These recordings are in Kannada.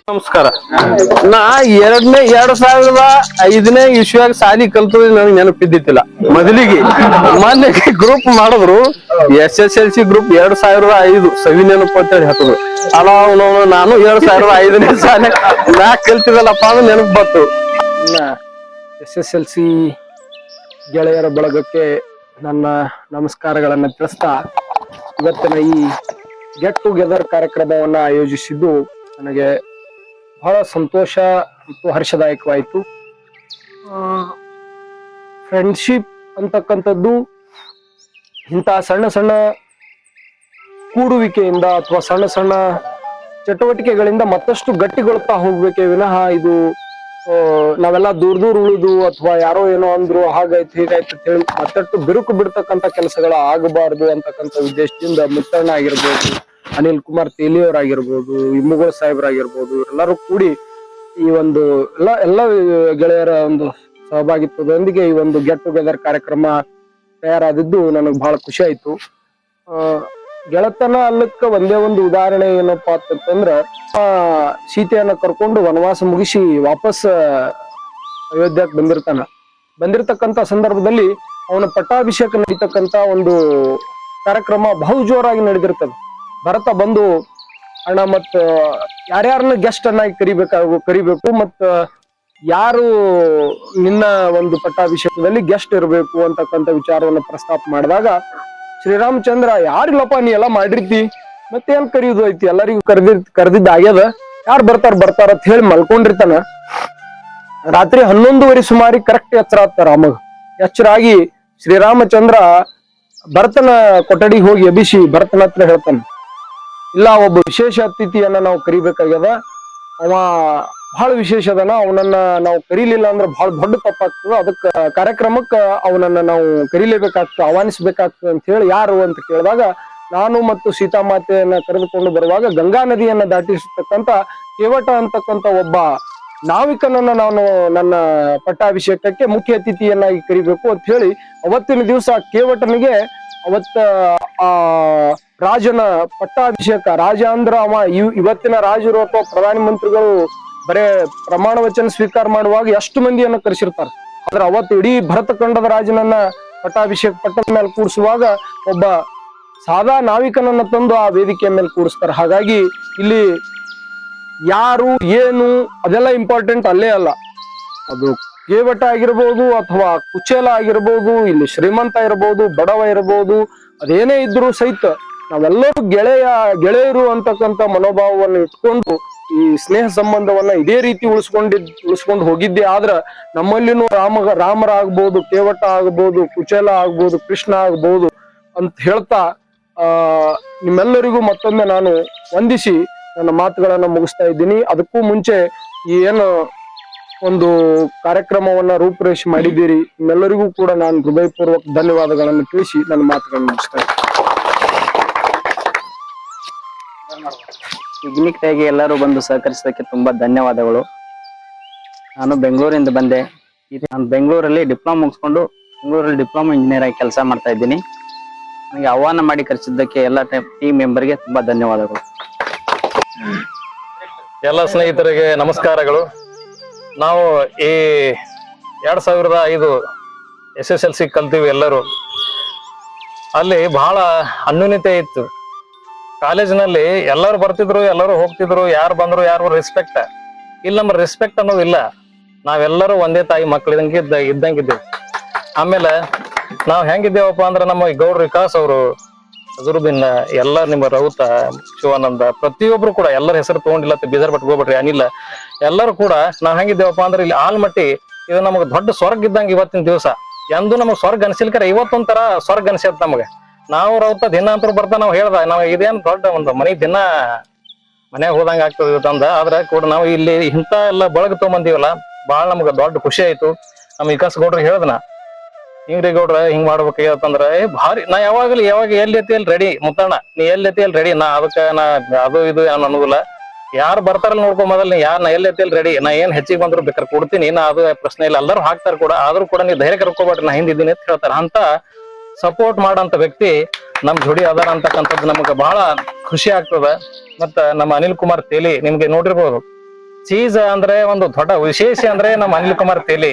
ನಮಸ್ಕಾರ. ನಾ 2005ನೇ ಇಸ್ವಿಯಾಗ ಸಾಲಿ ಕಲ್ತದ ನನಗೆ ನೆನಪಿದ್ದಿತ್ತಿಲ್ಲ. ಮೊದಲಿಗೆ ಮೊನ್ನೆ ಗ್ರೂಪ್ ಮಾಡಿದ್ರು, SSLC ಗ್ರೂಪ್ 2005 ಸವಿ ನೆನಪು ಅಂತೇಳಿ ಹಾಕಿದ್ರು. ಅಲ್ಲ ನಾನು 2005ನೇ ಸಾಲಿ ನಾ ಕಲ್ತಿದಲ್ಲಪ್ಪ ಅಂದ್ರೆ ನೆನಪು ಬಂತು. SSLC ಗೆಳೆಯರ ಬಳಗಕ್ಕೆ ನನ್ನ ನಮಸ್ಕಾರಗಳನ್ನ ತಿಳಿಸ್ತಾ, ಇವತ್ತಿನ ಈ ಗೆಟ್ ಟುಗೆದರ್ ಕಾರ್ಯಕ್ರಮವನ್ನ ಆಯೋಜಿಸಿದ್ದು ನನಗೆ ಬಹಳ ಸಂತೋಷ ಮತ್ತು ಹರ್ಷದಾಯಕವಾಯಿತು. ಫ್ರೆಂಡ್ಶಿಪ್ ಅಂತಕ್ಕಂಥದ್ದು ಇಂಥ ಸಣ್ಣ ಸಣ್ಣ ಕೂಡುವಿಕೆಯಿಂದ ಅಥವಾ ಸಣ್ಣ ಸಣ್ಣ ಚಟುವಟಿಕೆಗಳಿಂದ ಮತ್ತಷ್ಟು ಗಟ್ಟಿಗೊಳ್ತಾ ಹೋಗ್ಬೇಕೇ ವಿನಃ ಇದು ನಾವೆಲ್ಲ ದೂರ ಉಳಿದು ಅಥವಾ ಯಾರೋ ಏನೋ ಅಂದ್ರು ಹಾಗಾಯ್ತು ಹೀಗಾಯ್ತು ಅಂತ ಹೇಳಿ ಮತ್ತಷ್ಟು ಬಿರುಕು ಬಿಡ್ತಕ್ಕಂಥ ಕೆಲಸಗಳ ಆಗಬಾರ್ದು ಅಂತಕ್ಕಂಥ ಉದ್ದೇಶದಿಂದ ಮುತ್ತಣ್ಣ ಆಗಿರ್ಬೋದು, ಅನಿಲ್ ಕುಮಾರ್ ತೇಲಿಯವರಾಗಿರ್ಬೋದು, ಇಮ್ಮುಗಳ ಸಾಹೇಬ್ರಾಗಿರ್ಬೋದು, ಎಲ್ಲರೂ ಕೂಡಿ ಈ ಒಂದು ಎಲ್ಲ ಗೆಳೆಯರ ಒಂದು ಸಹಭಾಗಿತ್ವದೊಂದಿಗೆ ಈ ಒಂದು ಗೆಟ್ ಟುಗೆದರ್ ಕಾರ್ಯಕ್ರಮ ತಯಾರಾದಿದ್ದು ನನಗೆ ಬಹಳ ಖುಷಿ ಆಯ್ತು. ಗೆಳತನ ಅಲ್ಲಕ್ಕ ಒಂದೇ ಒಂದು ಉದಾಹರಣೆ ಏನಪ್ಪಾ ಅಂತಂದ್ರ, ಸೀತೆಯನ್ನ ಕರ್ಕೊಂಡು ವನವಾಸ ಮುಗಿಸಿ ವಾಪಸ್ ಅಯೋಧ್ಯಕ್ಕೆ ಬಂದಿರ್ತಕ್ಕಂಥ ಸಂದರ್ಭದಲ್ಲಿ ಅವನ ಪಟ್ಟಾಭಿಷೇಕ ನಡೀತಕ್ಕಂತ ಒಂದು ಕಾರ್ಯಕ್ರಮ ಬಹು ಜೋರಾಗಿ ನಡೆದಿರ್ತದೆ. ಭರತ ಬಂದು ಅಣ್ಣ ಮತ್ತ ಯಾರ್ಯಾರನ್ನ ಗೆಸ್ಟ್ ಅನ್ನಾಗಿ ಕರಿಬೇಕು ಮತ್ತ ಯಾರು ನಿನ್ನ ಒಂದು ಪಟ್ಟಾಭಿಷೇಕದಲ್ಲಿ ಗೆಸ್ಟ್ ಇರಬೇಕು ಅಂತಕ್ಕಂಥ ವಿಚಾರವನ್ನ ಪ್ರಸ್ತಾಪ ಮಾಡಿದಾಗ ಶ್ರೀರಾಮಚಂದ್ರ, ಯಾರಿಲ್ಲಪ್ಪ ನೀ ಎಲ್ಲ ಮಾಡಿರ್ತಿ ಮತ್ತೇನ್ ಕರೆಯುದು ಐತಿ, ಎಲ್ಲರಿಗೂ ಕರೆದಿದ್ದ ಆಗ್ಯದ, ಯಾರು ಬರ್ತಾರ ಅಂತ ಹೇಳಿ ಮಲ್ಕೊಂಡಿರ್ತಾನ. ರಾತ್ರಿ 11:30 ಸುಮಾರಿ ಕರೆಕ್ಟ್ ಎಚ್ಚರ ಆಗ್ತಾರ ರಾಮಗ. ಎಚ್ಚರಾಗಿ ಶ್ರೀರಾಮಚಂದ್ರ ಭರತನ ಕೊಠಡಿಗೆ ಹೋಗಿ ಎಬಿಸಿ ಭರತನ ಹತ್ರ ಹೇಳ್ತಾನೆ, ಇಲ್ಲ ಒಬ್ಬ ವಿಶೇಷ ಅತಿಥಿಯನ್ನ ನಾವು ಕರಿಬೇಕಾಗ್ಯದ, ಅವ ಬಹಳ ವಿಶೇಷ ಅದನ, ಅವನನ್ನ ನಾವು ಕರೀಲಿಲ್ಲ ಅಂದ್ರೆ ಬಹಳ ದೊಡ್ಡ ತಪ್ಪಾಗ್ತದ, ಅದಕ್ಕ ಕಾರ್ಯಕ್ರಮಕ್ಕ ಅವನನ್ನ ನಾವು ಕರೀಲೇಬೇಕಾಗ್ತದೆ, ಆಹ್ವಾನಿಸ್ಬೇಕಾಗ್ತದೆ ಅಂತ ಹೇಳಿ. ಯಾರು ಅಂತ ಕೇಳಿದಾಗ, ನಾನು ಮತ್ತು ಸೀತಾಮಾತೆಯನ್ನ ಕರೆದುಕೊಂಡು ಬರುವಾಗ ಗಂಗಾ ನದಿಯನ್ನ ದಾಟಿಸತಕ್ಕಂತ ಕೇವಟ ಅಂತಕ್ಕಂಥ ಒಬ್ಬ ನಾವಿಕನನ್ನ ನಾನು ನನ್ನ ಪಟ್ಟಾಭಿಷೇಕಕ್ಕೆ ಮುಖ್ಯ ಅತಿಥಿಯನ್ನಾಗಿ ಕರಿಬೇಕು ಅಂತ ಹೇಳಿ ಅವತ್ತಿನ ದಿವಸ ಕೇವಟನಿಗೆ ಆ ರಾಜನ ಪಟ್ಟಾಭಿಷೇಕ, ರಾಜ ಅಂದ್ರ ಅವ ಇವತ್ತಿನ ರಾಜರು ಅಥವಾ ಪ್ರಧಾನ ಮಂತ್ರಿಗಳು ಬರೇ ಪ್ರಮಾಣ ವಚನ ಸ್ವೀಕಾರ ಮಾಡುವಾಗ ಎಷ್ಟು ಮಂದಿಯನ್ನ ಕರೆಸಿರ್ತಾರೆ, ಆದ್ರೆ ಅವತ್ತು ಇಡೀ ಭರತ ಖಂಡದ ರಾಜನನ್ನ ಪಟ್ಟಾಭಿಷೇಕ ಪಟ್ಟದ ಮೇಲೆ ಕೂಡಿಸುವಾಗ ಒಬ್ಬ ಸಾದಾ ನಾವಿಕನನ್ನ ತಂದು ಆ ವೇದಿಕೆಯ ಮೇಲೆ ಕೂಡಿಸ್ತಾರೆ. ಹಾಗಾಗಿ ಇಲ್ಲಿ ಯಾರು ಏನು ಅದೆಲ್ಲ ಇಂಪಾರ್ಟೆಂಟ್ ಅಲ್ಲೇ ಅಲ್ಲ, ಅದು ಕೇವಟ ಆಗಿರ್ಬೋದು ಅಥವಾ ಕುಚೇಲ ಆಗಿರ್ಬೋದು, ಇಲ್ಲಿ ಶ್ರೀಮಂತ ಇರ್ಬೋದು, ಬಡವ ಇರ್ಬೋದು, ಅದೇನೇ ಇದ್ರು ಸಹಿತ ನಾವೆಲ್ಲರೂ ಗೆಳೆಯರು ಅಂತಕ್ಕಂಥ ಮನೋಭಾವವನ್ನು ಇಟ್ಕೊಂಡು ಈ ಸ್ನೇಹ ಸಂಬಂಧವನ್ನ ಇದೇ ರೀತಿ ಉಳಿಸ್ಕೊಂಡು ಹೋಗಿದ್ದೆ ಆದ್ರ ನಮ್ಮಲ್ಲಿನೂ ರಾಮರಾಗ್ಬೋದು, ಕೇವಟ ಆಗ್ಬೋದು, ಕುಚೇಲ ಆಗ್ಬೋದು, ಕೃಷ್ಣ ಆಗ್ಬೋದು ಅಂತ ಹೇಳ್ತಾ ನಿಮ್ಮೆಲ್ಲರಿಗೂ ಮತ್ತೊಮ್ಮೆ ನಾನು ವಂದಿಸಿ ನನ್ನ ಮಾತುಗಳನ್ನ ಮುಗಿಸ್ತಾ ಇದ್ದೀನಿ. ಅದಕ್ಕೂ ಮುಂಚೆ ಈ ಏನು ಒಂದು ಕಾರ್ಯಕ್ರಮವನ್ನ ರೂಪುರೇಷೆ ಮಾಡಿದ್ದೀರಿ, ನಿಮ್ಮೆಲ್ಲರಿಗೂ ಕೂಡ ನಾನು ಹೃದಯಪೂರ್ವಕ ಧನ್ಯವಾದಗಳನ್ನು ತಿಳಿಸಿ ನನ್ನ ಮಾತುಗಳನ್ನು ಮುಗಿಸ್ತಾ ಇದ್ದೀನಿ. ಪಿಕ್ನಿಕ್ಗೆ ಎಲ್ಲರೂ ಬಂದು ಸಹಕರಿಸೋದಕ್ಕೆ ತುಂಬಾ ಧನ್ಯವಾದಗಳು. ನಾನು ಬೆಂಗಳೂರಿಂದ ಬಂದೆ. ನಾನು ಬೆಂಗಳೂರಲ್ಲಿ ಡಿಪ್ಲೊಮಾ ಮುಗಿಸ್ಕೊಂಡು ಬೆಂಗಳೂರಲ್ಲಿ ಡಿಪ್ಲೊಮಾ ಇಂಜಿನಿಯರ್ ಆಗಿ ಕೆಲಸ ಮಾಡ್ತಾ ಇದ್ದೀನಿ. ನನಗೆ ಆಹ್ವಾನ ಮಾಡಿ ಕರೆಸಿದ್ದಕ್ಕೆ ಎಲ್ಲ ಟೀಮ್ ಮೆಂಬರ್ಗೆ ತುಂಬಾ ಧನ್ಯವಾದಗಳು. ಎಲ್ಲ ಸ್ನೇಹಿತರಿಗೆ ನಮಸ್ಕಾರಗಳು. ನಾವು ಈ 2005 SSLC ಕಲ್ತೀವಿ ಎಲ್ಲರೂ. ಅಲ್ಲಿ ಬಹಳ ಅನ್ಯೂನ್ಯತೆ ಇತ್ತು ಕಾಲೇಜಿನಲ್ಲಿ. ಎಲ್ಲರೂ ಬರ್ತಿದ್ರು, ಎಲ್ಲರೂ ಹೋಗ್ತಿದ್ರು, ಯಾರು ಬಂದ್ರು ಯಾರು ರೆಸ್ಪೆಕ್ಟ್. ಇಲ್ಲಿ ನಮ್ಮ ರೆಸ್ಪೆಕ್ಟ್ ಅನ್ನೋದು ಇಲ್ಲ. ನಾವೆಲ್ಲರೂ ಒಂದೇ ತಾಯಿ ಮಕ್ಳು ಇದ್ದಂಗಿದ್ದೇವೆ. ಆಮೇಲೆ ನಾವ್ ಹೆಂಗಿದ್ದೇವಪ್ಪ ಅಂದ್ರೆ ನಮ್ಮ ಗೌಡ್ರ ವಿಕಾಸ್ ಅವರು, ಅಜರುದ್ದೀನ್, ಎಲ್ಲ ನಿಮ್ಮ ರೌತ, ಶಿವಾನಂದ, ಪ್ರತಿಯೊಬ್ರು ಕೂಡ ಎಲ್ಲರ ಹೆಸರು ತಗೊಂಡಿಲ್ಲ, ಬೀದರ್ ಬಟ್ ಹೋಗ್ಬಿಟ್ರಿ ಅನಿಲ್ಲ, ಎಲ್ಲರೂ ಕೂಡ ನಾವ್ ಹೆಂಗಿದ್ದೇವಪ್ಪ ಅಂದ್ರೆ ಇಲ್ಲಿ ಆಲ್ಮಟ್ಟಿ ಇದು ನಮಗ್ ದೊಡ್ಡ ಸ್ವರ್ಗ ಇದ್ದಂಗ. ಇವತ್ತಿನ ದಿವಸ ಎಂದು ನಮಗ್ ಸ್ವರ್ಗ ಅನ್ಸಿಲ್ಕರ ಇವತ್ತೊಂಥರ ಸ್ವರ್ಗ ಅನ್ಸತ್ ನಮಗೆ. ನಾವು ರೌತ ದಿನ ಅಂತೂ ಬರ್ತಾ ನಾವು ಹೇಳ್ದ ನಾವ್ ಇದೇನ್ ದೊಡ್ಡ ಒಂದು ಮನೆ ದಿನ ಮನೆಯಾಗ ಹೋದಂಗ ಆಗ್ತದೆ ಇವತ್ತಂದ. ಆದ್ರೆ ಕೂಡ ನಾವು ಇಲ್ಲಿ ಇಂಥ ಎಲ್ಲ ಬಳಗ ತಗೊಂಬಂದಿವಲ್ಲ, ಬಾಳ ನಮ್ಗ ದೊಡ್ಡ ಖುಷಿ ಆಯ್ತು. ನಮ್ಮ ವಿಕಾಸ್ ಗೌಡ್ರಿಗೆ ಹೇಳ್ದನ, ಹಿಂಗ್ರಿ ಗೌಡ್ರ ಹಿಂಗ್ ಮಾಡ್ಬೇಕಾಗತ್ತಂದ್ರ ಭಾರಿ ನಾ ಯಾವಾಗ ಎಲ್ಲಿ ಎಲ್ಲಿ ರೆಡಿ ಮುತ್ತಣ್ಣ, ನೀ ಎಲ್ಲಿ ರೆಡಿ, ನಾ ಅದಕ್ಕ ನಾ ಅದು ಇದು ಏನ್ ಅನ್ನೋದಿಲ್ಲ. ಯಾರು ಬರ್ತಾರಲ್ಲ ನೋಡ್ಕೊ ಮೊದಲ್ ನೀ ಯಾರು ನಾ ಎಲ್ಲಿ ರೆಡಿ, ನಾ ಏನ್ ಹೆಚ್ಚಿಗೆ ಬಂದ್ರು ಬೇಕಾದ್ರೆ ಕೊಡ್ತೀನಿ, ನಾ ಅದು ಪ್ರಶ್ನೆ ಇಲ್ಲ. ಎಲ್ಲರೂ ಹಾಕ್ತಾರ ಕೂಡ, ಆದ್ರೂ ಕೂಡ ನೀ ಧೈರ್ಯ ಕರ್ಕೋಬೇಡ್ರಿ, ನಾ ಹಿಂದಿದ್ದೀನಿ ಅಂತ ಹೇಳ್ತಾರ. ಅಂತ ಸಪೋರ್ಟ್ ಮಾಡಂತ ವ್ಯಕ್ತಿ ನಮ್ ಜೋಡಿ ಅದಾರ ಅಂತಕ್ಕಂಥದ್ದು ನಮ್ಗೆ ಬಹಳ ಖುಷಿ ಆಗ್ತದ. ಮತ್ತ ನಮ್ಮ ಅನಿಲ್ ಕುಮಾರ್ ತೇಲಿ ನಿಮ್ಗೆ ನೋಡಿರ್ಬೋದು, ಚೀಸ್ ಅಂದ್ರೆ ಒಂದು ದೊಡ್ಡ ವಿಶೇಷ ಅಂದ್ರೆ ನಮ್ಮ ಅನಿಲ್ ಕುಮಾರ್ ತೇಲಿ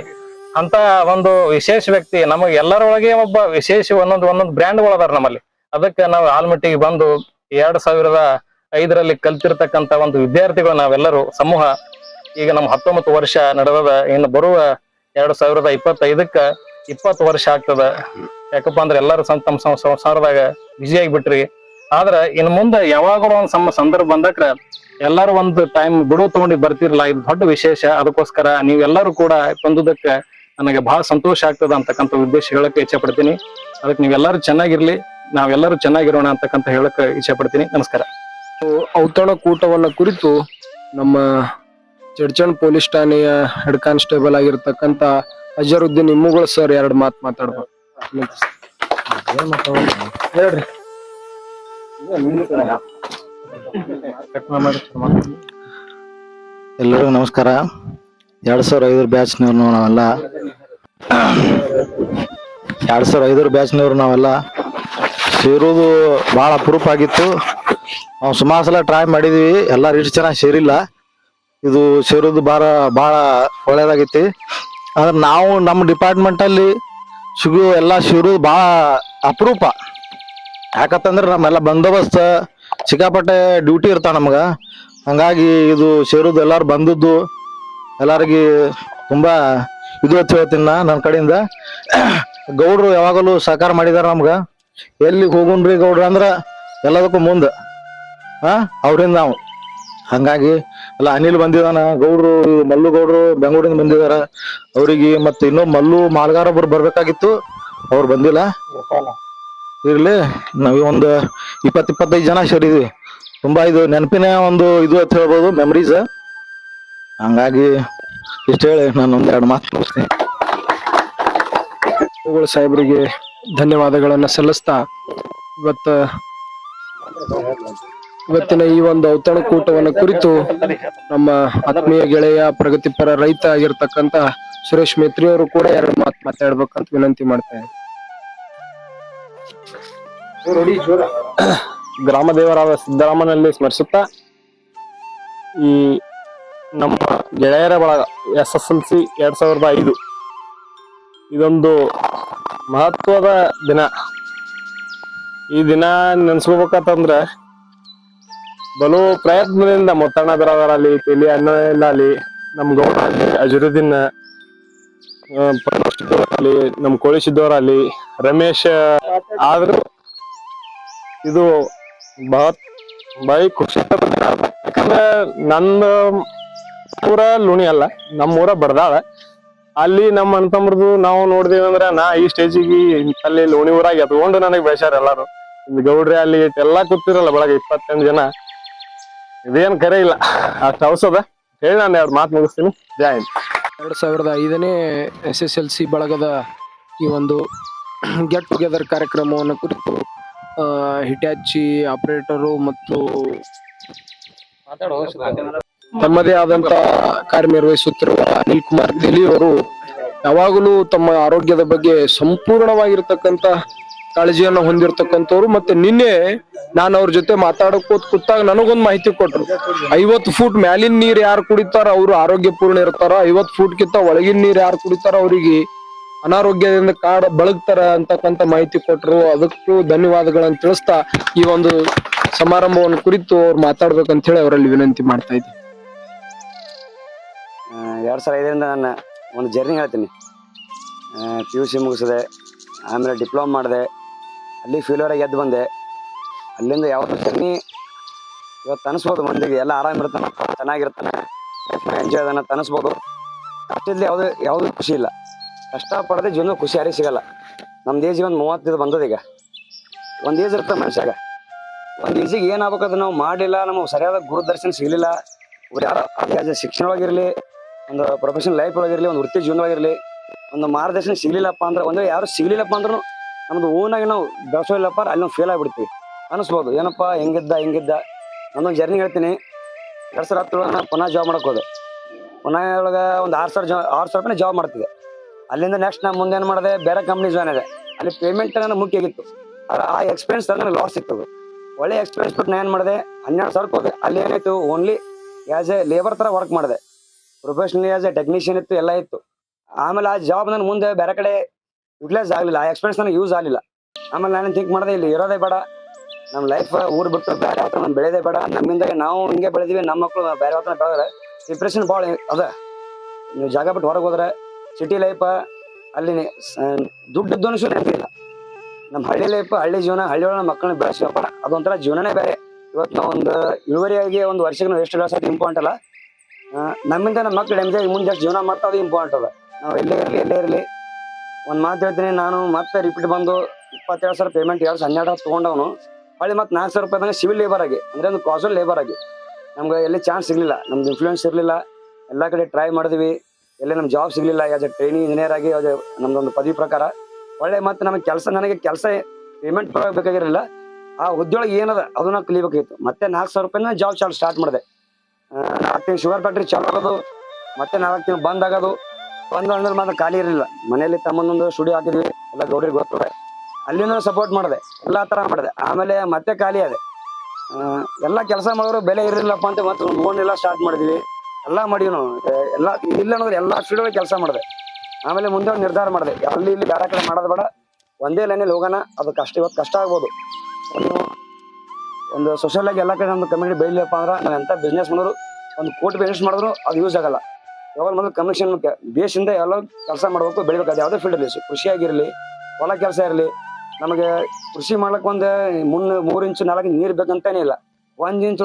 ಅಂತ ಒಂದು ವಿಶೇಷ ವ್ಯಕ್ತಿ. ನಮಗೆ ಎಲ್ಲರೊಳಗೆ ಒಬ್ಬ ವಿಶೇಷ ಒಂದೊಂದು ಬ್ರ್ಯಾಂಡ್ಗಳು ಅದಾರ ನಮ್ಮಲ್ಲಿ. ಅದಕ್ಕೆ ನಾವು ಆಲ್ಮಟ್ಟಿಗೆ ಬಂದು 2005ರಲ್ಲಿ ಕಲ್ತಿರ್ತಕ್ಕಂತ ಒಂದು ವಿದ್ಯಾರ್ಥಿಗಳು ನಾವೆಲ್ಲರೂ ಸಮೂಹ ಈಗ ನಮ್ಮ 19 ವರ್ಷ ನಡೆದ. ಇನ್ನು ಬರುವ 2025ಕ್ಕ 20 ವರ್ಷ ಆಗ್ತದ. ಯಾಕಪ್ಪ ಅಂದ್ರೆ ಎಲ್ಲರೂ ತಮ್ಮ ಸಂಸಾರದಾಗ ಬಿಜಿ ಆಗಿಬಿಟ್ರಿ. ಆದ್ರ ಇನ್ ಮುಂದೆ ಯಾವಾಗಲೂ ಒಂದ್ ಸಂದರ್ಭ ಬಂದಕ್ರ ಎಲ್ಲಾರು ಒಂದು ಟೈಮ್ ಬಿಡುವು ತಗೊಂಡು ಬರ್ತಿರಲ್ಲ, ಇದು ದೊಡ್ಡ ವಿಶೇಷ. ಅದಕ್ಕೋಸ್ಕರ ನೀವೆಲ್ಲರೂ ಕೂಡ ಬಂದುದಕ್ಕೆ ನನಗೆ ಬಹಳ ಸಂತೋಷ ಆಗ್ತದ ಅಂತಕ್ಕಂಥ ಉದ್ದೇಶ ಹೇಳಕ್ಕೆ ಇಚ್ಛೆ ಪಡ್ತೀನಿ. ಅದಕ್ಕೆ ನೀವೆಲ್ಲರೂ ಚೆನ್ನಾಗಿರ್ಲಿ, ನಾವೆಲ್ಲರೂ ಚೆನ್ನಾಗಿರೋಣ ಅಂತಕ್ಕಂಥ ಹೇಳಕ್ಕೆ ಇಚ್ಛೆ ಪಡ್ತೀನಿ. ನಮಸ್ಕಾರ. ಔತಣಕೂಟವನ್ನ ಕುರಿತು ನಮ್ಮ ಚಡ್ಚಣ್ ಪೊಲೀಸ್ ಠಾಣೆಯ ಹೆಡ್ ಕಾನ್ಸ್ಟೇಬಲ್ ಆಗಿರ್ತಕ್ಕಂತ ಅಜರುದ್ದೀನ್ ಇಮ್ಮುಗಳ ಸರ್ 2 ಮಾತು ಮಾತಾಡ್ಬೇಕು. ಹೇಳ್ರಿ. ಎಲ್ಲರಿಗೂ ನಮಸ್ಕಾರ. 2005 ಬ್ಯಾಚ್ನವ್ರು ನಾವೆಲ್ಲ 2005 ಬ್ಯಾಚ್ನವ್ರು ನಾವೆಲ್ಲ ಸೇರೋದು ಭಾಳ ಅಪರೂಪ ಆಗಿತ್ತು. ನಾವು ಸುಮಾರು ಸಲ ಟ್ರೈ ಮಾಡಿದ್ವಿ, ಎಲ್ಲರೂ ಇಷ್ಟು ಚೆನ್ನಾಗಿ ಸೇರಿಲ್ಲ. ಇದು ಸೇರೋದು ಭಾಳ ಒಳ್ಳೇದಾಗೈತಿ. ಆದ್ರೆ ನಾವು ನಮ್ಮ ಡಿಪಾರ್ಟ್ಮೆಂಟಲ್ಲಿ ಎಲ್ಲ ಸೇರೋದು ಭಾಳ ಅಪರೂಪ. ಯಾಕಂತಂದ್ರೆ ನಮ್ಮೆಲ್ಲ ಬಂದೋಬಸ್ತ್ ಸಿಕ್ಕಾಪಟ್ಟೆ ಡ್ಯೂಟಿ ಇರ್ತಾವ ನಮ್ಗೆ. ಹಂಗಾಗಿ ಇದು ಸೇರೋದು ಎಲ್ಲಾರು ಬಂದದ್ದು ಎಲ್ಲರಿಗೆ ತುಂಬಾ ಇದು ಅಂತ ಹೇಳ್ತೀನಿ ನನ್ನ ಕಡೆಯಿಂದ. ಗೌಡ್ರು ಯಾವಾಗಲೂ ಸಹಕಾರ ಮಾಡಿದಾರ ನಮ್ಗೆ. ಎಲ್ಲಿಗೆ ಹೋಗುಣ್ರಿ ಗೌಡ್ರು ಅಂದ್ರ ಎಲ್ಲದಕ್ಕೂ ಮುಂದೆ ಅವ್ರಿಂದ ನಾವು. ಹಂಗಾಗಿ ಎಲ್ಲ ಅನಿಲ್ ಬಂದಿದಾನ, ಗೌಡ್ರು ಮಲ್ಲು ಗೌಡ್ರು ಬೆಂಗಳೂರಿಂದ ಬಂದಿದಾರ. ಅವ್ರಿಗೆ ಮತ್ತೆ ಇನ್ನೂ ಮಲ್ಲು ಮಾಲ್ಗಾರ ಒಬ್ರು ಬರ್ಬೇಕಾಗಿತ್ತು, ಅವ್ರು ಬಂದಿಲ್ಲ. ಇರ್ಲಿ, ನಾವ್ ಒಂದು 20-25 ಜನ ಸೇರಿದ್ವಿ. ತುಂಬಾ ಇದು ನೆನಪಿನ ಒಂದು ಇದು ಅಂತ ಹೇಳ್ಬೋದು, ಮೆಮರೀಸ್. ಹಂಗಾಗಿ ಇಷ್ಟ ಹೇಳಿ ನಾನು 1-2 ಮಾತು ಮುಗಿಸ್ತೀನಿ. ಸಾಹೇಬರಿಗೆ ಧನ್ಯವಾದಗಳನ್ನ ಸಲ್ಲಿಸ್ತಾ ಇವತ್ತಿನ ಈ ಒಂದು ಔತಣಕೂಟವನ್ನ ಕುರಿತು ನಮ್ಮ ಆತ್ಮೀಯ ಗೆಳೆಯ ಪ್ರಗತಿಪರ ರೈತ ಆಗಿರ್ತಕ್ಕಂತ ಸುರೇಶ್ ಮೇತ್ರಿ ಅವರು ಕೂಡ 2 ಮಾತು ಮಾತಾಡ್ಬೇಕಂತ ವಿನಂತಿ ಮಾಡ್ತೇನೆ. ಗ್ರಾಮ ದೇವರಾದ ಸಿದ್ದರಾಮನಲ್ಲಿ ಸ್ಮರಿಸುತ್ತಾ, ಈ ನಮ್ಮ ಗೆಳೆಯರ ಬಳಗ SSLC 2005 ಇದೊಂದು ಮಹತ್ವದ ದಿನ. ಈ ದಿನ ನೆನ್ಸ್ಕೋಬೇಕಂತಂದ್ರ ಬಲು ಪ್ರಯತ್ನದಿಂದ ಮೊತ್ತಣ್ಣ ಬಿರಾದರಲ್ಲಿ, ತೆಲಿ ಅಣ್ಣಲ್ಲಿ, ನಮ್ ಗೌಡ ಅಲ್ಲಿ, ಅಜರುದ್ದೀನ್ ಅಲ್ಲಿ, ನಮ್ ಕೋಳಿಸಿದ್ದವರಲ್ಲಿ, ರಮೇಶ್. ಆದ್ರೂ ಇದು ಬಾಯಿ ಖುಷಿ. ಯಾಕಂದ್ರೆ ನನ್ನ ಊರ ಲುಣಿ ಅಲ್ಲ, ನಮ್ಮೂರ ಬಡದಾಳ. ಅಲ್ಲಿ ನಮ್ಮ ಅಣ್ತಂಬ್ರದು ನಾವು ನೋಡ್ದೇವಿ ಅಂದ್ರ ನಾ ಈ ಸ್ಟೇಜಿಗೆ ಅಲ್ಲಿ ಲೋಣಿ ಊರಾಗ ಎತ್ಕೊಂಡು ನನಗೆ ಬೆಳೆಸ್ಯಾರ ಎಲ್ಲಾರು. ಗೌಡ್ರಿ ಅಲ್ಲಿ ಎಲ್ಲಾ ಕೂತಿರಲ್ಲ ಬಳಗ 28 ಜನ. ಇದೇನ್ ಕರೆ ಇಲ್ಲ, ಅಷ್ಟು ಔಷಧ ಹೇಳಿ ನಾನು 2 ಮಾತು ಮುಗಿಸ್ತೀನಿ. ಜೈ ಹಿಂದ್. 2005ನೇ SSLC ಬಳಗದ ಈ ಒಂದು ಗೆಟ್ ಟುಗೆದರ್ ಕಾರ್ಯಕ್ರಮವನ್ನು ಕುರಿತು ಹಿಟಾಚಿ ಆಪರೇಟರು ಮತ್ತು ತಮ್ಮದೇ ಆದಂತ ಕಾರ್ಯನಿರ್ವಹಿಸುತ್ತಿರುವ ಅನಿಲ್ ಕುಮಾರ್ ತೆಲಿ ಅವರು ಯಾವಾಗಲೂ ತಮ್ಮ ಆರೋಗ್ಯದ ಬಗ್ಗೆ ಸಂಪೂರ್ಣವಾಗಿರ್ತಕ್ಕಂತ ಕಾಳಜಿಯನ್ನು ಹೊಂದಿರತಕ್ಕಂಥವ್ರು. ಮತ್ತೆ ನಿನ್ನೆ ನಾನು ಅವ್ರ ಜೊತೆ ಮಾತಾಡಕೋತ್ ಕೂತಾಗ ನನಗೊಂದು ಮಾಹಿತಿ ಕೊಟ್ರು. 50 ಫೂಟ್ ಮ್ಯಾಲಿನ ನೀರ್ ಯಾರು ಕುಡಿತಾರ ಅವ್ರು ಆರೋಗ್ಯ ಪೂರ್ಣ ಇರ್ತಾರ, 50 ಫೂಟ್ ಕಿಂತ ಒಳಗಿನ ನೀರ್ ಯಾರು ಕುಡಿತಾರ ಅವ್ರಿಗೆ ಅನಾರೋಗ್ಯದಿಂದ ಬಳಗ್ತಾರ ಅಂತಕ್ಕಂತ ಮಾಹಿತಿ ಕೊಟ್ರು. ಅದಕ್ಕೂ ಧನ್ಯವಾದಗಳನ್ನ ತಿಳಿಸ್ತಾ ಈ ಒಂದು ಸಮಾರಂಭವನ್ನು ಕುರಿತು ಅವ್ರು ಮಾತಾಡ್ಬೇಕಂತ ಹೇಳಿ ಅವರಲ್ಲಿ ವಿನಂತಿ ಮಾಡ್ತಾ ಇದ್ದೀನಿ. 2005ರಿಂದ ನನ್ನ ಒಂದು ಜರ್ನಿ ಹೇಳ್ತೀನಿ. PUC ಮುಗಿಸಿದೆ, ಆಮೇಲೆ ಡಿಪ್ಲೊಮಾ ಮಾಡಿದೆ, ಅಲ್ಲಿ ಫೇಲ್ಯೂರಾಗಿ ಎದ್ದು ಬಂದೆ. ಅಲ್ಲಿಂದ ಯಾವತ್ತೂ ಜರ್ನಿ ಇವತ್ತು ಅನಿಸ್ಬೋದು ಮಂದಿಗೆ ಎಲ್ಲ ಆರಾಮಿರ್ತಾನೆ, ಚೆನ್ನಾಗಿರ್ತಾನೆ, ಎಂಜಾಯ್ ಅದನ್ನ ಅನಿಸ್ಬೋದು. ಅಷ್ಟಿಲ್ಲಿ ಯಾವುದೂ ಖುಷಿ ಇಲ್ಲ. ಕಷ್ಟಪಡದೆ ಜೀವನ ಖುಷಿ ಯಾರಿಗೆ ಸಿಗಲ್ಲ. ನಮ್ದು ಏಜ್ ಒಂದು 35 ಬಂದದ. ಈಗ ಒಂದು ಏಜ್ ಇರ್ತದೆ ಮನುಷ್ಯಾಗ. ಒಂದು ಏಜಿಗೆ ಏನಾಗಬೇಕಂದ್ರೆ ನಾವು ಮಾಡಿಲ್ಲ, ನಮಗೆ ಸರಿಯಾದ ಗುರುದರ್ಶನ ಸಿಗಲಿಲ್ಲ. ಯಾರು ಶಿಕ್ಷಣ ಒಳಗಿರಲಿ, ಒಂದು ಪ್ರೊಫೆಷನಲ್ ಲೈಫ್ ಒಳಗಿರಲಿ, ಒಂದು ವೃತ್ತಿ ಜೀವನವಾಗಿರಲಿ, ಒಂದು ಮಾರ್ಗದರ್ಶನ ಸಿಗ್ಲಿಲ್ಲಪ್ಪ ಅಂದ್ರೆ, ಒಂದು ಯಾರು ಸಿಗ್ಲಿಲ್ಲಪ್ಪ ಅಂದ್ರೂ ನಮ್ದು ಓನಾಗಿ ನಾವು ಬೆಳೆಸೋಲ್ಲಪ್ಪ ಅಲ್ಲಿ ನಾವು ಫೇಲ್ ಆಗಿಬಿಡ್ತೀವಿ ಅನಿಸ್ಬೋದು. ಏನಪ್ಪ ಹೆಂಗಿದ್ದ ನಾನೊಂದು ಜರ್ನಿ ಹೇಳ್ತೀನಿ. 2010 ನಾನು ಪುನಃ ಜಾಬ್ ಮಾಡಕ್ಕೆ ಹೋದೆ. ಪುನಃ ಒಳಗೆ ಒಂದು 6,000 ರೂಪಾಯಿ ಜಾಬ್ ಮಾಡ್ತಿದ್ದೆ. ಅಲ್ಲಿಂದ ನೆಕ್ಸ್ಟ್ ನಾನು ಮುಂದೆ ಏನು ಮಾಡಿದೆ, ಬೇರೆ ಕಂಪ್ನಿ ಜಾಯ್ನ್ ಇದೆ. ಅಲ್ಲಿ ಪೇಮೆಂಟ್ ನನಗೆ ಮುಖ್ಯ ಆಗಿತ್ತು. ಆ ಎಕ್ಸ್ಪೀರಿಯನ್ಸ್ ನನಗೆ ಲಾಸ್ ಸಿಗ್ತದೆ. ಒಳ್ಳೆ ಎಕ್ಸ್ಪೀರಿಯನ್ಸ್ ಬಿಟ್ಟು ನಾನು ಏನು ಮಾಡಿದೆ, 12,000 ಹೋದೆ. ಅಲ್ಲಿ ಏನಾಯ್ತು, ಓನ್ಲಿ ಆ್ಯಸ್ ಎ ಲೇಬರ್ ಥರ ವರ್ಕ್ ಮಾಡಿದೆ. ಪ್ರೊಫೆಷನಲಿ ಆಸ್ ಎ ಟೆಕ್ನಿಷಿಯನ್ ಇತ್ತು, ಎಲ್ಲ ಇತ್ತು. ಆಮೇಲೆ ಆ ಜಾಬ್ ನನ್ನ ಮುಂದೆ ಬೇರೆ ಕಡೆ ಯುಟಿಲೈಸ್ ಆಗಲಿಲ್ಲ, ಆ ಎಕ್ಸ್ಪೀರಿಯನ್ಸ್ ನನಗೆ ಯೂಸ್ ಆಗಲಿಲ್ಲ. ಆಮೇಲೆ ನಾನು ಥಿಂಕ್ ಮಾಡಿದೆ, ಇಲ್ಲಿ ಇರೋದೇ ಬೇಡ, ನಮ್ಮ ಲೈಫ್ ಊರು ಬಿಟ್ಟು ಬೇರೆ ಹತ್ರ ನಮ್ಮ ಬೆಳೆದೇ ಬೇಡ, ನಮ್ಮಿಂದ ನಾವು ಹಿಂಗೆ ಬೆಳೆದಿವಿ, ನಮ್ಮ ಮಕ್ಕಳು ಬೇರೆ ಹತ್ರ ಬೆಳೆದ್ರೆ ಡಿಪ್ರೆಷನ್ ಭಾಳ ಅದ. ನೀವು ಜಾಗ ಬಿಟ್ಟು ಹೊರಗೆ ಹೋದ್ರೆ ಸಿಟಿ ಲೈಫ್ ಅಲ್ಲಿ ದುಡ್ಡು ಅನಿಸು ನೆನಪಿಲ್ಲ. ನಮ್ಮ ಹಳ್ಳಿ ಲೈಫ್, ಹಳ್ಳಿ ಜೀವನ, ಹಳ್ಳಿಯೊಳಗೆ ನಮ್ಮ ಮಕ್ಕಳನ್ನ ಬೆಳೆಸಪ್ಪ, ಅದೊಂಥರ ಜೀವನನೇ ಬೇರೆ. ಇವತ್ತು ನಾವು ಒಂದು ಇಳುವರಿಯಾಗಿ ಒಂದು ವರ್ಷಕ್ಕೆ ನಾವು ಎಷ್ಟು ಗಳಿಸೋದು ಇಂಪಾರ್ಟೆಂಟ್ ಅಲ್ಲ, ನಮ್ಮಿಂದ ನಮ್ಮ ಮಕ್ಕಳು ನೆಮ್ಮದಿಯಾಗಿ ಮುಂದೆ ಜೀವನ ಮಾಡ್ತಾ ಅದು ಇಂಪಾರ್ಟೆಂಟ್ ಅದ. ನಾವು ಎಲ್ಲೇ ಇರಲಿ ಒಂದು ಮಾತು ಹೇಳ್ತೀನಿ, ನಾನು ಮತ್ತೆ ರಿಪೀಟ್ ಬಂದು 27,000 ಪೇಮೆಂಟ್ 2012 ತೊಗೊಂಡವನು ಹೊಳ್ಳಿ ಮತ್ತೆ 4,000 ರೂಪಾಯಿ ಸಿವಿಲ್ ಲೇಬರ್ ಆಗಿ, ಅಂದ್ರೆ ಒಂದು ಕಾಸುವಲ್ ಲೇಬರ್ ಆಗಿ. ನಮ್ಗೆ ಎಲ್ಲಿ ಚಾನ್ಸ್ ಸಿಗ್ಲಿಲ್ಲ, ನಮ್ದು ಇನ್ಫ್ಲೂಯೆನ್ಸ್ ಇರಲಿಲ್ಲ, ಎಲ್ಲ ಕಡೆ ಟ್ರೈ ಮಾಡಿದ್ವಿ, ಎಲ್ಲಿ ನಮ್ಗೆ ಜಾಬ್ ಸಿಗ್ಲಿಲ್ಲ. ಆಸ್ ಎ ಟ್ರೈನಿಂಗ್ ಇಂಜಿನಿಯರ್ ಆಗಿ ನಮ್ದೊಂದು ಪದವಿ ಪ್ರಕಾರ ಒಳ್ಳೆ ಮತ್ತೆ ನಮಗೆ ನನಗೆ ಕೆಲಸ ಪೇಮೆಂಟ್ ಬೇಕಾಗಿರಲಿಲ್ಲ, ಆ ಹುದ್ದೆಯೊಳಗೆ ಏನದ ಅದನ್ನ ಕಲಿಬೇಕಾಗಿತ್ತು. ಮತ್ತೆ 4,000 ರೂಪಾಯಿನ ಜಾಬ್ ಚಾಲು ಸ್ಟಾರ್ಟ್ ಮಾಡಿದೆ. 4 ತಿಂಗಳು ಶುಗರ್ ಫ್ಯಾಕ್ಟ್ರಿ ಚಾಲು ಆಗೋದು, ಮತ್ತೆ 4 ತಿಂಗಳು ಬಂದ್ ಆಗೋದು. ಅಂದ್ರೆ ಮಾತ್ರ ಖಾಲಿ ಇರಲಿಲ್ಲ, ಮನೆಯಲ್ಲಿ ತಮ್ಮನೊಂದು ಸ್ಟುಡಿಯೋ ಹಾಕಿದ್ವಿ, ಎಲ್ಲ ಗೌಡ್ರಿಗೆ ಗೊತ್ತಿದೆ, ಅಲ್ಲಿನೂ ಸಪೋರ್ಟ್ ಮಾಡಿದೆ, ಎಲ್ಲಾ ತರ ಮಾಡಿದೆ. ಆಮೇಲೆ ಮತ್ತೆ ಖಾಲಿ ಅದೆ, ಎಲ್ಲ ಕೆಲಸ ಮಾಡಿದ್ರು ಬೆಲೆ ಇರಲಿಲ್ಲಪ್ಪ ಅಂತ ಮತ್ತೆ ಲೋನ್ ಎಲ್ಲ ಸ್ಟಾರ್ಟ್ ಮಾಡಿದ್ವಿ, ಎಲ್ಲ ಮಾಡಿವಿ ನಾವು. ಎಲ್ಲ ಇಲ್ಲ ಅನ್ನೋದ್ರೆ ಎಲ್ಲ ಫೀಲ್ಡ್ ಕೆಲಸ ಮಾಡಿದೆ. ಆಮೇಲೆ ಮುಂದೆ ಒಂದು ನಿರ್ಧಾರ ಮಾಡಿದೆ, ಅಲ್ಲಿ ಇಲ್ಲಿ ಬೇರೆ ಕಡೆ ಮಾಡೋದು ಬೇಡ, ಒಂದೇ ಲೈನಲ್ಲಿ ಹೋಗೋಣ. ಅದು ಕಷ್ಟ, ಇವತ್ತು ಕಷ್ಟ ಆಗ್ಬೋದು, ಒಂದು ಸೋಷಿಯಲ್ ಆಗಿ ಎಲ್ಲ ಕಡೆ ನಮ್ದು ಕಮ್ಯುನಿಟಿ ಬೆಳಿಲಪ್ಪ ಅಂದ್ರೆ ನಾವು ಎಂತ ಬಿಸ್ನೆಸ್ ಮಾಡೋರು 1 ಕೋಟಿ ಇನ್ವೆಸ್ಟ್ ಮಾಡಿದ್ರು ಅದು ಯೂಸ್ ಆಗಲ್ಲ. ಯಾವಾಗ ಮೊದಲು ಕಮಿಷನ್ ಬೇಸಿಂದ ಎಲ್ಲ ಕೆಲಸ ಮಾಡ್ಬೇಕು, ಬೆಳಿಬೇಕು. ಅದು ಯಾವುದೇ ಫೀಲ್ಡ್ ಇರಲಿ, ಕೃಷಿ ಆಗಿರಲಿ, ಹೊಲ ಕೆಲಸ ಇರಲಿ. ನಮಗೆ ಕೃಷಿ ಮಾಡ್ಲಿಕ್ಕೆ ಒಂದು 3 ಇಂಚು 4 ಇಂಚು ನೀರು ಬೇಕಂತಾನೆ ಇಲ್ಲ, 1 ಇಂಚ್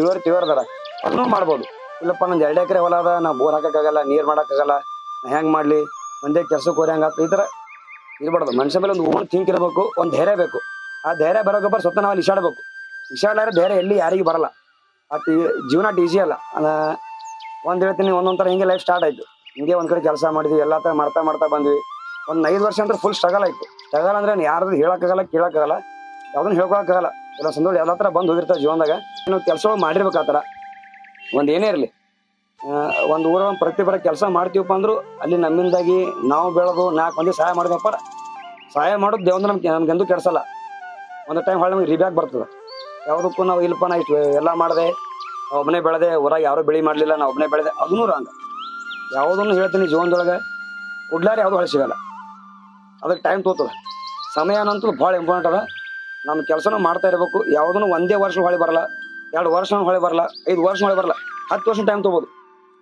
ಇಳುವರಿ ತಿವರ್ದಾರ, ಅದನ್ನು ಮಾಡ್ಬೋದು. ಇಲ್ಲಪ್ಪ ನಂದು 2 ಎಕರೆ ಹೊಲ ಅದ, ನಾವು ಬೋರ್ ಹಾಕಕ್ಕಾಗಲ್ಲ, ನೀರು ಮಾಡೋಕ್ಕಾಗಲ್ಲ, ನಾ ಹೆಂಗೆ ಮಾಡಲಿ, ಒಂದೇ ಕೆಲಸಕ್ಕೆ ಹೋರಿ ಹಂಗಾತ, ಈ ಥರ ಇರ್ಬಾರ್ದು. ಮನುಷ್ಯ ಮೇಲೆ ಒಂದು ಓನ್ ಥಿಂಕ್ ಇರಬೇಕು, ಒಂದು ಧೈರ್ಯ ಬೇಕು. ಆ ಧೈರ್ಯ ಬರೋಗೊಬ್ಬರು ಸ್ವತಃ ನಾವು ಅಲ್ಲಿ ಇಶಾಡಬೇಕು. ಇಶಾಡ್ಲಾರ ಧೈರ್ಯ ಎಲ್ಲಿ ಯಾರಿಗೆ ಬರಲ್ಲ. ಅದು ಜೀವನ ಈಸಿ ಅಲ್ಲ. ಒಂದು ಹೇಳ್ತೀನಿ, ಒಂದೊಂಥರ ಹಿಂಗೆ ಲೈಫ್ ಸ್ಟಾರ್ಟ್ ಆಯ್ತು. ಹಿಂಗೆ ಒಂದ್ ಕಡೆ ಕೆಲಸ ಮಾಡಿದ್ವಿ, ಎಲ್ಲ ಥರ ಮಾಡ್ತಾ ಬಂದ್ವಿ. ಒಂದು 5 ವರ್ಷ ಅಂದ್ರೆ ಫುಲ್ ಸ್ಟ್ರಗಲ್ ಆಯ್ತು. ಸ್ಟ್ರಗಲ್ ಅಂದ್ರೆ ಯಾರ್ದು ಹೇಳಕ್ಕಾಗಲ್ಲ, ಕೇಳಕ್ಕಾಗಲ್ಲ, ಯಾವ್ದನ್ನ ಹೇಳ್ಕೊಳಕ್ಕಾಗಲ್ಲ. ಎಲ್ಲ ಸಂದೋಳಿ ಎಲ್ಲ ಥರ ಬಂದು ಹೋಗಿರ್ತಾವೆ ಜೀವನದಾಗ. ನಾವು ಕೆಲಸಗಳು ಮಾಡಿರ್ಬೇಕು. ಆ ಥರ ಒಂದು ಏನೇ ಇರಲಿ, ಒಂದು ಊರ ಪ್ರತಿಭರ ಕೆಲಸ ಮಾಡ್ತೀವಪ್ಪ ಅಂದ್ರು ಅಲ್ಲಿ ನಮ್ಮಿಂದಾಗಿ ನಾವು ಬೆಳೆದು 4 ಮಂದಿ ಸಹಾಯ ಮಾಡಿದಪ್ಪ, ಸಹಾಯ ಮಾಡೋದು ದೇವ್ರು ನಮ್ಗೆಂದೂ ಕೆಡ್ಸಲ್ಲ. ಒಂದು ಟೈಮ್ ಹೊಳ್ಳಿ ನಮ್ಗೆ ರಿಬ್ಯಾಕ್ ಬರ್ತದೆ. ಯಾವುದಕ್ಕೂ ನಾವು ಇಲ್ಲಪ್ಪ ನಾ ಇಷ್ಟು ಎಲ್ಲ ಮಾಡಿದೆ, ಒಬ್ಬನೇ ಬೆಳೆದೆ, ಊರಾಗ ಯಾರು ಬೆಳೆ ಮಾಡಲಿಲ್ಲ, ನಾ ಒಬ್ಬನೇ ಬೆಳೆದೆ, ಅದನ್ನೂ ರಾಂಗ. ಯಾವುದನ್ನು ಹೇಳ್ತೀನಿ, ಜೀವನದೊಳಗೆ ಕೊಡ್ಲಾರ ಯಾವುದು ಹೊಳೆ ಸಿಗಲ್ಲ, ಅದಕ್ಕೆ ಟೈಮ್ ತೋತದ. ಸಮಯ ಅನ್ನೋಂಥದ್ದು ಭಾಳ ಇಂಪಾರ್ಟೆಂಟ್ ಅದ. ನಮ್ಮ ಕೆಲಸನೂ ಮಾಡ್ತಾ ಇರಬೇಕು. ಯಾವುದನ್ನು ಒಂದೇ ವರ್ಷ ಹೊಳೆ ಬರಲ್ಲ, 2 ವರ್ಷ ಹೊಳೆ ಬರಲ್ಲ, 5 ವರ್ಷ ಹೊಳೆ ಬರಲ್ಲ, 10 ವರ್ಷ ಟೈಮ್ ತೊಗೋಬೋದು.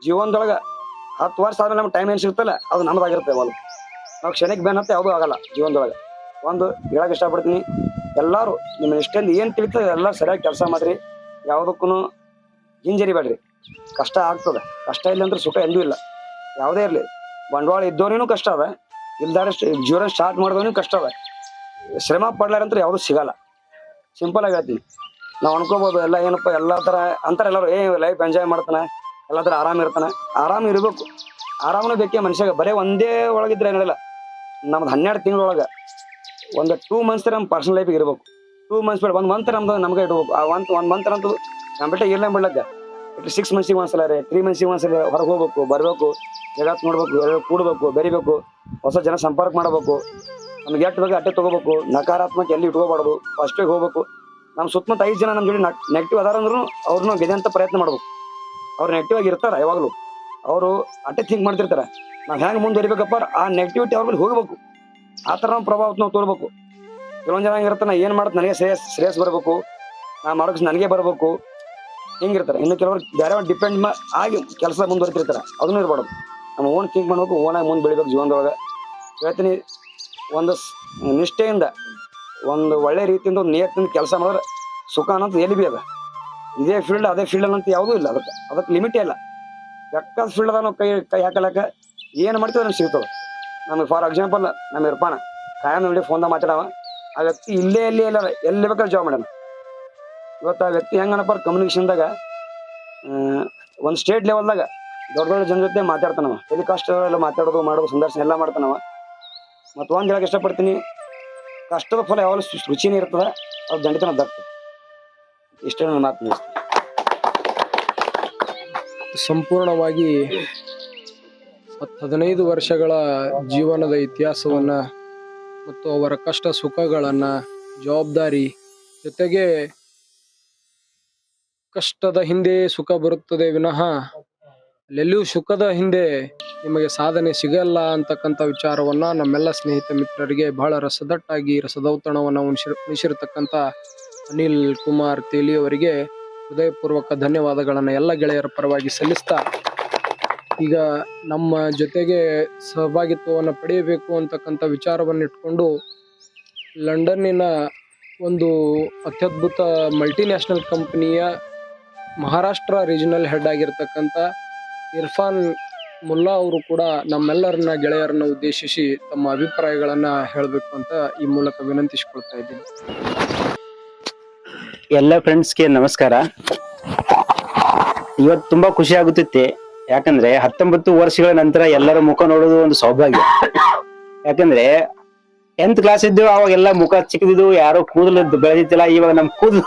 ಜೀವನದೊಳಗೆ 10 ವರ್ಷ ಆದ್ಮೇಲೆ ನಮ್ಗೆ ಟೈಮ್ ಏನು ಸಿಗ್ತಲ್ಲ ಅದು ನಮ್ದಾಗಿರುತ್ತೆ. ಅವಾಗ ನಾವು ಕ್ಷಣಕ್ಕೆ ಬೇನ್ ಹತ್ತ ಯಾವುದೂ ಆಗಲ್ಲ ಜೀವನದೊಳಗೆ. ಒಂದು ಹೇಳಕ್ಕೆ ಇಷ್ಟಪಡ್ತೀನಿ, ಎಲ್ಲರೂ ನಿಮ್ಮ ಇಷ್ಟೆಂದು ಏನು ತಿಳಿತದೆ ಎಲ್ಲ ಸರಿಯಾಗಿ ಕೆಲಸ ಮಾಡಿರಿ, ಯಾವುದಕ್ಕೂ ಹಿಂಜರಿಬೇಡ್ರಿ. ಕಷ್ಟ ಆಗ್ತದೆ, ಕಷ್ಟ ಇಲ್ಲ ಅಂದ್ರೆ ಸುಖ ಎಂದೂ ಇಲ್ಲ. ಯಾವುದೇ ಇರಲಿ, ಬಂಡವಾಳ ಇದ್ದವನಿಗೂ ಕಷ್ಟ ಅದ, ಇಲ್ದಾರೆ ಜೀವನ ಸ್ಟಾರ್ಟ್ ಮಾಡಿದವನಿಗೂ ಕಷ್ಟ ಅದ. ಶ್ರಮ ಪಡ್ಲಾರಂದ್ರೆ ಯಾವುದೂ ಸಿಗಲ್ಲ. ಸಿಂಪಲ್ ಆಗಿ ಹೇಳ್ತೀನಿ. ನಾವು ಅನ್ಕೋಬೋದು ಎಲ್ಲ ಏನಪ್ಪ ಎಲ್ಲ ಥರ ಅಂತಾರೆ ಎಲ್ಲರೂ, ಲೈಫ್ ಎಂಜಾಯ್ ಮಾಡ್ತಾನೆ, ಎಲ್ಲ ಥರ ಆರಾಮ ಇರ್ತಾನೆ. ಆರಾಮ ಇರಬೇಕು, ಆರಾಮನೂ ಬೇಕೇ ಮನುಷ್ಯಗೆ. ಬರೀ ಒಂದೇ ಒಳಗಿದ್ರೆ ಏನಿಲ್ಲ. ನಮ್ದು 12 ತಿಂಗಳೊಳಗೆ ಒಂದು 2 ಮಂತ್ಸ್ ನಮ್ಮ ಪರ್ಸನಲ್ ಲೈಫಿಗೆ ಇರಬೇಕು. 2 ಮಂತ್ಸ್ ಬೇಡ, 1 ಮಂತ್ ನಮ್ಗೆ ಇಟ್ಬೇಕು. ಆ 1 ಮಂತ್ ಅಂತೂ ನಮ್ಮ ಬಿಟ್ಟೆ ಇರಲೇ ಬಿಡ್ಲಕ್ಕ. 6 ಮಂತ್ಸಿಗೆ ಒಂದ್ಸಲ ರೀ, 3 ಮಂತ್ಸಿಗೆ ಒಂದ್ಸಲ ಹೊರಗೆ ಹೋಗ್ಬೇಕು, ಬರಬೇಕು, ಜಗತ್ತು ನೋಡ್ಬೇಕು, ಕೂಡ್ಬೇಕು, ಬೆರಿಬೇಕು, ಹೊಸ ಜನ ಸಂಪರ್ಕ ಮಾಡಬೇಕು. ನಮ್ಗೆ ಎಷ್ಟು ಬೇಕು ಅಟ್ಟೆ ತೊಗೋಬೇಕು. ನಕಾರಾತ್ಮಕ ಎಲ್ಲಿ ಇಟ್ಕೋಬಾರ್ದು, ಫಸ್ಟಿಗೆ ಹೋಗ್ಬೇಕು. ನಮ್ಮ ಸುತ್ತಮುತ್ತ 5 ಜನ ನಮ್ಮ ಜೋಡಿ ನೆಗೆಟಿವ್ ಅದಾರ ಅಂದ್ರೂ ಅವ್ರನ್ನ ಗೆದಂತ ಪ್ರಯತ್ನ ಮಾಡ್ಬೇಕು. ಅವ್ರು ನೆಗೆಟಿವ್ ಆಗಿ ಇರ್ತಾರೆ ಯಾವಾಗಲೂ, ಅವರು ಅಟ್ಟೆ ಥಿಂಕ್ ಮಾಡ್ತಿರ್ತಾರೆ. ನಾವು ಹೆಂಗೆ ಮುಂದುವರಿಬೇಕಪ್ಪ, ಆ ನೆಗೆಟಿವಿಟಿ ಅವ್ರ ಮೇಲೆ ಹೋಗ್ಬೇಕು. ಆ ಥರ ನಮ್ಮ ಪ್ರಭಾವ ನಾವು ತೋರ್ಬೇಕು. ಕೆಲವೊಂದು ಜನ ಹೆಂಗಿರ್ತಾರೆ, ನಾ ಏನು ಮಾಡುತ್ತೆ ನನಗೆ ಶ್ರೇಯಸ್ ಬರಬೇಕು, ನಾ ಮಾಡೋಕೆ ನನಗೆ ಬರಬೇಕು, ಹಿಂಗಿರ್ತಾರೆ. ಇನ್ನು ಕೆಲವರು ಬೇರೆ ಡಿಪೆಂಡ್ ಆಗಿ ಕೆಲಸ ಮುಂದುವರಿತಿರ್ತಾರೆ, ಅದನ್ನು ಇರ್ಬಾರ್ದು. ನಮ್ಮ ಓನ್ ಥಿಂಕ್ ಮಾಡ್ಬೇಕು, ಓನಾಗಿ ಮುಂದೆ ಬೆಳಿಬೇಕು ಜೀವನದೊಳಗೆ. ಹೇಳ್ತೀನಿ, ಒಂದು ನಿಷ್ಠೆಯಿಂದ, ಒಂದು ಒಳ್ಳೆ ರೀತಿಯಿಂದ, ಒಂದು ನಿಯತ್ತಿಂದ ಕೆಲಸ ಮಾಡಿದ್ರೆ ಸುಖ ಅನ್ನೋದು ಎಲ್ಲಿ ಬಿ ಅದ. ಇದೇ ಫೀಲ್ಡ್ ಅದೇ ಫೀಲ್ಡ್ ಅನ್ನೋದು ಯಾವುದೂ ಇಲ್ಲ. ಅದಕ್ಕೆ ಲಿಮಿಟೇ ಇಲ್ಲ. ಬೇಕಾದ ಫೀಲ್ಡ್ ಅದ, ನಾವು ಕೈ ಹಾಕಲಕ್ಕ ಏನು ಮಾಡ್ತೀವಿ ನಮ್ಗೆ ಸಿಗ್ತದೆ. ನಮಗೆ ಫಾರ್ ಎಕ್ಸಾಂಪಲ್ ನಮ್ಮ ಇರ್ಪಾನ ಕಾಯಂ ನೋಡಿ ಫೋನ್ದಾಗ ಮಾತಾಡವ, ಆ ವ್ಯಕ್ತಿ ಇಲ್ಲೇ ಎಲ್ಲಿ ಬೇಕಾದ್ರೆ ಜಾಬ್ ಮಾಡ್ಯಾನ. ಇವತ್ತು ಆ ವ್ಯಕ್ತಿ ಹೆಂಗನಪ್ಪ ಕಮ್ಯುನಿಕೇಷನ್ದಾಗ ಒಂದು ಸ್ಟೇಟ್ ಲೆವೆಲ್ದಾಗ ದೊಡ್ಡ ಜನ ಜೊತೆ ಮಾತಾಡ್ತಾನವ. ಟೆಲಿಕಾಸ್ಟ್ ಎಲ್ಲ ಮಾತಾಡೋದು ಮಾಡೋದು ಸಂದರ್ಶನ ಎಲ್ಲ ಮಾಡ್ತಾನವ. ಮತ್ತು ಒಂದು ಹೇಳಕ್ಕೆ ಇಷ್ಟಪಡ್ತೀನಿ, ಕಷ್ಟದ ಫಲ ಯಾವಾಗಲೂ ರುಚಿನೇ ಇರ್ತದೆ, ಅದು ದಂಡಿತನ ಬರ್ತದೆ. ಇಷ್ಟೇ ನನ್ನ ಮಾತು ಮುಗಿಸ್ತೀನಿ. ಸಂಪೂರ್ಣವಾಗಿ 15 ವರ್ಷಗಳ ಜೀವನದ ಇತಿಹಾಸವನ್ನ ಮತ್ತು ಅವರ ಕಷ್ಟ ಸುಖಗಳನ್ನ, ಜವಾಬ್ದಾರಿ ಜೊತೆಗೆ ಕಷ್ಟದ ಹಿಂದೆ ಸುಖ ಬರುತ್ತದೆ ವಿನಃ ಅಲ್ಲೆಲ್ಲಿಯೂ ಸುಖದ ಹಿಂದೆ ನಿಮಗೆ ಸಾಧನೆ ಸಿಗಲ್ಲ ಅಂತಕ್ಕಂಥ ವಿಚಾರವನ್ನ ನಮ್ಮೆಲ್ಲ ಸ್ನೇಹಿತ ಮಿತ್ರರಿಗೆ ಬಹಳ ರಸದಟ್ಟಾಗಿ ರಸದೌತಣವನ್ನ ಉಣಿಸಿರತಕ್ಕಂಥ ಅನಿಲ್ ಕುಮಾರ್ ತೇಲಿ ಅವರಿಗೆ ಹೃದಯಪೂರ್ವಕ ಧನ್ಯವಾದಗಳನ್ನ ಎಲ್ಲ ಗೆಳೆಯರ ಪರವಾಗಿ ಸಲ್ಲಿಸ್ತಾ, ಈಗ ನಮ್ಮ ಜೊತೆಗೆ ಸಹಭಾಗಿತ್ವವನ್ನು ಪಡೆಯಬೇಕು ಅಂತಕ್ಕಂಥ ವಿಚಾರವನ್ನು ಇಟ್ಕೊಂಡು ಲಂಡನ್ನಿನ ಒಂದು ಅತ್ಯದ್ಭುತ ಮಲ್ಟಿನ್ಯಾಷನಲ್ ಕಂಪನಿಯ ಮಹಾರಾಷ್ಟ್ರ ರೀಜನಲ್ ಹೆಡ್ ಆಗಿರ್ತಕ್ಕಂಥ ಇರ್ಫಾನ್ ಮುಲ್ಲಾ ಅವರು ಕೂಡ ನಮ್ಮೆಲ್ಲರನ್ನ ಗೆಳೆಯರನ್ನ ಉದ್ದೇಶಿಸಿ ತಮ್ಮ ಅಭಿಪ್ರಾಯಗಳನ್ನ ಹೇಳಬೇಕು ಅಂತ ಈ ಮೂಲಕ ವಿನಂತಿಸಿಕೊಳ್ತಾ ಇದ್ದೀನಿ. ಎಲ್ಲ ಫ್ರೆಂಡ್ಸ್ಗೆ ನಮಸ್ಕಾರ. ಇವತ್ತು ತುಂಬಾ ಖುಷಿ ಆಗುತ್ತಿತ್ತೆ, ಯಾಕಂದ್ರೆ 19 ವರ್ಷಗಳ ನಂತರ ಎಲ್ಲರ ಮುಖ ನೋಡೋದು ಒಂದು ಸೌಭಾಗ್ಯ. ಯಾಕಂದ್ರೆ 10th ಕ್ಲಾಸ್ ಇದ್ದು ಅವಾಗೆಲ್ಲ ಮುಖ ಚಿಕ್ಕದಿದ್ದು, ಯಾರೋ ಕೂದಲು ಬೆಳೆದಿತ್ತಿಲ್ಲ. ಇವಾಗ ನಮ್ ಕೂದಲು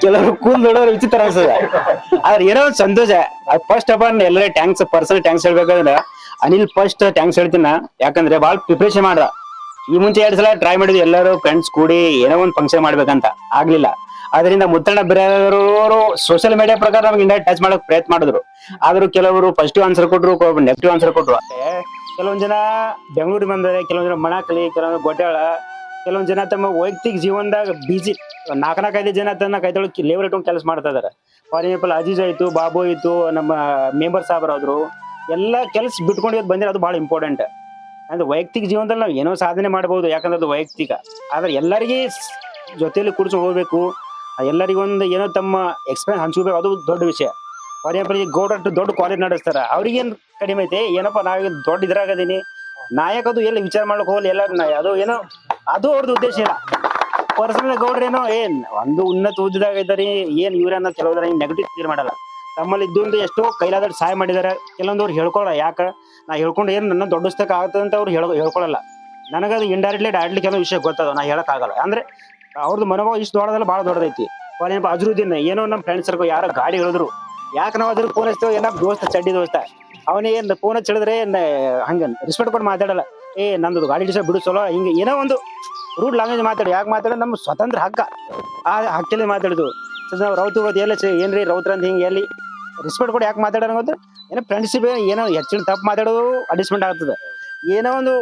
ಕೆಲವರು ಕೂದಲು ನೋಡೋರು ವಿಚಿತ್ರ ಅನ್ಸದ. ಆದ್ರೆ ಏನೋ ಒಂದು ಸಂತೋಷ. ಫಸ್ಟ್ ಆಫ್ ಆಲ್ ಎಲ್ಲರೇ ಪರ್ಸನಲ್ ಟ್ಯಾಂಕ್ಸ್ ಹೇಳ್ಬೇಕಂದ್ರೆ ಅನಿಲ್ ಫಸ್ಟ್ ಟ್ಯಾಂಕ್ಸ್ ಹೇಳ್ತೀನ. ಯಾಕಂದ್ರೆ ಬಾಳ್ ಪ್ರಿಪರೇಷನ್ ಮಾಡ್ದ. ಈ ಮುಂಚೆ 2 ಸಲ ಟ್ರೈ ಮಾಡಿದ್ವಿ ಎಲ್ಲರೂ ಫ್ರೆಂಡ್ಸ್ ಕೂಡಿ ಏನೋ ಒಂದು ಫಂಕ್ಷನ್ ಮಾಡ್ಬೇಕಂತ, ಆಗ್ಲಿಲ್ಲ. ಅದರಿಂದ ಮುತ್ತಣ್ಣ ಬೇರೆಯವರು ಸೋಷಿಯಲ್ ಮೀಡಿಯಾ ಪ್ರಕಾರ ನಮ್ಗೆ ಇಂಡಿಯಾ ಟಚ್ ಮಾಡಕ್ ಪ್ರಯತ್ನ ಮಾಡಿದ್ರು. ಆದ್ರೂ ಕೆಲವರು ಪಾಸಿಟಿವ್ ಆನ್ಸರ್ ಕೊಟ್ರು, ನೆಗೆಟಿವ್ ಆನ್ಸರ್ ಕೊಟ್ರು. ಕೆಲವೊಂದ್ ಜನ ಬೆಂಗಳೂರಿಗೆ ಬಂದರೆ, ಕೆಲವೊಂದ್ ಜನ ಮಣಕಲಿ, ಕೆಲವೊಂದು ಗೋಟ್ಯಾಳ, ಕೆಲವೊಂದ್ ಜನ ತಮ್ಮ ವೈಯಕ್ತಿಕ ಜೀವನದಾಗ ಬಿಜಿ 4-5 ಜನ ತನ್ನ ಕೈತೊಳಗೆ ಲೇಬರ್ ಇಟ್ಕೊಂಡು ಕೆಲಸ ಮಾಡ್ತಾ ಇದಾರೆ. ಫಾರ್ ಎಕ್ಸಾಂಪಲ್ ಅಜೀಜ್ ಆಯ್ತು, ಬಾಬು ಆಯ್ತು, ನಮ್ಮ ಮೆಂಬರ್ ಸಾಬ್ರಾದ್ರು ಎಲ್ಲ ಕೆಲಸ ಬಿಟ್ಕೊಂಡು ಇವತ್ತು ಬಂದಿರೋ, ಅದು ಬಹಳ ಇಂಪಾರ್ಟೆಂಟ್. ಅಂದ್ರೆ ವೈಯಕ್ತಿಕ ಜೀವನದಲ್ಲಿ ನಾವು ಏನೋ ಸಾಧನೆ ಮಾಡಬಹುದು, ಯಾಕಂದ್ರೆ ಅದು ವೈಯಕ್ತಿಕ. ಆದ್ರೆ ಎಲ್ಲರಿಗೆ ಜೊತೆಯಲ್ಲಿ ಕೂರ್ಸ್ಕೊಂಡು ಹೋಗ್ಬೇಕು, ಎಲ್ಲರಿಗೊಂದು ಏನೋ ತಮ್ಮ ಎಕ್ಸ್ಪೀರಿಯನ್ಸ್ ಹಂಚ್ಕೋಬೇಕು, ಅದು ದೊಡ್ಡ ವಿಷಯ. ಫಾರ್ ಎಕ್ಸಾಂಪಲ್ ಈ ಗೌಡ್ರು ದೊಡ್ಡ ಕಾಲೇಜ್ ನಡೆಸ್ತಾರ, ಅವ್ರಿಗೇನ್ ಕಡಿಮೆ ಐತೆ, ಏನಪ್ಪ ನಾವೀಗ ದೊಡ್ಡ ಇದ್ರಾಗದೀನಿ ನಾಯಕ, ಅದು ಎಲ್ಲ ವಿಚಾರ ಮಾಡ್ಲಿಕ್ಕೆ ಹೋಗಲಿ, ಎಲ್ಲ ಅದು ಏನೋ ಅದು ಅವ್ರದ್ದು ಉದ್ದೇಶ ಇಲ್ಲ. ಪರ್ಸನಲ್ ಗೌಡ್ರೇನೋ ಒಂದು ಉನ್ನತ ಹುದ್ದೆದಾಗ ಇದ್ದಾರೆ, ಇವ್ರನ್ನ ಕೆಲವರ ನೆಗೆಟಿವ್ ತೀರ್ ಮಾಡಲ್ಲ. ತಮ್ಮಲ್ಲಿ ಇದ್ದು ಎಷ್ಟೋ ಕೈಲಾದಷ್ಟು ಸಹಾಯ ಮಾಡಿದಾರೆ. ಕೆಲವೊಂದವ್ರು ಹೇಳ್ಕೊಳ, ಯಾಕ ನಾ ಹೇಳ್ಕೊಂಡು ನನ್ನ ದೊಡ್ಡಸ್ತಕ ಆಗ್ತದೆ ಅಂತ ಅವ್ರು ಹೇಳ್ಕೊಳಲ್ಲ. ನನಗದು ಇಂಡೈರೆಕ್ಟ್ಲಿ ಡೈರೆಕ್ಟ್ಲಿ ಕೆಲವು ವಿಷಯ ಗೊತ್ತದ, ನಾ ಹೇಳಕ್ ಆಗಲ್ಲ. ಅಂದ್ರೆ ಅವ್ರದ್ದು ಮನೋಭಾವ ಇಷ್ಟು ದೊಡ್ಡದಲ್ಲ, ಭಾಳ ದೊಡ್ಡದೈತಿ. ಫಾರ್ ಎಕ್ಸಾಂಪಲ್ ಅಜರುದ್ದೀನ್ ಏನೋ ನಮ್ಮ ಫ್ರೆಂಡ್ಸ್ ಸರ್ಕಲ್ ಯಾರೋ ಗಾಡಿ ಹೇಳಿದ್ರು, ಯಾಕೆ ನಾವು ಅದ್ರ ಫೋನ್ ಹಚ್ತೇವೆ, ಏನ ದೋಸ್ತ ಚಡ್ಡಿ ದೋಸ್ತ ಅವನೇನ್ ಫೋನ್ ಹಚ್ಚಿದ್ರೆ ಹಂಗ ರೆಸ್ಪೆಕ್ಟ್ ಕೊಟ್ಟು ಮಾತಾಡಲ್ಲ. ನಂದು ಗಾಡಿ ಡಿಸ ಬಿಡು ಚಲೋ, ಹಿಂಗೆ ಏನೋ ಒಂದು ರೂಡ್ ಲ್ಯಾಂಗ್ವೇಜ್ ಮಾತಾಡಿ. ಯಾಕೆ ಮಾತಾಡೋದು, ನಮ್ಮ ಸ್ವತಂತ್ರ ಹಕ್ಕ, ಆ ಹಕ್ಕಲ್ಲಿ ಮಾತಾಡುದು. ನಾವು ರೌತು ಹೋದ್ ಎಲ್ಲ ಏನ್ರಿ ರೌತ್ರ ಅಂತ ಹಿಂಗೆ ಎಲ್ಲಿ ರೆಸ್ಪೆಕ್ಟ್ ಕೊಟ್ಟು ಯಾಕೆ ಮಾತಾಡೋಣ ಗೊತ್ತು. ಏನೋ ಫ್ರೆಂಡ್ಶಿಪ್ ಏನೋ ಹೆಚ್ಚಿನ ತಪ್ಪು ಮಾತಾಡೋದು ಅಡ್ಜಸ್ಟ್ಮೆಂಟ್ ಆಗ್ತದೆ. ಏನೋ ಒಂದು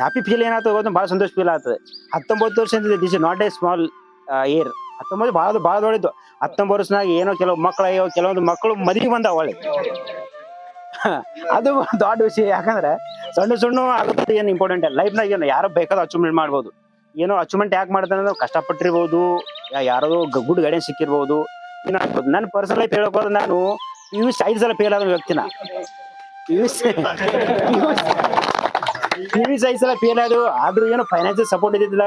ಹ್ಯಾಪಿ ಫೀಲ್ ಏನಾಗ್ತದೆ ಗೊತ್ತು, ಭಾಳ ಸಂತೋಷ ಫೀಲ್ ಆಗ್ತದೆ. 19 ವರ್ಷ ಅಂತ this is not A small air. 19 ಭಾಳ ದೊಡ್ಡದು. 19 ವರ್ಷನಾಗ ಏನೋ ಕೆಲವು ಮಕ್ಕಳು, ಕೆಲವೊಂದು ಮಕ್ಕಳು ಮದುವೆ ಬಂದಾವ ಒಳ್ಳೆ, ಅದು ದೊಡ್ಡ ವಿಷಯ. ಯಾಕಂದ್ರೆ ಸಣ್ಣ ಆಗುತ್ತೆ ಏನು ಇಂಪಾರ್ಟೆಂಟ್ ಅಲ್ಲ ಲೈಫ್ನಾಗ. ಏನು ಯಾರೋ ಬೇಕಾದ ಅಚೀವ್ಮೆಂಟ್ ಮಾಡ್ಬೋದು. ಏನೋ ಅಚೀವ್ಮೆಂಟ್ ಯಾಕೆ ಮಾಡ್ತಾನೆ ಅಂದ್ರೆ ಕಷ್ಟಪಟ್ಟಿರ್ಬೋದು, ಯಾರೋ ಗುಡ್ ಗೈಡೆನ್ಸ್ ಸಿಕ್ಕಿರ್ಬೋದು, ಏನಾಗ್ಬೋದು. ನನ್ನ ಪರ್ಸನಲ್ ಲೈಫ್ ಹೇಳೋಕೋದ್ರೆ ನಾನು PUC 5 ಸಲ ಫೇಲ್ ಆದ ವ್ಯಕ್ತಿನ. PUC 5 ಸಲ ಫೇಲ್ ಆದ್ರು, ಆದ್ರೂ ಏನೋ ಫೈನಾನ್ಸಿಯಲ್ ಸಪೋರ್ಟ್ ಇದ್ದಿದ್ದಿಲ್ಲ.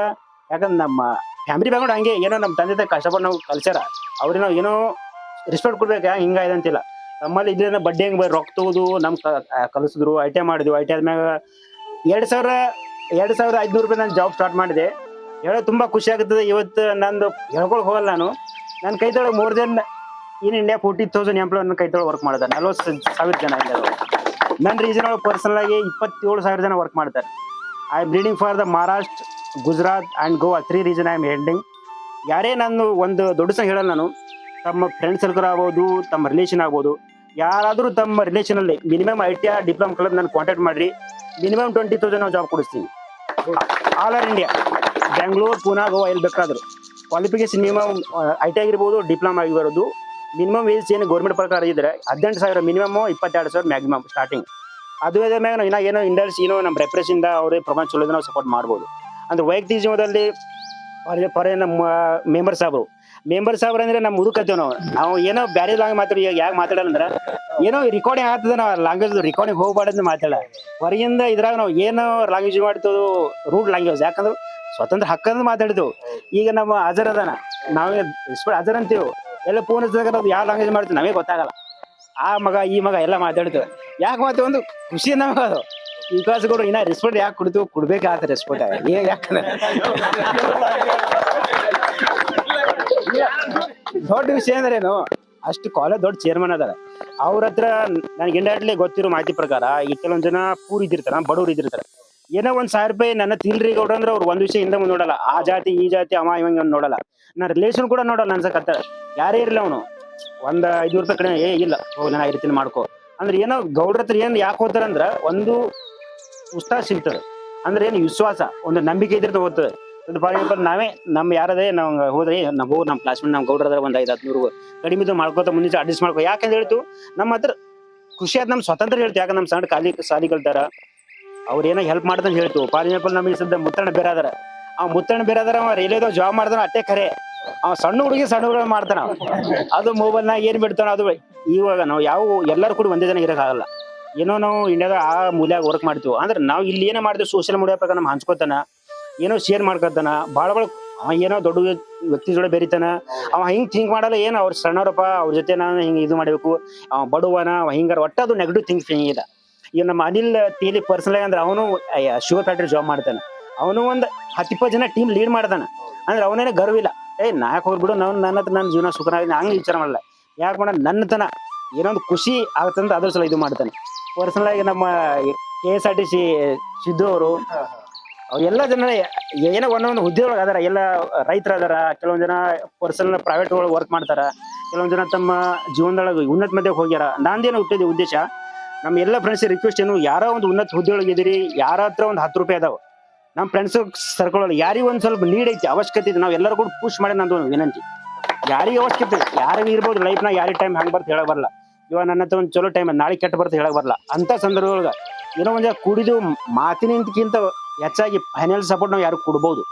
ಯಾಕಂದ್ರೆ ನಮ್ಮ ಫ್ಯಾಮಿಲಿ ಬ್ಯಾಗ್ರೌಂಡ್ ಹಂಗೆ, ಏನೋ ನಮ್ಮ ತಂದೆ ಕಷ್ಟಪಟ್ಟು ನಾವು ಕಲ್ಸ್ಯಾರ, ಅವ್ರಿಗೆ ನಾವು ಏನೋ ರೆಸ್ಪೆಕ್ಟ್ ಕೊಡ್ಬೇಕು, ಹಿಂಗಾಯ್ತು ಅಂತಿಲ್ಲ. ನಮ್ಮಲ್ಲಿ ಇದ್ರಿಂದ ಬಡ್ಡಿ ಹೆಂಗೆ ರೊಕ್ಕ ತಗೋದು ನಮ್ ಕಲಿಸಿದ್ರು. ITI ಮಾಡಿದ್ವಿ. ITI ಆದ್ಮ್ಯಾಗ 2,500 ರೂಪಾಯಿ ನಾನು ಜಾಬ್ ಸ್ಟಾರ್ಟ್ ಮಾಡಿದೆ. ಹೇಳೋದು ತುಂಬಾ ಖುಷಿ ಆಗುತ್ತದೆ. ಇವತ್ತು ನಂದು ಹೇಳ್ಕೊಳಕ್ ಹೋಗಲ್ಲ ನಾನು. ನನ್ನ ಕೈತೊಳಗೆ more than in India 40,000 employ ನನ್ನ ಕೈತೊಳಗೆ ವರ್ಕ್ ಮಾಡ್ತಾರೆ. 40,000 ಜನ ಇಲ್ಲ. ನನ್ನ ರೀಜನ್ ಒಳಗೆ ಪರ್ಸನಲ್ ಆಗಿ 27,000 ಜನ ವರ್ಕ್ ಮಾಡ್ತಾರೆ. I am leading for the Maharashtra, Gujarat and Goa 3 region I am heading. ಯಾರೇ ನಾನು ಒಂದು ದೊಡ್ಡ ಸಂಘ ಹೇಳಲ್ಲ ನಾನು. ತಮ್ಮ ಫ್ರೆಂಡ್ ಸರ್ಕಲ್ ಆಗ್ಬೋದು, ತಮ್ಮ ರಿಲೇಷನ್ ಆಗ್ಬೋದು, ಯಾರಾದರೂ ತಮ್ಮ ರಿಲೇಷನ್ ಅಲ್ಲಿ ಮಿನಿಮಮ್ ITI ಡಿಪ್ಲೊಮಾ ಕ್ಲಬ್ ನಾನು ಕಾಂಟ್ಯಾಕ್ಟ್ ಮಾಡ್ರಿ. ಮಿನಿಮಮ್ 20,000 ನಾವು ಜಾಬ್ ಕೊಡಿಸ್ತೀವಿ. All over India, Bengaluru, Pune, Goa ಎಲ್ಲಿ ಬೇಕಾದ್ರು. ಕ್ವಾಲಿಫಿಕೇಶನ್ ಮಿನಿಮಮ್ ITI ಆಗಿರ್ಬೋದು, ಡಿಪ್ಲೊಮಾ ಆಗಿರ್ಬೋದು. ಮಿನಿಮಮ್ ಏಜ್ ಏನು ಗೌರ್ಮೆಂಟ್ ಪ್ರಕಾರ ಇದ್ರೆ 18,000 ಮಿನಿಮಮ್, 22,000 ಮ್ಯಾಕ್ಸಿಮಮ್ ಸ್ಟಾರ್ಟಿಂಗ್. ಅದು ಮ್ಯಾಗ ನಾವು ಏನೋ ಇಂಡಲ್ಸ್ ಏನೋ ನಮ್ಮ ರೆಪ್ರೆಸಿಂದ ಅವ್ರಿಗೆ ಪ್ರಮಾಣ ಚಲೋ ನಾವು ಸಪೋರ್ಟ್ ಮಾಡ್ಬೋದು. ಅಂದ್ರೆ ವೈಯಕ್ತಿಕ ಜೀವನದಲ್ಲಿ ನಮ್ಮ ಮೆಂಬರ್ ಸಾಬ್ರು ಅಂದ್ರೆ ನಮ್ಮ ಮುದುಕತ್ತೇವೆ ನಾವು ಏನೋ ಬ್ಯಾರೆ ಲಾಂಗ್ವೇಜ್ ಮಾತಾಡಿ. ಯಾಕೆ ಮಾತಾಡಲ್ಲ ಅಂದ್ರೆ ಏನೋ ರಿಕಾರ್ಡಿಂಗ್ ಆಗ್ತದೆ, ನಾವು ಲ್ಯಾಂಗ್ವೇಜ್ ರಿಕಾರ್ಡಿಂಗ್ ಹೋಗ್ಬಾರ್ದು ಮಾತಾಡ. ಹೊರಗಿಂದ ಇದ್ರಾಗ ನಾವು ಏನೋ ಲ್ಯಾಂಗ್ವೇಜ್ ಮಾಡ್ತೇವೆ, ರೂಡ್ ಲ್ಯಾಂಗ್ವೇಜ್. ಯಾಕಂದ್ರೆ ಸ್ವತಂತ್ರ ಹಕ್ಕಂದ್ರೆ ಮಾತಾಡಿದೆವು. ಈಗ ನಮ್ಮ ಅಜರ್ ಅದಾನ, ನಾವೇ ಅಜರ್ ಅಂತೀವಿ. ಎಲ್ಲ ಫೋನ್ ಹಚ್ಚಿದಾಗ ನಾವು ಯಾವ ಲ್ಯಾಂಗ್ವೇಜ್ ಮಾಡ್ತೀವಿ ನಮಗೆ ಗೊತ್ತಾಗಲ್ಲ. ಆ ಮಗ ಈ ಮಗ ಎಲ್ಲ ಮಾತಾಡ್ತೇವೆ. ಯಾಕೆ ಮಾತೇವೆ ಒಂದು ಖುಷಿ ನಮಗೆ. ಅದು ವಿಕಾಸ್ ಗೌಡ್ರು ಇನ್ನ ರೆಸ್ಪೆಕ್ಟ್ ಯಾಕೆ ಕೊಡ್ಬೇಕಾಗತ್ತೆ ರೆಸ್ಪೆಕ್ಟ್. ಯಾಕಂದ್ರೆ ದೊಡ್ಡ ವಿಷಯ ಅಂದ್ರೇನು, ಅಷ್ಟು ಕಾಲೇಜ್ ದೊಡ್ಡ ಚೇರ್ಮನ್ ಅದಾರ. ಅವ್ರ ಹತ್ರ ನನಗೆ ಇಂಡೈರೆಕ್ಟ್ಲಿ ಗೊತ್ತಿರೋ ಮಾಹಿತಿ ಪ್ರಕಾರ ಈ ಕೆಲವೊಂದ್ ಜನ ಪೂರ್ ಇದ್ದಿರ್ತಾರ, ಬಡವ್ರು ಇದ್ದಿರ್ತಾರೆ. ಏನೋ 1,000 ರೂಪಾಯಿ ನನ್ನ ತಿಲ್ರಿ ಗೌಡ್ರ ಅಂದ್ರೆ ಅವ್ರು ಒಂದ್ ವಿಷಯ ಹಿಂದೆ ಮುಂದೆ ನೋಡಲ್ಲ. ಆ ಜಾತಿ ಈ ಜಾತಿ ಅವ ಇವಂಗ ನೋಡಲ್ಲ. ನಾ ರಿಲೇಷನ್ ಕೂಡ ನೋಡಲ್ಲ. ಅನ್ಸಕತ್ತ ಯಾರೇ ಇರಲಿ ಅವನು ಒಂದ್ 500 ರೂಪಾಯಿ ಕಡಿಮೆ ಇಲ್ಲ ಹೋಗಿ ನಾನು ರೀತಿನ ಮಾಡ್ಕೋ ಅಂದ್ರೆ ಏನೋ ಗೌಡ್ರ ಹತ್ರ ಏನ್ ಯಾಕೆ ಹೋಗ್ತಾರ ಅಂದ್ರ ಒಂದು ಉತ್ಸಾಹ ಸಿಗ್ತದೆ ಅಂದ್ರೆ ಏನು ವಿಶ್ವಾಸ ಒಂದು ನಂಬಿಕೆ ಇದ್ರೆ ಹೋಗ್ತದೆ. ಫಾರ್ ಎಕ್ಸಾಂಪಲ್ ನಾವೇ ಯಾರದೇ ನಾವು ಹೋದ್ರೆ ನಮ್ಮ ಕ್ಲಾಸ್ಮೇಟ್ ನಮ್ಮ ಗೌಡ್ರ ಒಂದ್ 500-100 ಕಡಿಮೆ ಮಾಡ್ಕೋತ ಮುಂದೆ ಅಡ್ಜಸ್ಟ್ ಮಾಡ್ಕೋ ಯಾಕಂತ ಹೇಳ್ತು ನಮ್ಮ ಹತ್ರ ಖುಷಿ ಆದ್ ನಮ್ ಸ್ವತಂತ್ರ ಹೇಳ್ತು. ಯಾಕಂದ್ರೆ ನಮ್ ಸಣ್ಣ ಸಾಲಿ ಕಲ್ತಾರ ಅವ್ರ ಏನೋ ಹೆಲ್ಪ್ ಮಾಡ್ದಂತ ಹೇಳ್ತು. ಫಾರ್ ಎಕ್ಸಾಂಪಲ್ ನಮಗೆ ಸದ್ಯ ಮುತ್ತಣ್ಣ ಬೇರೆ ಅದಾರ, ಅವ ರೈಲ್ವೆದಾಗ ಜಾಬ್ ಮಾಡ್ತಾನ ಅಟ್ಟೆ ಖರೆ. ಅವ ಸಣ್ಣ ಹುಡುಗ ಮಾಡ್ತಾನ, ಅದು ಮೊಬೈಲ್ನಾಗ ಏನ್ ಬಿಡ್ತಾನ ಅದು. ಇವಾಗ ನಾವು ಎಲ್ಲರೂ ಕೂಡ ಒಂದೇ ಜನ ಇರಕ್ಕಾಗಲ್ಲ. ಏನೋ ನಾವು ಇಂಡಿಯಾದ ಆ ಮೂಲ್ಯಾಗ ವರ್ಕ್ ಮಾಡ್ತೀವಿ ಅಂದ್ರೆ ನಾವು ಇಲ್ಲಿ ಏನೋ ಮಾಡ್ತೀವಿ ಸೋಷಿಯಲ್ ಮೀಡಿಯಾ ಪ್ರಕಾರ ನಮ್ ಹಂಚ್ಕೋತಾನ, ಏನೋ ಶೇರ್ ಮಾಡ್ಕೊತಾನ, ಭಾಳ ಏನೋ ದೊಡ್ಡ ವ್ಯಕ್ತಿ ಜೋಡೆ ಬೆರಿತಾನ. ಅವ ಹಿಂಗ್ ಥಿಂಕ್ ಮಾಡಲ್ಲ, ಏನ್ ಅವ್ರ ಸಣ್ಣವ್ರಪ್ಪ ಅವ್ರ ಜೊತೆ ನಾನು ಹಿಂಗ್ ಇದು ಮಾಡ್ಬೇಕು, ಅವ ಬಡವನ ಹಿಂಗಾರ ಒಟ್ಟ ಅದು ನೆಗೆಟಿವ್ ಥಿಂಕಿಂಗ್ ಇದೆ. ಈಗ ನಮ್ಮ ಅನಿಲ್ ತೇಲಿ ಪರ್ಸನಲ್ ಅಂದ್ರೆ ಅವನು ಶುಗರ್ ಫ್ಯಾಕ್ಟ್ರಿ ಜಾಬ್ ಮಾಡ್ತಾನೆ. ಅವನು ಒಂದ್ 10-20 ಜನ ಟೀಮ್ ಲೀಡ್ ಮಾಡ್ತಾನ ಅಂದ್ರೆ ಅವನೇನೆ ಗರ್ವಿಲ್ಲ. ನಾಕ್ ಹೋಗ್ಬಿಡು ನನ್ನ ಹತ್ರ ನನ್ನ ಜೀವನ ಸುಖನಾಗಿದೆ ಹಂಗ ವಿಚಾರ ಮಾಡಲ್ಲ. ಯಾಕೆ ಮಾಡ ನನ್ನ ತನ ಏನೊಂದು ಖುಷಿ ಆಗತ್ತಂತ ಅದ್ರ ಸಲ ಇದು ಮಾಡ್ತಾನೆ. ಪರ್ಸನಲ್ ಆಗಿ ನಮ್ಮ KSRTC ಸಿದ್ದು ಅವರು ಅವ್ರೆಲ್ಲ ಜನ ಏನೋ ಒಂದೊಂದು ಹುದ್ದೆ ಒಳಗೆ ಅದಾರ. ಎಲ್ಲ ರೈತರ ಅದಾರ, ಕೆಲವೊಂದ್ ಜನ ಪರ್ಸನಲ್ ಪ್ರೈವೇಟ್ ಒಳಗೆ ವರ್ಕ್ ಮಾಡ್ತಾರ, ಕೆಲವೊಂದ್ ಜನ ತಮ್ಮ ಜೀವನದೊಳಗೆ ಉನ್ನತ ಮಧ್ಯೆ ಹೋಗ್ಯಾರ. ನಂದೇನು ಹುಟ್ಟಿದ ಉದ್ದೇಶ ನಮ್ಮ ಎಲ್ಲ ಫ್ರೆಂಡ್ಸ್ ರಿಕ್ವೆಸ್ಟ್ ಏನು, ಯಾರೋ ಒಂದು ಉನ್ನತ ಹುದ್ದೆ ಒಳಗೆ ಇದೀರಿ, ಯಾರ ಹತ್ರ ಒಂದು 10 ರೂಪಾಯಿ ಅದಾವ ನಮ್ಮ ಫ್ರೆಂಡ್ಸ್ ಸರ್ಕಲ್ ಒಳಗೆ ಯಾರಿಗೆ ಒಂದ್ ಸ್ವಲ್ಪ ನೀಡ್ ಐತಿ, ಅವಶ್ಯಕತೆ ಇದೆ, ನಾವ್ ಎಲ್ಲರೂ ಕೂಡ ಪುಷ್ ಮಾಡಿ ನಂದು ವಿನಂತಿ. ಯಾರಿಗೆ ಅವಶ್ಯಕತೆ ಯಾರಿಗೆ ಇರ್ಬೋದು ಲೈಫ್ನಾಗ ಯಾರಿಗೆ ಟೈಮ್ ಹಂಗ್ ಬರ್ತ ಹೇಳಕ್ ಬರಲ್ಲ. ಇವಾಗ ನನ್ನ ಹತ್ರ ಒಂದು ಚಲೋ ಟೈಮ್ ನಾಳೆ ಕೆಟ್ಟ ಬರ್ತ ಹೇಳಕ್ ಬರಲ್ಲ. ಅಂತ ಸಂದರ್ಭದೊಳಗ ಏನೋ ಒಂದ್ ಕುಡಿದು ಮಾತಿನಿಂದಕ್ಕಿಂತ ಹೆಚ್ಚಾಗಿ ಫೈನಾನ್ಸ್ ಸಪೋರ್ಟ್ ನಾವು ಯಾರು ಕೊಡ್ಬೋದು.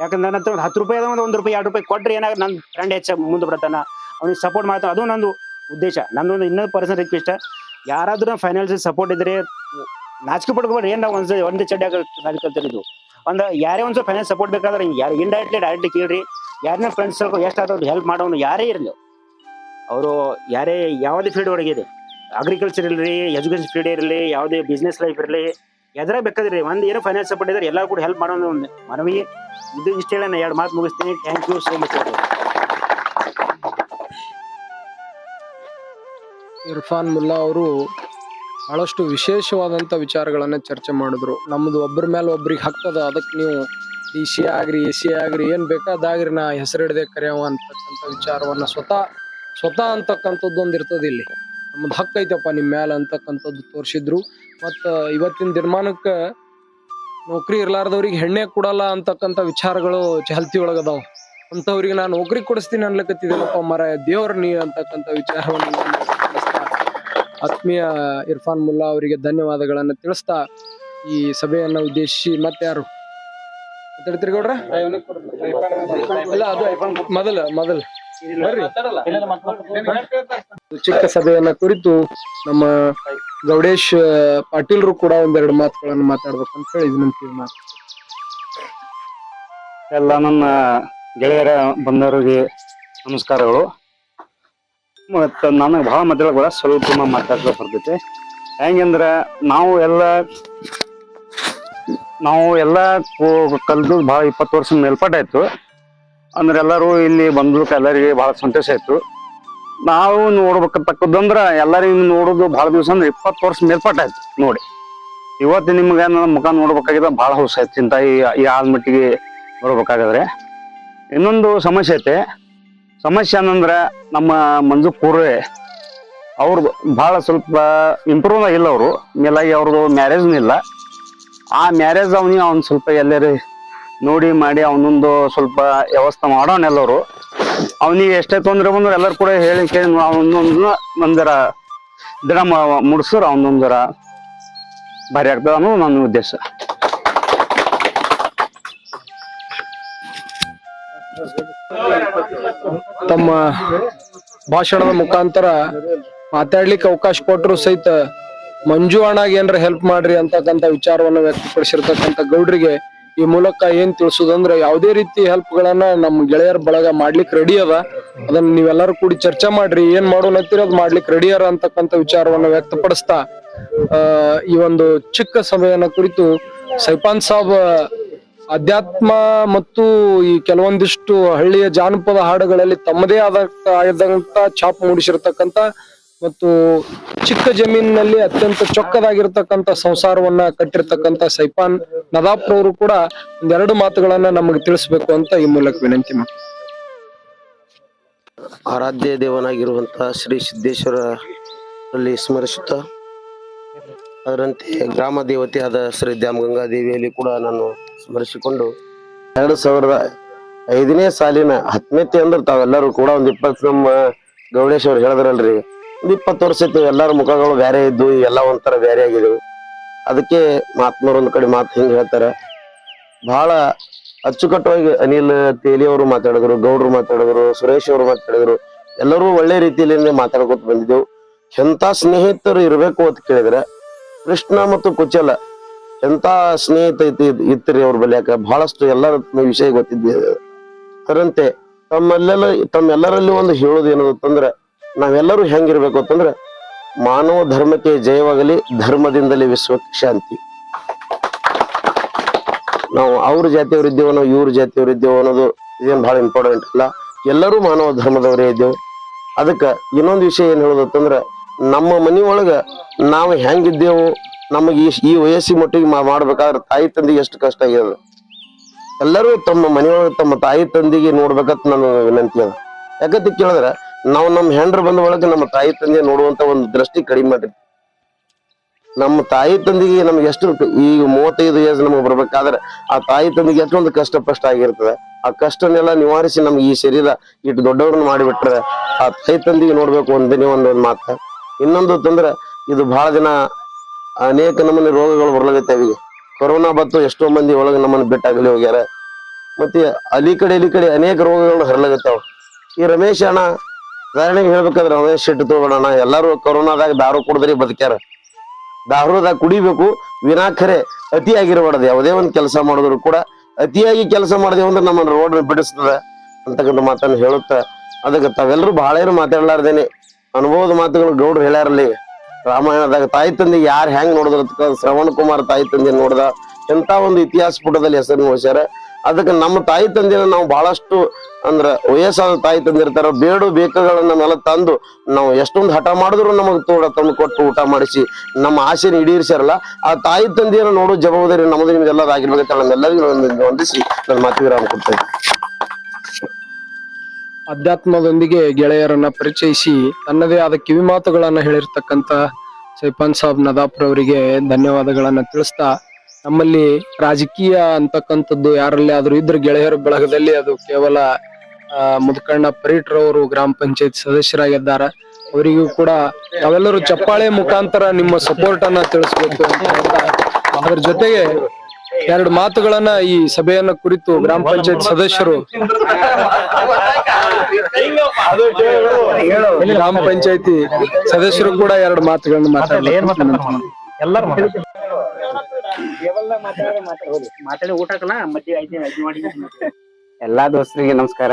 ಯಾಕಂದ್ರೆ ನನ್ನ ಹತ್ರ ಒಂದು 10 ರೂಪಾಯಿ ಒಂದು 1 ರೂಪಾಯಿ 2 ರೂಪಾಯಿ ಕೊಟ್ರೆ ಏನಾಗ ನನ್ನ ಫ್ರೆಂಡ್ ಹೆಚ್ಚಾಗಿ ಮುಂದೆ ಬರ್ತಾನ, ಅವ್ನಿಗೆ ಸಪೋರ್ಟ್ ಮಾಡ್ತಾನ. ಅದು ನಂದು ಉದ್ದೇಶ. ನಂದೊಂದು ಇನ್ನೊಂದು ಪರ್ಸನಲ್ ರಿಕ್ವೆಸ್ಟ್, ಯಾರಾದ್ರೂ ಫೈನಾನ್ಸಿಯಲ್ ಸಪೋರ್ಟ್ ಇದ್ರೆ ನಾಚಿಕೆ ಪಡ್ಕೊಬೇಡ್ರಿ. ಏನ್ ನಾವು ಒಂದೇ ಚಡ್ಡಿ ಕಲ್ತಿರಿದ್ದು ಒಂದು ಯಾರೇ ಒಂದ್ ಸ್ವಲ್ಪ ಫೈನಾನ್ಸ್ ಸಪೋರ್ಟ್ ಬೇಕಾದ್ರೆ ಯಾರು ಡೈರೆಕ್ಟ್ಲಿ ಕೇಳ್ರಿ. ಯಾರನ್ನ ಫ್ರೆಂಡ್ಸ್ ಎಷ್ಟಾದ್ರು ಹೆಲ್ಪ್ ಮಾಡೋನು ಯಾರೇ ಇರಲಿ, ಅವರು ಯಾರೇ ಯಾವುದೇ ಫೀಲ್ಡ್ ಒಳಗಿದೆ, ಅಗ್ರಿಕಲ್ಚರ್ ಇರಲಿ, ಎಜುಕೇಶನ್ ಫೀಲ್ಡ್ ಇರಲಿ, ಯಾವುದೇ ಬಿಸ್ನೆಸ್ ಲೈಫ್ ಇರಲಿ, ಎದ್ರ ಬೇಕಾದ್ರಿ ಒಂದ್ ಏನೋ ಫೈನಾನ್ಸ್ ಸಪೋರ್ಟ್ ಇದ್ರೆ ಎಲ್ಲರೂ ಕೂಡ ಹೆಲ್ಪ್ ಮಾಡೋದು ಒಂದು ಮನವಿ. ಇದು ಇಷ್ಟ ಹೇಳಿ ನಾನು 2 ಮಾತು ಮುಗಿಸ್ತೀನಿ. Thank you so much. Irfan Mulla ಅವರು ಬಹಳಷ್ಟು ವಿಶೇಷವಾದಂತ ವಿಚಾರಗಳನ್ನ ಚರ್ಚೆ ಮಾಡಿದ್ರು. ನಮ್ದು ಒಬ್ಬರ ಮೇಲೆ ಒಬ್ರಿಗೆ ಹಕ್ಕದ, ಅದಕ್ಕೆ ನೀವು DC ಆಗ್ರಿ AC ಆಗ್ರಿ ಏನ್ ಬೇಕಾದಾಗ್ರಿ ನಾ ಹೆಸರಿಡದೆ ಕರೆಯವ ಅಂತಕ್ಕಂಥ ವಿಚಾರವನ್ನ ಸ್ವತಃ ಅಂತಕ್ಕಂಥದ್ದು ಒಂದ್ ಇರ್ತದ. ಇಲ್ಲಿ ನಮ್ದು ಹಕ್ಕ ಐತಪ್ಪ ನಿಮ್ ಮ್ಯಾಲ ಅಂತಕ್ಕಂಥದ್ದು ತೋರಿಸಿದ್ರು. ಮತ್ತ ಇವತ್ತಿನ ದಿನಮಾನಕ್ಕ ನೌಕರಿ ಇರ್ಲಾರ್ದವ್ರಿಗೆ ಹೆಣ್ಣೆ ಕೊಡಲ್ಲ ಅಂತಕ್ಕಂಥ ವಿಚಾರಗಳು ಚಾಲ್ತಿ ಒಳಗದಾವ. ಅಂತವ್ರಿಗೆ ನಾನು ನೌಕರಿ ಕೊಡಿಸ್ತೀನಿ ಅನ್ಲಕತ್ತಿದ್ದೇನಪ್ಪ ಮರ ದೇವ್ರ ನೀ ಅಂತಕ್ಕಂಥ ವಿಚಾರವನ್ನ ಆತ್ಮೀಯ ಇರ್ಫಾನ್ ಮುಲ್ಲಾ ಅವರಿಗೆ ಧನ್ಯವಾದಗಳನ್ನ ತಿಳಿಸ್ತಾ ಈ ಸಭೆಯನ್ನ ಉದ್ದೇಶಿಸಿ ಮತ್ತೆ ಯಾರು ಮಾತಾಡ್ತೀರಿ ಗೌಡ್ರ? ಇಲ್ಲ ಅದು ಮೊದಲ ಬರ್ರಿ. ಚಿಕ್ಕ ಸಭೆಯನ್ನ ಕುರಿತು ನಮ್ಮ ಗೌಡೇಶ್ ಪಾಟೀಲ್ರು ಕೂಡ 1-2 ಮಾತುಗಳನ್ನು ಮಾತಾಡ್ಬೇಕಂತ ಹೇಳಿ ವಿನಂತಿ ಮಾತು. ಎಲ್ಲ ನನ್ನ ಗೆಳೆಯರ ಬಂದವರಿಗೆ ನಮಸ್ಕಾರಗಳು. ಮತ್ತ ನನಗೆ ಬಹಳ ಮಾತಾಡೋಕೆ ಸ್ವಲ್ಪ ಮಾತಾಡ್ಲಿಕ್ಕೆ ಬರ್ತೈತೆ. ಹೆಂಗಂದ್ರ ನಾವು ಎಲ್ಲ ಕಲ್ತು ಬಹಳ 20 ವರ್ಷ ಮೇಲ್ಪಟ್ಟ ಆಯ್ತು. ಅಂದ್ರೆ ಎಲ್ಲರೂ ಇಲ್ಲಿ ಬಂದ್ಲಕ್ಕೆ ಎಲ್ಲರಿಗೆ ಬಹಳ ಸಂತೋಷ ಆಯ್ತು. ನಾವು ನೋಡ್ಬೇಕಂತಕ್ಕದಂದ್ರ ಎಲ್ಲರಿಗೂ ನೋಡೋದು ಬಹಳ ದಿವಸ ಅಂದ್ರೆ 20 ವರ್ಷ ಮೇಲ್ಪಟ್ಟ ಆಯ್ತು ನೋಡಿ. ಇವತ್ತು ನಿಮ್ಗೆ ನನ್ನ ಮುಖ ನೋಡ್ಬೇಕಾಗಿದ್ದ ಬಹಳ ಹುಸ ಆಯ್ತು. ಇಂತ ಈ ಆಲ್ಮಟ್ಟಿಗೆ ಬರ್ಬೇಕಾದ್ರೆ ಇನ್ನೊಂದು ಸಮಸ್ಯೆ ಐತೆ. ಸಮಸ್ಯೆ ಏನಂದ್ರೆ ನಮ್ಮ ಮಂಜು ಪೂರ್ವೆ ಅವ್ರದ್ದು ಬಹಳ ಸ್ವಲ್ಪ ಇಂಪ್ರೂವ್ ಆಗಿಲ್ಲ. ಅವರು ಮೇಲಾಗಿ ಅವ್ರದ್ದು ಮ್ಯಾರೇಜ್ನೂ ಇಲ್ಲ. ಆ ಮ್ಯಾರೇಜ್ ಅವ್ನು ಸ್ವಲ್ಪ ಎಲ್ಲರೂ ನೋಡಿ ಮಾಡಿ ಅವನೊಂದು ಸ್ವಲ್ಪ ವ್ಯವಸ್ಥೆ ಮಾಡೋಣ. ಎಲ್ಲರೂ ಅವನಿಗೆ ಎಷ್ಟೇ ತೊಂದರೆ ಬಂದ್ರು ಎಲ್ಲರೂ ಕೂಡ ಹೇಳಿ ಕೇಳಿ ಅವನೊಂದು ಒಂದರ ದಿನ ಮುಡಿಸಿದ್ರು ಅವನೊಂದರ ಭಾರಿ ಆಗ್ತದೆ ಅನ್ನೋದು ನನ್ನ ಉದ್ದೇಶ. ತಮ್ಮ ಭಾಷಣದ ಮುಖಾಂತರ ಮಾತಾಡ್ಲಿಕ್ಕೆ ಅವಕಾಶ ಕೊಟ್ಟರು ಸಹಿತ ಮಂಜು ಅಣ್ಣಾಗ ಏನ್ರ ಹೆಲ್ಪ್ ಮಾಡ್ರಿ ಅಂತಕ್ಕಂಥ ವಿಚಾರವನ್ನ ವ್ಯಕ್ತಪಡಿಸಿರ್ತಕ್ಕಂಥ ಗೌಡ್ರಿಗೆ ಈ ಮೂಲಕ ಏನ್ ತಿಳಿಸೋದಂದ್ರೆ ಯಾವುದೇ ರೀತಿ ಹೆಲ್ಪ್ ಗಳನ್ನ ನಮ್ ಗೆಳೆಯರ ಬಳಗ ಮಾಡ್ಲಿಕ್ಕೆ ರೆಡಿ ಅದ. ಅದನ್ನ ನೀವೆಲ್ಲರೂ ಕೂಡಿ ಚರ್ಚೆ ಮಾಡ್ರಿ, ಏನ್ ಮಾಡೋಣತ್ತೀರಿ ಅದ್ ಮಾಡ್ಲಿಕ್ಕೆ ರೆಡಿ ಅರ ಅಂತಕ್ಕಂಥ ವಿಚಾರವನ್ನ ವ್ಯಕ್ತಪಡಿಸ್ತಾ ಈ ಒಂದು ಚಿಕ್ಕ ಸಭೆಯನ್ನ ಕುರಿತು ಸೈಪಾನ್ ಸಾಬ್ ಅಧ್ಯಾತ್ಮ ಮತ್ತು ಈ ಕೆಲವೊಂದಿಷ್ಟು ಹಳ್ಳಿಯ ಜಾನಪದ ಹಾಡುಗಳಲ್ಲಿ ತಮ್ಮದೇ ಆದಂತ ಛಾಪ್ ಮೂಡಿಸಿರ್ತಕ್ಕಂಥ ಮತ್ತು ಚಿಕ್ಕ ಜಮೀನಿನಲ್ಲಿ ಅತ್ಯಂತ ಚೊಕ್ಕದಾಗಿರ್ತಕ್ಕಂಥ ಸಂಸಾರವನ್ನ ಕಟ್ಟಿರ್ತಕ್ಕಂಥ ಸೈಪಾನ್ ನದಾಪ್ರವರು ಕೂಡ 1-2 ಮಾತುಗಳನ್ನ ನಮಗೆ ತಿಳಿಸ್ಬೇಕು ಅಂತ ಈ ಮೂಲಕ ವಿನಂತಿ ಮಾಡ್ತೀನಿ. ಆರಾಧ್ಯ ದೇವನಾಗಿರುವಂತಹ ಶ್ರೀ ಸಿದ್ದೇಶ್ವರಲ್ಲಿ ಸ್ಮರಿಸುತ್ತಾ, ಅದರಂತೆ ಗ್ರಾಮ ದೇವತೆಯಾದ ಶ್ರೀ ದ್ಯಾಮಗಂಗಾ ದೇವಿಯಲ್ಲಿ ಕೂಡ ನಾನು ಸ್ಮರಿಸಿಕೊಂಡು 2005ನೇ ಸಾಲಿನ 10ನೇ ಅಂದ್ರೆ ತಾವೆಲ್ಲರೂ ಕೂಡ ಒಂದು 20 ನಮ್ಮ ಗೌಡೇಶ್ ಅವ್ರು ಹೇಳಿದ್ರಲ್ರಿ, ಒಂದು 20 ವರ್ಷ ಇತ್ತು, ಎಲ್ಲರ ಮುಖಗಳು ಬೇರೆ ಇದ್ದು ಎಲ್ಲ ಒಂಥರ ಬೇರೆ ಆಗಿದೆವು. ಅದಕ್ಕೆ ಮಹಾತ್ಮರು ಒಂದ್ ಕಡೆ ಮಾತು ಹಿಂಗ್ ಹೇಳ್ತಾರೆ, ಬಹಳ ಅಚ್ಚುಕಟ್ಟವಾಗಿ ಅನಿಲ್ ತೇಲಿ ಅವರು ಮಾತಾಡಿದ್ರು, ಗೌಡ್ರು ಮಾತಾಡಿದ್ರು, ಸುರೇಶ್ ಅವರು ಮಾತಾಡಿದ್ರು, ಎಲ್ಲರೂ ಒಳ್ಳೆ ರೀತಿಯಲ್ಲಿ ಮಾತಾಡ್ಕೊತ ಬಂದಿದ್ದೆವು. ಎಂತ ಸ್ನೇಹಿತರು ಇರ್ಬೇಕು ಅಂತ ಕೇಳಿದ್ರೆ ಕೃಷ್ಣ ಮತ್ತು ಕುಚಲ ಎಂತ ಸ್ನೇಹಿತ ಇತ್ತರಿ ಅವ್ರ ಬಲ್ಯಾಕ, ಬಹಳಷ್ಟು ಎಲ್ಲರ ವಿಷಯ ಗೊತ್ತಿದ್ದೆ. ಅದರಂತೆ ತಮ್ಮೆಲ್ಲರಲ್ಲಿ ಒಂದು ಹೇಳೋದು ಏನಂತಂದ್ರೆ, ನಾವೆಲ್ಲರೂ ಹೆಂಗಿರ್ಬೇಕು ಅಂತಂದ್ರೆ, ಮಾನವ ಧರ್ಮಕ್ಕೆ ಜಯವಾಗಲಿ, ಧರ್ಮದಿಂದಲೇ ವಿಶ್ವಕ್ಕೆ ಶಾಂತಿ. ನಾವು ಅವ್ರ ಜಾತಿಯವರು ಇದ್ದೇವೋ, ನಾವು ಇವ್ರ ಜಾತಿಯವರು ಇದ್ದೇವೋ ಅನ್ನೋದು ಇದೇನು ಬಹಳ ಇಂಪಾರ್ಟೆಂಟ್ ಅಲ್ಲ. ಎಲ್ಲರೂ ಮಾನವ ಧರ್ಮದವರೇ ಇದ್ದೇವೆ. ಅದಕ್ಕ ಇನ್ನೊಂದು ವಿಷಯ ಏನ್ ಹೇಳೋದಂತಂದ್ರ, ನಮ್ಮ ಮನೆಯೊಳಗ ನಾವು ಹೆಂಗಿದ್ದೇವು, ನಮಗೆ ಈ ವಯಸ್ಸಿನ ಮಟ್ಟಿಗೆ ಮಾಡ್ಬೇಕಾದ್ರೆ ತಾಯಿ ತಂದೆಗೆ ಎಷ್ಟು ಕಷ್ಟ ಆಗ್ಯದ. ಎಲ್ಲರೂ ತಮ್ಮ ಮನೆಯೊಳಗ ತಮ್ಮ ತಾಯಿ ತಂದೆಗೆ ನೋಡ್ಬೇಕಂತ ನನ್ನ ವಿನಂತಿ ಅದ. ಯಾಕಂತ ಕೇಳಿದ್ರೆ, ನಾವು ನಮ್ಮ ಹೆಂಡ್ರ ಬಂದ ಒಳಗೆ ನಮ್ಮ ತಾಯಿ ತಂದೆ ನೋಡುವಂತ ಒಂದು ದೃಷ್ಟಿ ಕಡಿಮೆ ಮಾಡಿರ್ತೀವಿ. ನಮ್ಮ ತಾಯಿ ತಂದೆಗೆ ನಮ್ಗೆ ಎಷ್ಟು, ಈಗ 35 ಏಜ್ ನಮಗೆ ಬರ್ಬೇಕಾದ್ರೆ ಆ ತಾಯಿ ತಂದೆಗೆ ಎಷ್ಟೊಂದು ಕಷ್ಟ ಆಗಿರ್ತದೆ. ಆ ಕಷ್ಟನೆಲ್ಲ ನಿವಾರಿಸಿ ನಮ್ಗೆ ಈ ಶರೀರ ಇಟ್ಟು ದೊಡ್ಡವ್ರನ್ನ ಮಾಡಿಬಿಟ್ರೆ ಆ ತಾಯಿ ತಂದೆಗೆ ನೋಡ್ಬೇಕು ಒಂದೊಂದು ಮಾತು. ಇನ್ನೊಂದು ತಂದ್ರೆ, ಇದು ಬಹಳ ದಿನ ಅನೇಕ ನಮ್ಮನೆ ರೋಗಗಳು ಬರ್ಲಾಗತ್ತವೆ. ಈಗ ಕೊರೋನಾ ಬತ್ತು, ಎಷ್ಟೋ ಮಂದಿ ಒಳಗೆ ನಮ್ಮನ್ನು ಬಿಟ್ಟಾಗಲಿ ಹೋಗ್ಯಾರ. ಮತ್ತೆ ಅಲ್ಲಿ ಕಡೆ ಅನೇಕ ರೋಗಗಳು ಹರಲಾಗತ್ತಾವ. ಈ ರಮೇಶ್ ಅಣ್ಣ ಉದಾಹರಣೆಗೆ ಹೇಳ್ಬೇಕಾದ್ರೆ, ರಮೇಶ್ ಶೆಟ್ಟಿ ತಗೋಣ, ಎಲ್ಲಾರು ಕೊರೋನಾದಾಗ ದಾರು ಕುಡಿದ್ರಿ ಬದುಕ್ಯಾರ. ದಾರುದಾಗ ಕುಡಿಬೇಕು, ವಿನಾಖರೆ ಅತಿ ಆಗಿರಬಾರ್ದು. ಯಾವುದೇ ಒಂದು ಕೆಲಸ ಮಾಡಿದ್ರು ಕೂಡ ಅತಿಯಾಗಿ ಕೆಲಸ ಮಾಡಿದೆವು ಅಂದ್ರೆ ನಮ್ಮ ರೋಡ್ ಬಿಡಿಸ್ತದ ಅಂತಕ್ಕಂಥ ಮಾತನ್ನು ಹೇಳುತ್ತಾ, ಅದಕ್ಕೆ ತಾವೆಲ್ಲರೂ ಬಹಳ ಏನು ಮಾತಾಡ್ಲಾರ್ದೇನೆ ಅನುಭವದ ಮಾತುಗಳು ಗೌಡ್ರು ಹೇಳ್ಯಾರಲ್ಲಿ. ರಾಮಾಯಣದಾಗ ತಾಯಿ ತಂದೆ ಯಾರು ಹೆಂಗ್ ನೋಡಿದ್ರ, ಶ್ರವಣ್ ಕುಮಾರ್ ತಾಯಿ ತಂದೆ ನೋಡ್ದ, ಎಂತ ಒಂದು ಇತಿಹಾಸ ಪುಟದಲ್ಲಿ ಹೆಸರು ಉಳಿಸ್ಯಾರ. ಅದಕ್ಕೆ ನಮ್ಮ ತಾಯಿ ತಂದೆನ ನಾವು ಬಹಳಷ್ಟು ಅಂದ್ರ ವಯಸ್ಸಾದ ತಾಯಿ ತಂದಿರ್ತಾರ, ಬೇಡು ಬೇಕಾಗಳನ್ನ ನಮ್ಮೆಲ್ಲ ತಂದು ನಾವು ಎಷ್ಟೊಂದು ಹಠ ಮಾಡಿದ್ರು ನಮಗ್ ತಂದು ಕೊಟ್ಟು ಊಟ ಮಾಡಿಸಿ ನಮ್ಮ ಆಸೆನ ಈಡೇರಿಸ್ಯಾರಲ್ಲ, ಆ ತಾಯಿ ತಂದೆಯನ್ನು ನೋಡೋ ಜವಾಬ್ದಾರಿ ನಮ್ಮದು ನಿಮ್ಗೆಲ್ಲರೂ ಆಗಿರ್ಬೇಕಂತ ನಮ್ಮೆಲ್ಲರಿಗೂ ವಂದಿಸಿ ನನ್ನ ಮಾತು ವಿರಾಮ ಕೊಡ್ತಾ ಇದ್ದೀನಿ. ಅಧ್ಯಾತ್ಮದೊಂದಿಗೆ ಗೆಳೆಯರನ್ನ ಪರಿಚಯಿಸಿ ತನ್ನದೇ ಆದ ಕಿವಿ ಮಾತುಗಳನ್ನ ಹೇಳಿರ್ತಕ್ಕಂತ ಸೈಫಾನ್ ಸಾಬ್ ನದಾಪುರ್ ಅವರಿಗೆ ಧನ್ಯವಾದಗಳನ್ನ ತಿಳಿಸ್ತಾ, ನಮ್ಮಲ್ಲಿ ರಾಜಕೀಯ ಅಂತಕ್ಕಂಥದ್ದು ಯಾರಲ್ಲಿ ಆದ್ರೂ ಇದ್ರ ಗೆಳೆಯರ ಬಳಗದಲ್ಲಿ ಅದು ಕೇವಲ ಮುದ್ಕಣ್ಣ ಪರೀಟ್ರ್ ಅವರು ಗ್ರಾಮ ಪಂಚಾಯತ್ ಸದಸ್ಯರಾಗಿದ್ದಾರೆ. ಅವರಿಗೂ ಕೂಡ ನಾವೆಲ್ಲರೂ ಚಪ್ಪಾಳೆ ಮುಖಾಂತರ ನಿಮ್ಮ ಸಪೋರ್ಟ್ ಅನ್ನ ತಿಳಿಸ್ಬೇಕು ಅಂತ ಹೇಳ್ತಾ, ಅದ್ರ ಜೊತೆಗೆ 2 ಮಾತುಗಳನ್ನ ಈ ಸಭೆಯನ್ನ ಕುರಿತು ಗ್ರಾಮ ಪಂಚಾಯತ್ ಸದಸ್ಯರು, ಗ್ರಾಮ ಪಂಚಾಯತಿ ಸದಸ್ಯರು ಕೂಡ 2 ಮಾತುಗಳನ್ನ ಮಾತಾಡಿ ಎಲ್ಲಾ ದೋಸ್ತರಿಗೆ ನಮಸ್ಕಾರ.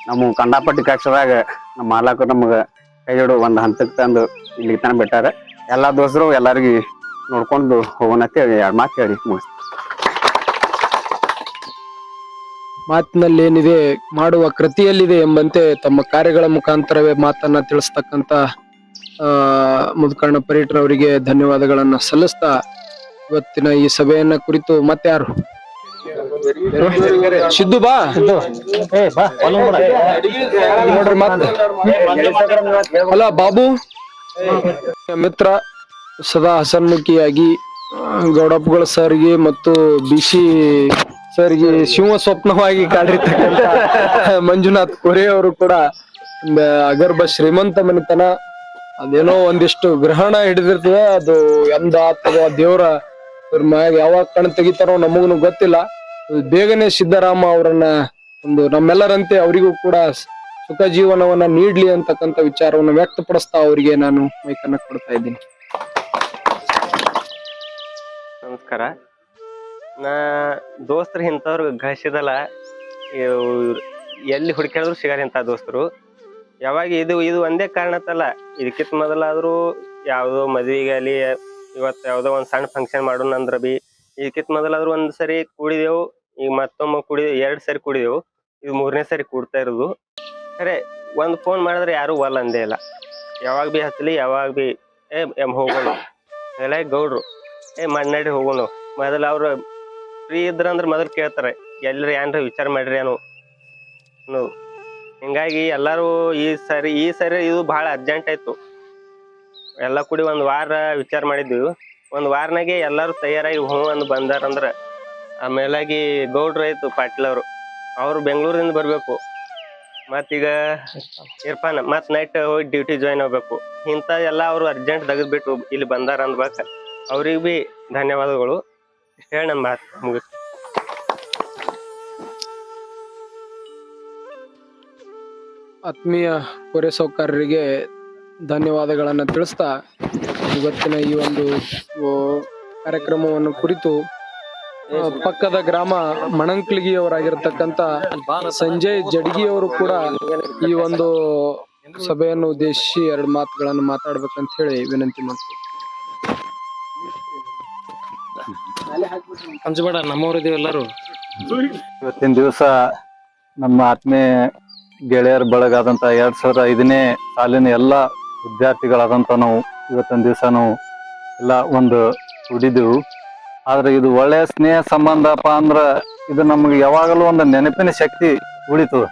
ನಮ್ಮ ಕಂಡಾಪಟ್ಟಿ ಕಕ್ಷದಾಗ ನಮ್ಮ ಮಾಲಕರು ನಮಗ ಕೈ ಹಿಡಿದು ಒಂದ್ ಹಂತಕ್ಕೆ ತಂದು ಇಲ್ಲಿ ತನ ಬಿಟ್ಟಾರ. ಎಲ್ಲಾ ದೋಸ್ತರು ಎಲ್ಲಾರ್ಗಿ ನೋಡ್ಕೊಂಡು ಹೋಗೋಣ ಅಂತ ಹೇಳಿ 2 ಮಾತು ಹೇಳಿ ಮುಗಿಸ್. ಮಾತಿನಲ್ಲಿ ಏನಿದೆ ಮಾಡುವ ಕೃತಿಯಲ್ಲಿದೆ ಎಂಬಂತೆ ತಮ್ಮ ಕಾರ್ಯಗಳ ಮುಖಾಂತರವೇ ಮಾತನ್ನ ತಿಳಿಸ್ತಕ್ಕಂತ ಮುದ್ಕಣ್ಣ ಪರೀಟ್ರ್ ಅವರಿಗೆ ಧನ್ಯವಾದಗಳನ್ನ ಸಲ್ಲಿಸ್ತಾ, ಇವತ್ತಿನ ಈ ಸಭೆಯನ್ನ ಕುರಿತು ಮತ್ತೆ ಯಾರು ಸಿದ್ದು ಬಾ ನೋಡ್ರಿ ಮತ್ತೆ ಅಲ್ಲ ಬಾಬು ಮಿತ್ರ ಸದಾ ಹಸನ್ಮುಖಿಯಾಗಿ ಗೌಡಪ್ಪಗಳ ಸರ್ಗೆ ಮತ್ತು ಬಿಸಿ ಸರ್ಗೆ ಶಿವ ಸ್ವಪ್ನವಾಗಿ ಕಾಡಿರ್ತಕ್ಕಂಥ ಮಂಜುನಾಥ್ ಕೊರೆ ಅವರು ಕೂಡ ಅಗರ್ಭ ಶ್ರೀಮಂತ ಮನೆತನ. ಅದೇನೋ ಒಂದಿಷ್ಟು ಗ್ರಹಣ ಹಿಡಿದಿರ್ತದೆ, ಅದು ಎಂದ ಅಥವಾ ದೇವರ ಮ್ಯಾಗ ಯಾವಾಗ ಕಣ್ ತೆಗಿತಾರೋ ನಮಗೂ ಗೊತ್ತಿಲ್ಲ. ಬೇಗನೆ ಸಿದ್ದರಾಮ ಅವರನ್ನ ಒಂದು ನಮ್ಮೆಲ್ಲರಂತೆ ಅವರಿಗೂ ಕೂಡ ಸುಖ ಜೀವನವನ್ನ ನೀಡ್ಲಿ ಅಂತಕ್ಕಂಥ ವಿಚಾರವನ್ನು ವ್ಯಕ್ತಪಡಿಸ್ತಾ ಅವರಿಗೆ ನಾನು ಮೈಕನ್ನ ಕೊಡ್ತಾ ಇದ್ದೀನಿ. ನಮಸ್ಕಾರ. ನಾ ದೋಸ್ತರು ಇಂಥವ್ರು ಗಳಿಸಿದಲ್ಲ, ಎಲ್ಲಿ ಹುಡುಕಾಡಿದ್ರು ಸಿಗಲ್ಲ ಇಂಥ ದೋಸ್ತರು. ಯಾವಾಗ ಇದು ಒಂದೇ ಕಾರಣತ್ತಲ್ಲ, ಇದಕ್ಕಿಂತ ಮೊದಲಾದ್ರೂ ಯಾವುದೋ ಮದ್ವಿಗೆ ಅಲ್ಲಿ ಇವತ್ತು ಯಾವುದೋ ಒಂದು ಸಣ್ಣ ಫಂಕ್ಷನ್ ಮಾಡೋಣ ಅಂದ್ರ ಬಿ ಇದಕ್ಕಿಂತ ಮೊದಲಾದ್ರೂ 1 ಸರಿ ಕೂಡಿದೆವು. ಈಗ ಮತ್ತೊಮ್ಮೆ 2 ಸರಿ ಕೂಡಿದೆವು. ಇದು 3ನೇ ಸರಿ ಕೂಡ್ತಾ ಇರೋದು. ಖರೆ ಒಂದು ಫೋನ್ ಮಾಡಿದ್ರೆ ಯಾರು ಒಲ್ ಅಂದೇ ಇಲ್ಲ. ಯಾವಾಗ ಬಿ ಹಚ್ಚಲಿ, ಯಾವಾಗ ಬಿ ಹೋಗೋಣ ಎಲ್ಲ ಗೌಡ್ರು ಮಣ್ಣಾಡಿ ಹೋಗೋಣ. ಮೊದಲು ಅವ್ರು ಫ್ರೀ ಇದ್ರಂದ್ರ ಮೊದಲು ಕೇಳ್ತಾರೆ ಎಲ್ರಿ ಏನ್ರ ವಿಚಾರ ಮಾಡ್ರಿ ಅನ್ನೋ ಹಿಂಗಾಗಿ ಎಲ್ಲಾರು ಈ ಸರಿ ಇದು ಬಹಳ ಅರ್ಜೆಂಟ್ ಆಯ್ತು. ಎಲ್ಲ ಕೂಡಿ ಒಂದ್ ವಾರ ವಿಚಾರ ಮಾಡಿದ್ವಿ. ಒಂದ್ ವಾರನಾಗೆ ಎಲ್ಲಾರು ತಯಾರಾಗಿ ಹ್ಞೂ ಅಂದ್ ಬಂದಾರಂದ್ರ ಆಮೇಲಾಗಿ ಗೌಡ್ರು ಆಯ್ತು ಪಾಟೀಲ್ ಅವ್ರು ಬೆಂಗಳೂರಿಂದ ಬರ್ಬೇಕು. ಮತ್ತೀಗ ಇರ್ಫಾನ್ ಮತ್ ನೈಟ್ ಹೋಗಿ ಡ್ಯೂಟಿ ಜಾಯಿನ್ ಆಗ್ಬೇಕು. ಇಂಥ ಎಲ್ಲ ಅವ್ರು ಅರ್ಜೆಂಟ್ ತೆಗೆದ್ಬಿಟ್ಟು ಇಲ್ಲಿ ಬಂದಾರ ಅಂದ್ಬೇಕ. ಅವ್ರಿಗೆ ಬಿ ಧನ್ಯವಾದಗಳು ಹೇಳಿ ನಮ್ಮ ಮಾತು ಮುಗಿಸ್ತೀನಿ. ಆತ್ಮೀಯ ಪೊರೆ ಸೌಕರ್ಯರಿಗೆ ಧನ್ಯವಾದಗಳನ್ನ ತಿಳಿಸ್ತಾ ಇವತ್ತಿನ ಈ ಒಂದು ಕಾರ್ಯಕ್ರಮವನ್ನು ಕುರಿತು ಪಕ್ಕದ ಗ್ರಾಮ ಮಣಂಕ್ಲಿಗಿಯವರಾಗಿರ್ತಕ್ಕಂಥ ಸಂಜಯ್ ಜಡ್ಗಿ ಅವರು ಕೂಡ ಈ ಒಂದು ಸಭೆಯನ್ನು ಉದ್ದೇಶಿಸಿ 2 ಮಾತುಗಳನ್ನು ಮಾತಾಡ್ಬೇಕಂತ ಹೇಳಿ ವಿನಂತಿ ಮಾಡ್ತೀವಿ. ಅಂಜಬೇಡ, ನಮ್ಮವ್ರಿದೀವಿ ಎಲ್ಲರೂ. ಇವತ್ತಿನ ದಿವಸ ನಮ್ಮ ಆತ್ಮೀಯ ಗೆಳೆಯರ ಬಳಗಾದಂತ 2005ನೇ ಸಾಲಿನ ಎಲ್ಲ ವಿದ್ಯಾರ್ಥಿಗಳಾದಂತ ನಾವು ಇವತ್ತಿನ ದಿವಸ ನಾವು ಎಲ್ಲ ಒಂದು ಕೂಡಿದೆವು. ಆದ್ರೆ ಇದು ಒಳ್ಳೆಯ ಸ್ನೇಹ ಸಂಬಂಧಪ್ಪ ಅಂದ್ರ ಇದು ನಮ್ಗೆ ಯಾವಾಗಲೂ ಒಂದು ನೆನಪಿನ ಶಕ್ತಿ ಉಳಿತದ.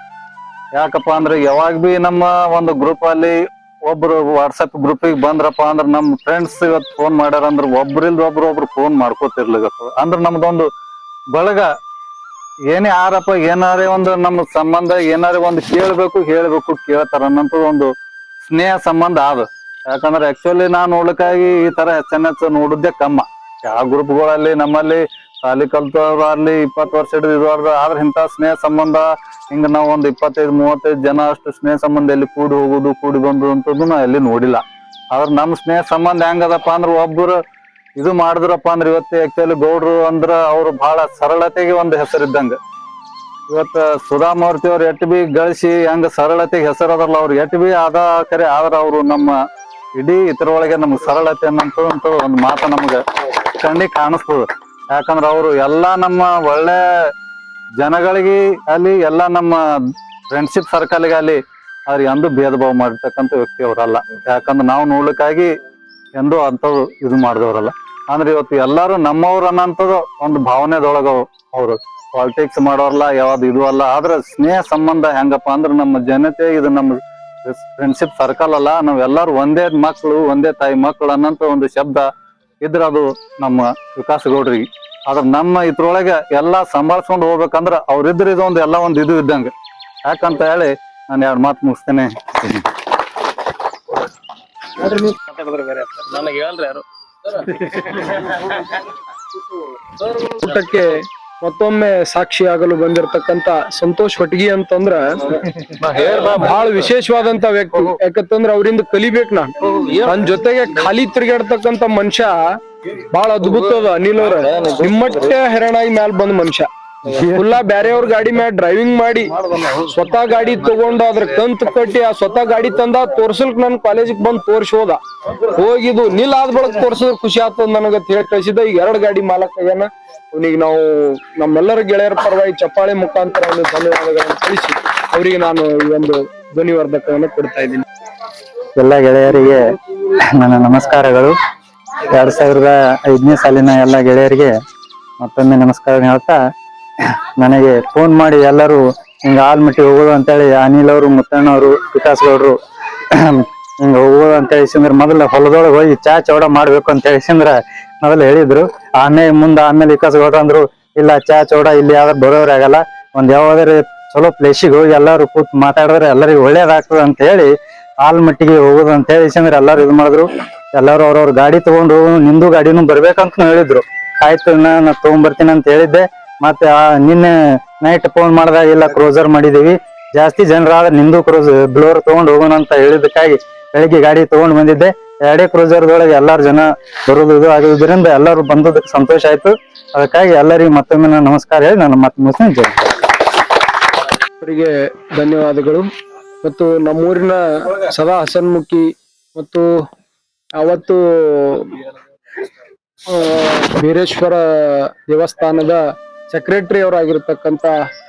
ಯಾಕಪ್ಪ ಅಂದ್ರೆ ಯಾವಾಗ ಬಿ ನಮ್ಮ ಒಂದು ಗ್ರೂಪ್ ಅಲ್ಲಿ ಒಬ್ರು ವಾಟ್ಸಪ್ ಗ್ರೂಪಿಗೆ ಬಂದ್ರಪ್ಪ ಅಂದ್ರ ನಮ್ ಫ್ರೆಂಡ್ಸ್ ಇವತ್ತು ಫೋನ್ ಮಾಡ್ಯಾರ ಅಂದ್ರ ಒಬ್ರಿಲ್ದ ಒಬ್ರು ಫೋನ್ ಮಾಡ್ಕೋತಿರ್ಲಿಗತ್ತ. ಅಂದ್ರ ನಮ್ದೊಂದು ಬಳಗ ಏನೇ ಆರಪ್ಪ ಏನಾರೇ ಒಂದು ನಮ್ಮ ಸಂಬಂಧ ಏನಾರೇ ಒಂದು ಹೇಳ್ಬೇಕು ಕೇಳ್ತಾರ ಅನ್ನಂತ ಒಂದು ಸ್ನೇಹ ಸಂಬಂಧ ಆದ. ಯಾಕಂದ್ರೆ ಆಕ್ಚುಲಿ ನಾನ್ ನೋಡ್ಲಿಕ್ಕಾಗಿ ಈ ತರ ಹೆಚ್ಚೆಚ್ಚ ನೋಡುದೇ ಕಮ್ಮ. ಯಾವ ಗ್ರೂಪ್ಗಳಲ್ಲಿ ನಮ್ಮಲ್ಲಿ ಸಾಲಿ ಕಲ್ತವ್ರು ಅಲ್ಲಿ 20 ವರ್ಷ ಹಿಡಿದು ಆದ್ರೆ ಇಂಥ ಸ್ನೇಹ ಸಂಬಂಧ ಹಿಂಗ ನಾವ್ ಒಂದು 25-35 ಜನ ಅಷ್ಟು ಸ್ನೇಹ ಸಂಬಂಧ ಎಲ್ಲಿ ಕೂಡಿ ಹೋಗುದು ಕೂಡಿ ಬಂದು ಅಂತದ್ದು ನಾ ಎಲ್ಲಿ ನೋಡಿಲ್ಲ. ಆದ್ರ ನಮ್ ಸ್ನೇಹ ಸಂಬಂಧ ಹೆಂಗದಪ್ಪ ಅಂದ್ರ ಒಬ್ಬರು ಇದು ಮಾಡಿದ್ರಪ್ಪ ಅಂದ್ರೆ ಇವತ್ತು ಆಕ್ಚುಲಿ ಗೌಡ್ರು ಅಂದ್ರ ಅವ್ರು ಬಹಳ ಸರಳತೆಗೆ ಒಂದು ಹೆಸರಿದ್ದಂಗ. ಇವತ್ತ ಸುಧಾಮೂರ್ತಿ ಅವ್ರು ಎಟ್ ಬಿ ಗಳಿಸಿ ಹೆಂಗ ಸರಳತೆಗೆ ಹೆಸರದಲ್ಲ ಅವ್ರು ಎಟ್ ಬಿ ಆದ ಕರೆ ಆದ್ರ ಅವ್ರು ನಮ್ಮ ಇಡೀ ಇತರೊಳಗೆ ನಮ್ಗೆ ಸರಳತೆ ಅನ್ನಂತ ಒಂದು ಮಾತು ನಮ್ಗ ಕಣ್ಣಿಗೆ ಕಾಣಿಸ್ತದ. ಯಾಕಂದ್ರ ಅವ್ರು ಎಲ್ಲಾ ನಮ್ಮ ಒಳ್ಳೆ ಜನಗಳಿಗೆ ಅಲ್ಲಿ ಎಲ್ಲಾ ನಮ್ಮ ಫ್ರೆಂಡ್ಶಿಪ್ ಸರ್ಕಲ್ಗೆ ಅಲ್ಲಿ ಅವ್ರಿಗೆ ಎಂದೂ ಭೇದ ಭಾವ ಮಾಡಿರ್ತಕ್ಕಂಥ ವ್ಯಕ್ತಿ ಅವರಲ್ಲ. ಯಾಕಂದ್ರೆ ನಾವು ನೋಡ್ಲಿಕ್ಕಾಗಿ ಎಂದೂ ಅಂಥದ್ದು ಇದು ಮಾಡಿದವರಲ್ಲ. ಅಂದ್ರೆ ಇವತ್ತು ಎಲ್ಲಾರು ನಮ್ಮವ್ರು ಅನ್ನೋಂಥದ್ದು ಒಂದು ಭಾವನೆದೊಳಗ ಅವ್ರು ಪಾಲಿಟಿಕ್ಸ್ ಮಾಡೋರಲ್ಲ, ಯಾವ್ದು ಇದು ಅಲ್ಲ. ಆದ್ರೆ ಸ್ನೇಹ ಸಂಬಂಧ ಹೆಂಗಪ್ಪ ಅಂದ್ರೆ ನಮ್ಮ ಜನತೆ ಇದು ನಮ್ಮ ಫ್ರೆಂಡ್ಶಿಪ್ ಸರ್ಕಲ್ ಅಲ್ಲ, ನಾವೆಲ್ಲರೂ ಒಂದೇ ಮಕ್ಕಳು ಒಂದೇ ತಾಯಿ ಮಕ್ಕಳು ಅನ್ನಂತ ಒಂದು ಶಬ್ದ ಇದ್ರ ಅದು ನಮ್ಮ ವಿಕಾಸ್ ಗೌಡ್ರಿಗೆ. ಆದ್ರ ನಮ್ಮ ಇದ್ರೊಳಗೆ ಎಲ್ಲಾ ಸಂಭಾಳ್ಸ್ಕೊಂಡು ಹೋಗ್ಬೇಕಂದ್ರ ಅವ್ರಿದ್ರ ಇದೊಂದು ಎಲ್ಲ ಒಂದು ಇದು ಇದ್ದಂಗ. ಯಾಕಂತ ಹೇಳಿ ನಾನು 2 ಮಾತು ಮುಗಿಸ್ತೇನೆ. ನನಗೆ ಹೇಳ್ರಿ ಯಾರು ಊಟಕ್ಕೆ ಮತ್ತೊಮ್ಮೆ ಸಾಕ್ಷಿಯಾಗಲು ಬಂದಿರತಕ್ಕಂತ ಸಂತೋಷ್ ಹೊಟ್ಗಿ ಅಂತಂದ್ರ ಬಹಳ ವಿಶೇಷವಾದಂತ ವ್ಯಕ್ತಿ. ಯಾಕಂತಂದ್ರ ಅವರಿಂದ ಕಲಿಬೇಕು ನಾನು. ನನ್ ಜೊತೆಗೆ ಖಾಲಿ ತಿರುಗಾಡ್ತಕ್ಕಂತ ಮನುಷ್ಯ ಬಹಳ ಅದ್ಭುತದ. ಅನಿಲ್ ಅವ್ರ ನಿಮ್ಮಟ್ಟೆ ಹೆರಣಾಗಿ ಮ್ಯಾಲ ಬಂದ ಮನುಷ್ಯ. ಫುಲ್ಲಾ ಬ್ಯಾರೆಯವ್ರ ಗಾಡಿ ಮ್ಯಾಲ ಡ್ರೈವಿಂಗ್ ಮಾಡಿ ಸ್ವತಃ ಗಾಡಿ ತಗೊಂಡು ಅದ್ರ ಕಂತ್ ಕಟ್ಟಿ ಆ ಸ್ವತಃ ಗಾಡಿ ತಂದ ತೋರ್ಸಲ್ಕ್ ನನ್ ಕಾಲೇಜಿಗೆ ಬಂದ್ ತೋರ್ಸಿ ಹೋಗಿದ್ದು ನಿಲ್ ಆದ ಬಳಕ ತೋರ್ಸಿದ್ರ ಖುಷಿ ಆಗ್ತದ ನನಗತ್ ಹೇಳಿ ಕಳಿಸಿದ. ಈಗ 2 ಗಾಡಿ ಮಾಲಕ್ ಆಗ್ಯಾನ. ಅವನಿಗೆ ನಾವು ನಮ್ಮೆಲ್ಲರ ಗೆಳೆಯರ ಪರವಾಗಿ ಚಪ್ಪಾಳೆ ಮುಖಾಂತರ ಅವನಿಗೆ ಧನ್ಯವಾದಗಳನ್ನು ತಿಳಿಸಿ ಅವರಿಗೆ ನಾನು ಈ ಒಂದು ಧ್ವನಿವರ್ಧಕವನ್ನು ಕೊಡ್ತಾ ಇದ್ದೀನಿ. ಎಲ್ಲ ಗೆಳೆಯರಿಗೆ ನನ್ನ ನಮಸ್ಕಾರಗಳು. 2005ನೇ ಸಾಲಿನ ಎಲ್ಲ ಗೆಳೆಯರಿಗೆ ಮತ್ತೊಮ್ಮೆ ನಮಸ್ಕಾರ ಹೇಳ್ತಾ, ನನಗೆ ಫೋನ್ ಮಾಡಿ ಎಲ್ಲರೂ ಹಿಂಗ ಆಲ್ಮಟ್ಟಿ ಹೋಗೋದು ಅಂತೇಳಿ ಅನಿಲ್ ಅವರು, ಮುತ್ತಣ್ಣವರು, ವಿಕಾಸ್ ಗೌಡ್ರು ಹಿಂಗ ಹೋಗೋದು ಅಂತ ಹೇಳಿಸಿದ್ರೆ ಮೊದಲ ಹೊಲದೊಳಗೆ ಹೋಗಿ ಚೌಡ ಮಾಡ್ಬೇಕು ಅಂತ ಹೇಳಿಸಿದ್ರ ಮೊದಲು ಹೇಳಿದ್ರು. ಆಮೇಲೆ ವಿಕಾಸ್ ಗೌಡ್ರು ಅಂದ್ರು, ಇಲ್ಲ ಚೌಡ ಇಲ್ಲಿ ಯಾವ್ದಾರು ಬರೋರಾಗಲ್ಲ, ಒಂದ್ ಯಾವ್ದಾದ್ರು ಚಲೋ ಪ್ಲೇಸಿಗೆ ಹೋಗಿ ಎಲ್ಲಾರು ಕೂತ್ ಮಾತಾಡಿದ್ರೆ ಎಲ್ಲರಿಗೂ ಒಳ್ಳೇದಾಗ್ತದ ಅಂತ ಹೇಳಿ ಆಲ್ಮಟ್ಟಿಗೆ ಹೋಗೋದು ಅಂತ ಹೇಳಿಸಿದ್ರೆ ಎಲ್ಲಾರು ಇದು ಮಾಡಿದ್ರು. ಎಲ್ಲಾರು ಅವ್ರವ್ರ ಗಾಡಿ ತಗೊಂಡು ನಿಂದು ಗಾಡಿನೂ ಬರ್ಬೇಕಂತ ಹೇಳಿದ್ರು. ಆಯ್ತು ನಾ ತಗೊಂಡ್ಬರ್ತೀನಿ ಅಂತ ಹೇಳಿದ್ದೆ. ಮತ್ತೆ ನಿನ್ನೆ ನೈಟ್ ಫೋನ್ ಮಾಡಿದಾಗ ಇಲ್ಲ ಕ್ರೋಸರ್ ಮಾಡಿದೀವಿ, ಜಾಸ್ತಿ ಜನರಾದ್ರೆ ನಿಂದು ಬ್ಲೋರ್ ತಗೊಂಡ್ ಹೋಗೋಣ ಅಂತ ಹೇಳಿದಕ್ಕಾಗಿ ಬೆಳಿಗ್ಗೆ ಗಾಡಿ ತಗೊಂಡ್ ಬಂದಿದ್ದೆ. 2 ಕ್ರೂಸರ್ದೊಳಗೆ ಎಲ್ಲಾರು ಜನ ಬರೋದು ಇದು ಆಗೋದ್ರಿಂದ ಎಲ್ಲರೂ ಬಂದದಕ್ಕೆ ಸಂತೋಷ ಆಯ್ತು. ಅದಕ್ಕಾಗಿ ಎಲ್ಲರಿಗೂ ಮತ್ತೊಮ್ಮೆ ನಾನು ನಮಸ್ಕಾರ ಹೇಳಿ ನಾನು ಮತ್ತೆ ಮುಗಿಸ್ತೀನಿ. ಅವರಿಗೆ ಧನ್ಯವಾದಗಳು. ಮತ್ತು ನಮ್ಮೂರಿನ ಸದಾ ಹಸನ್ಮುಖಿ ಮತ್ತು ಅವತ್ತು ಬೀರೇಶ್ವರ ದೇವಸ್ಥಾನದ ಸೆಕ್ರೆಟರಿ ಅವರಾಗಿರ್ತಕ್ಕಂಥ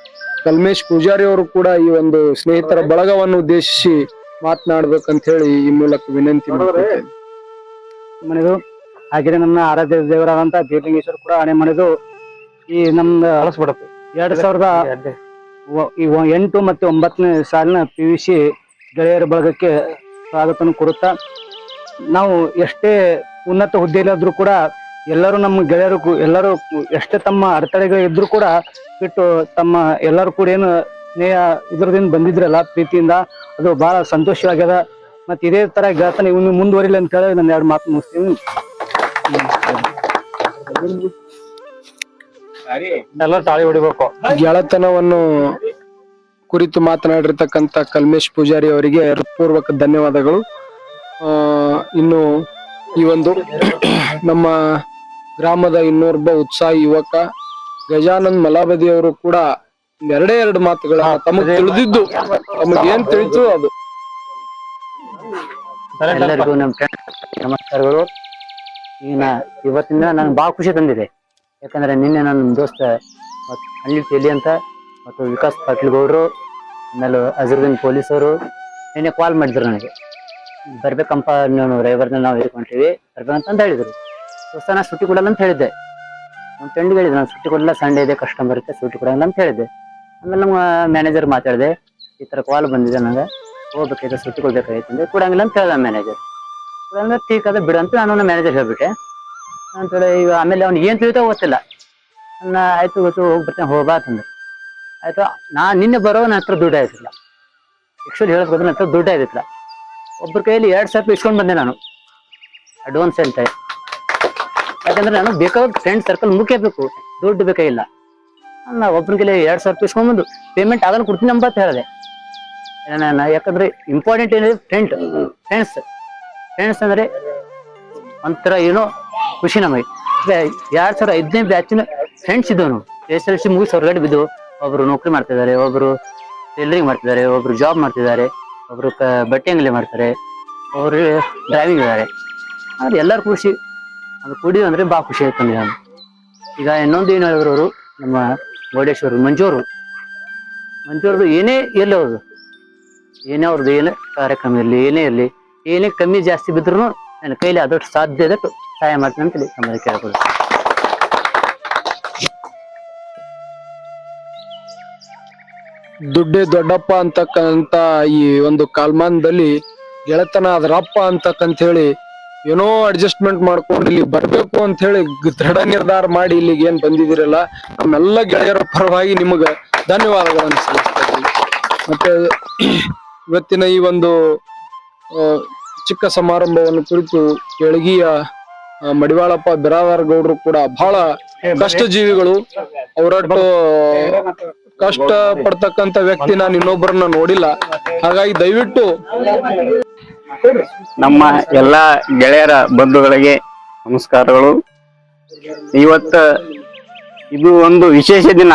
ಕಲ್ಮೇಶ್ ಪೂಜಾರಿ ಅವರು ಕೂಡ ಈ ಒಂದು ಸ್ನೇಹಿತರ ಬಳಗವನ್ನು ಉದ್ದೇಶಿಸಿ ಮಾತನಾಡ್ಬೇಕಂತ ಹೇಳಿ ಈ ಮೂಲಕ ವಿನಂತಿ ಮನೆದು ಹಾಗೆ ನನ್ನ ಆರಾಧ್ಯ ದೇವರಾದಂತ ಬೀರ್ಲಿಂಗೇಶ್ವರ ಕೂಡ ಆಣೆ ಮಾಡಿದ್ದು ಈ ನಮ್ದು 2008 ಮತ್ತು 9ನೇ ಸಾಲಿನ PUC ಗೆಳೆಯರ ಬಳಗಕ್ಕೆ ಸ್ವಾಗತವನ್ನು ಕೊಡುತ್ತಾ, ನಾವು ಎಷ್ಟೇ ಉನ್ನತ ಹುದ್ದೆಯಲ್ಲಾದ್ರೂ ಕೂಡ ಎಲ್ಲರೂ ನಮ್ಮ ಗೆಳೆಯರು ಎಲ್ಲರೂ ಎಷ್ಟೇ ತಮ್ಮ ಅಡೆತಡೆಗಳು ಇದ್ರು ಕೂಡ ಬಿಟ್ಟು ತಮ್ಮ ಎಲ್ಲರೂ ಕೂಡ ಏನು ಸ್ನೇಹ ಇದ್ರದಿಂದ ಬಂದಿದ್ರಲ್ಲ ಪ್ರೀತಿಯಿಂದ, ಅದು ಬಹಳ ಸಂತೋಷವಾಗ್ಯದ. ಮತ್ತೆ ಇದೇ ತರ ಗೆಳತನ ಇನ್ನು ಮುಂದುವರಿಲಿ ಅಂತ ಹೇಳಿ ನಾನು 2 ಮಾತು ಮುಗಿಸ್ತೀನಿ. ಎಲ್ಲ ತಾಳಿ ಹೊಡಿಬೇಕು. ಗೆಳತನವನ್ನು ಕುರಿತು ಮಾತನಾಡಿರ್ತಕ್ಕಂಥ ಕಲ್ಮೇಶ್ ಪೂಜಾರಿ ಅವರಿಗೆ ಹೃತ್ಪೂರ್ವಕ ಧನ್ಯವಾದಗಳು. ಇನ್ನು ಈ ಒಂದು ನಮ್ಮ ಗ್ರಾಮದ ಇನ್ನೊಬ್ಬ ಉತ್ಸಾಹಿ ಯುವಕ ಗಜಾನಂದ್ ಮಲಾಬದಿ ಅವರು ಕೂಡ 2 ಮಾತುಗಳ ತಮಗೆ ತಿಳಿದಿದ್ದು, ತಮಗೇನ್ ತಿಳಿತು ಅದು. ಎಲ್ಲರಿಗೂ ನಮ್ಮ ನಮಸ್ಕಾರಗಳು. ಇವತ್ತಿನ ನನ್ಗೆ ಬಹಳ ಖುಷಿ ತಂದಿದೆ. ಯಾಕಂದ್ರೆ ನಿನ್ನೆ ನನ್ನ ದೋಸ್ತ ಅನಿಲ್ ತೇಲಿ ಅಂತ ಮತ್ತು ವಿಕಾಸ್ ಪಾಟೀಲ್ ಗೌಡ್ರು, ಆಮೇಲೆ ಅಜರುದ್ದೀನ್ ಪೊಲೀಸ್ ಅವರು ನಿನ್ನೆ ಕಾಲ್ ಮಾಡಿದ್ರು ನನಗೆ, ಬರ್ಬೇಕಂಪ ನೀವು ರವಿವಾರದಿಂದ ನಾವು ಇರ್ಕೊಂತೀವಿ ಬರ್ಬೇಕಂತ ಹೇಳಿದ್ರು. ದೋಸ್ತ ನಾ ಸುಟ್ಟಿ ಕೊಡಲ್ಲ ಅಂತ ಹೇಳಿದ್ದೆ. ನಮ್ಮ ಫ್ರೆಂಡ್ಗೆ ಹೇಳಿದೆ ನಾನು ಸುಟ್ಟಿ ಕೊಡಲ್ಲ, ಸಂಡೇ ಇದೆ ಕಸ್ಟಮರ್ ಇರುತ್ತೆ ಸುಟ್ಟಿ ಕೊಡಲ್ಲ ಅಂತ ಹೇಳಿದ್ದೆ. ಆಮೇಲೆ ನಮ್ಮ ಮ್ಯಾನೇಜರ್ ಮಾತಾಡಿದೆ, ಈ ತರ ಕಾಲ್ ಬಂದಿದೆ ನಂಗೆ, ಹೋಗ್ಬೇಕಾಯ್ತು ಸುಟ್ಟಿ ಕೊಡ್ಬೇಕಾಯ್ತು ಅಂದ್ರೆ ಕೊಡಂಗಿಲ್ಲ ಅಂತ ಹೇಳ್ದ ಮ್ಯಾನೇಜರ್. ಕೊಡಂಗಿಲ್ಲ ಠೀಕ್ ಅದ ಬಿಡು ಅಂತ ನಾನು ಮ್ಯಾನೇಜರ್ ಹೇಳ್ಬಿಟ್ಟೆ. ಅಂತೇಳಿ ಈಗ ಆಮೇಲೆ ಅವ್ನಿಗೆ ಏನ್ ತಿಳಿತೋ ಗೊತ್ತಿಲ್ಲ. ಆಯ್ತು ಗೊತ್ತು ಹೋಗ್ಬರ್ತೇನೆ ಹೋಗ್ಬಾ ಅಂತಂದ್ರೆ ಆಯ್ತು. ನಿನ್ನೆ ಬರೋ ನನ್ನ ಹತ್ರ ದುಡ್ಡು ಆಯ್ತಿಲ್ಲ. ಆಕ್ಚುಲಿ ಹೇಳಕ್ ನನ್ನ ಹತ್ರ ದುಡ್ಡು ಆಯ್ತಿಲ್ಲ. ಒಬ್ಬರ ಕೈಯಲ್ಲಿ 2,000 ರೂಪಾಯಿ ಇಸ್ಕೊಂಡ್ ಬಂದೆ ನಾನು ಅಡ್ವಾನ್ಸ್ ಅಂತ. ಯಾಕಂದ್ರೆ ನಾನು ಬೇಕಾದ ಫ್ರೆಂಡ್ ಸರ್ಕಲ್ ಮುಖ್ಯಬೇಕು, ದುಡ್ಡು ಬೇಕಾಗಿಲ್ಲ. ನಾ ಒಬ್ಬರ ಕೈಲಿ 2,000 ರೂಪಾಯಿ ಇಸ್ಕೊಂಡ್ಬಂದು ಪೇಮೆಂಟ್ ಆಗಲ್ಲ ಕೊಡ್ತೀನಿ ಅಂತ ಹೇಳಿದೆ. ಯಾಕಂದ್ರೆ ಇಂಪಾರ್ಟೆಂಟ್ ಏನಿದೆ ಫ್ರೆಂಡ್ಸ್ ಅಂದ್ರೆ ಒಂಥರ ಏನೋ ಖುಷಿ ನಮಗೆ. 2015ನೇ ಬ್ಯಾಚಿನ ಫ್ರೆಂಡ್ಸ್ ಇದ್ದವು ನಾವು. SSLC ಮುಗಿಸಿ ಹೊರಗಡೆ ಬಿದ್ದು ಒಬ್ರು ನೌಕರಿ ಮಾಡ್ತಿದ್ದಾರೆ, ಒಬ್ರು ಟೈಲರಿಂಗ್ ಮಾಡ್ತಿದ್ದಾರೆ, ಒಬ್ರು ಜಾಬ್ ಮಾಡ್ತಿದ್ದಾರೆ, ಒಬ್ರು ಬಟ್ಟೆ ಅಂಗಡಿ ಮಾಡ್ತಾರೆ, ಅವರು ಡ್ರೈವಿಂಗ್ ಇದ್ದಾರೆ. ಆದ್ರೆ ಎಲ್ಲರೂ ಖುಷಿ ಅದು ಕುಡಿಯೋ ಅಂದ್ರೆ ಬಾ ಖುಷಿ ಆಯ್ತು ನಾನು. ಈಗ ಇನ್ನೊಂದು ಏನು ಹೇಳಿದ್ರು ಅವರು ನಮ್ಮ ಗೋಡೇಶ್ವರು ಮಂಜೂರ್ದು ಏನೇ ಎಲ್ಲಿ ಅವ್ರದ್ದು ಏನೇ ಅವ್ರದ್ದು ಏನೇ ಕಾರ್ಯಕ್ರಮ ಇರಲಿ ಏನೇ ಇರಲಿ, ಏನೇ ಕಮ್ಮಿ ಜಾಸ್ತಿ ಬಿದ್ರು ನನ್ನ ಕೈಲಿ ಅದಷ್ಟು ಸಾಧ್ಯ ಇದೆ ಸಹಾಯ ಮಾಡ್ತೀನಿ ಅಂತೇಳಿ ನಮ್ಮಲ್ಲಿ ಕೇಳ್ಬೋದು. ದುಡ್ಡೇ ದೊಡ್ಡಪ್ಪ ಅಂತಕ್ಕಂತ ಈ ಒಂದು ಕಾಲ್ಮಾನದಲ್ಲಿ ಗೆಳತನ ಅದರಪ್ಪ ಅಂತಕ್ಕಂತ ಹೇಳಿ ಏನೋ ಅಡ್ಜಸ್ಟ್ಮೆಂಟ್ ಮಾಡ್ಕೊಂಡು ಇಲ್ಲಿ ಬರ್ಬೇಕು ಅಂತ ಹೇಳಿ ದೃಢ ನಿರ್ಧಾರ ಮಾಡಿ ಇಲ್ಲಿಗೆ ಏನ್ ಬಂದಿದಿರಲ್ಲ, ನಮ್ಮೆಲ್ಲ ಗೆಳೆಯರ ಪರವಾಗಿ ನಿಮಗ ಧನ್ಯವಾದಗಳನ್ನು ಸಲ್ಲಿಸ್ತಾ. ಮತ್ತೆ ಇವತ್ತಿನ ಈ ಒಂದು ಚಿಕ್ಕ ಸಮಾರಂಭವನ್ನು ಕುರಿತು ಕೆಳಗಿಯ ಮಡಿವಾಳಪ್ಪ ಬಿರಾದಾರ ಗೌಡ್ರು ಕೂಡ ಬಹಳ ಕಷ್ಟ ಜೀವಿಗಳು. ಅವರಟ್ಟು ಕಷ್ಟ ಪಡ್ತಕ್ಕಂತ ವ್ಯಕ್ತಿ ನಾನು ಇನ್ನೊಬ್ಬರನ್ನ ನೋಡಿಲ್ಲ. ಹಾಗಾಗಿ ದಯವಿಟ್ಟು ನಮ್ಮ ಎಲ್ಲಾ ಗೆಳೆಯರ ಬಂಧುಗಳಿಗೆ ನಮಸ್ಕಾರಗಳು. ಇವತ್ತ ಇದು ಒಂದು ವಿಶೇಷ ದಿನ.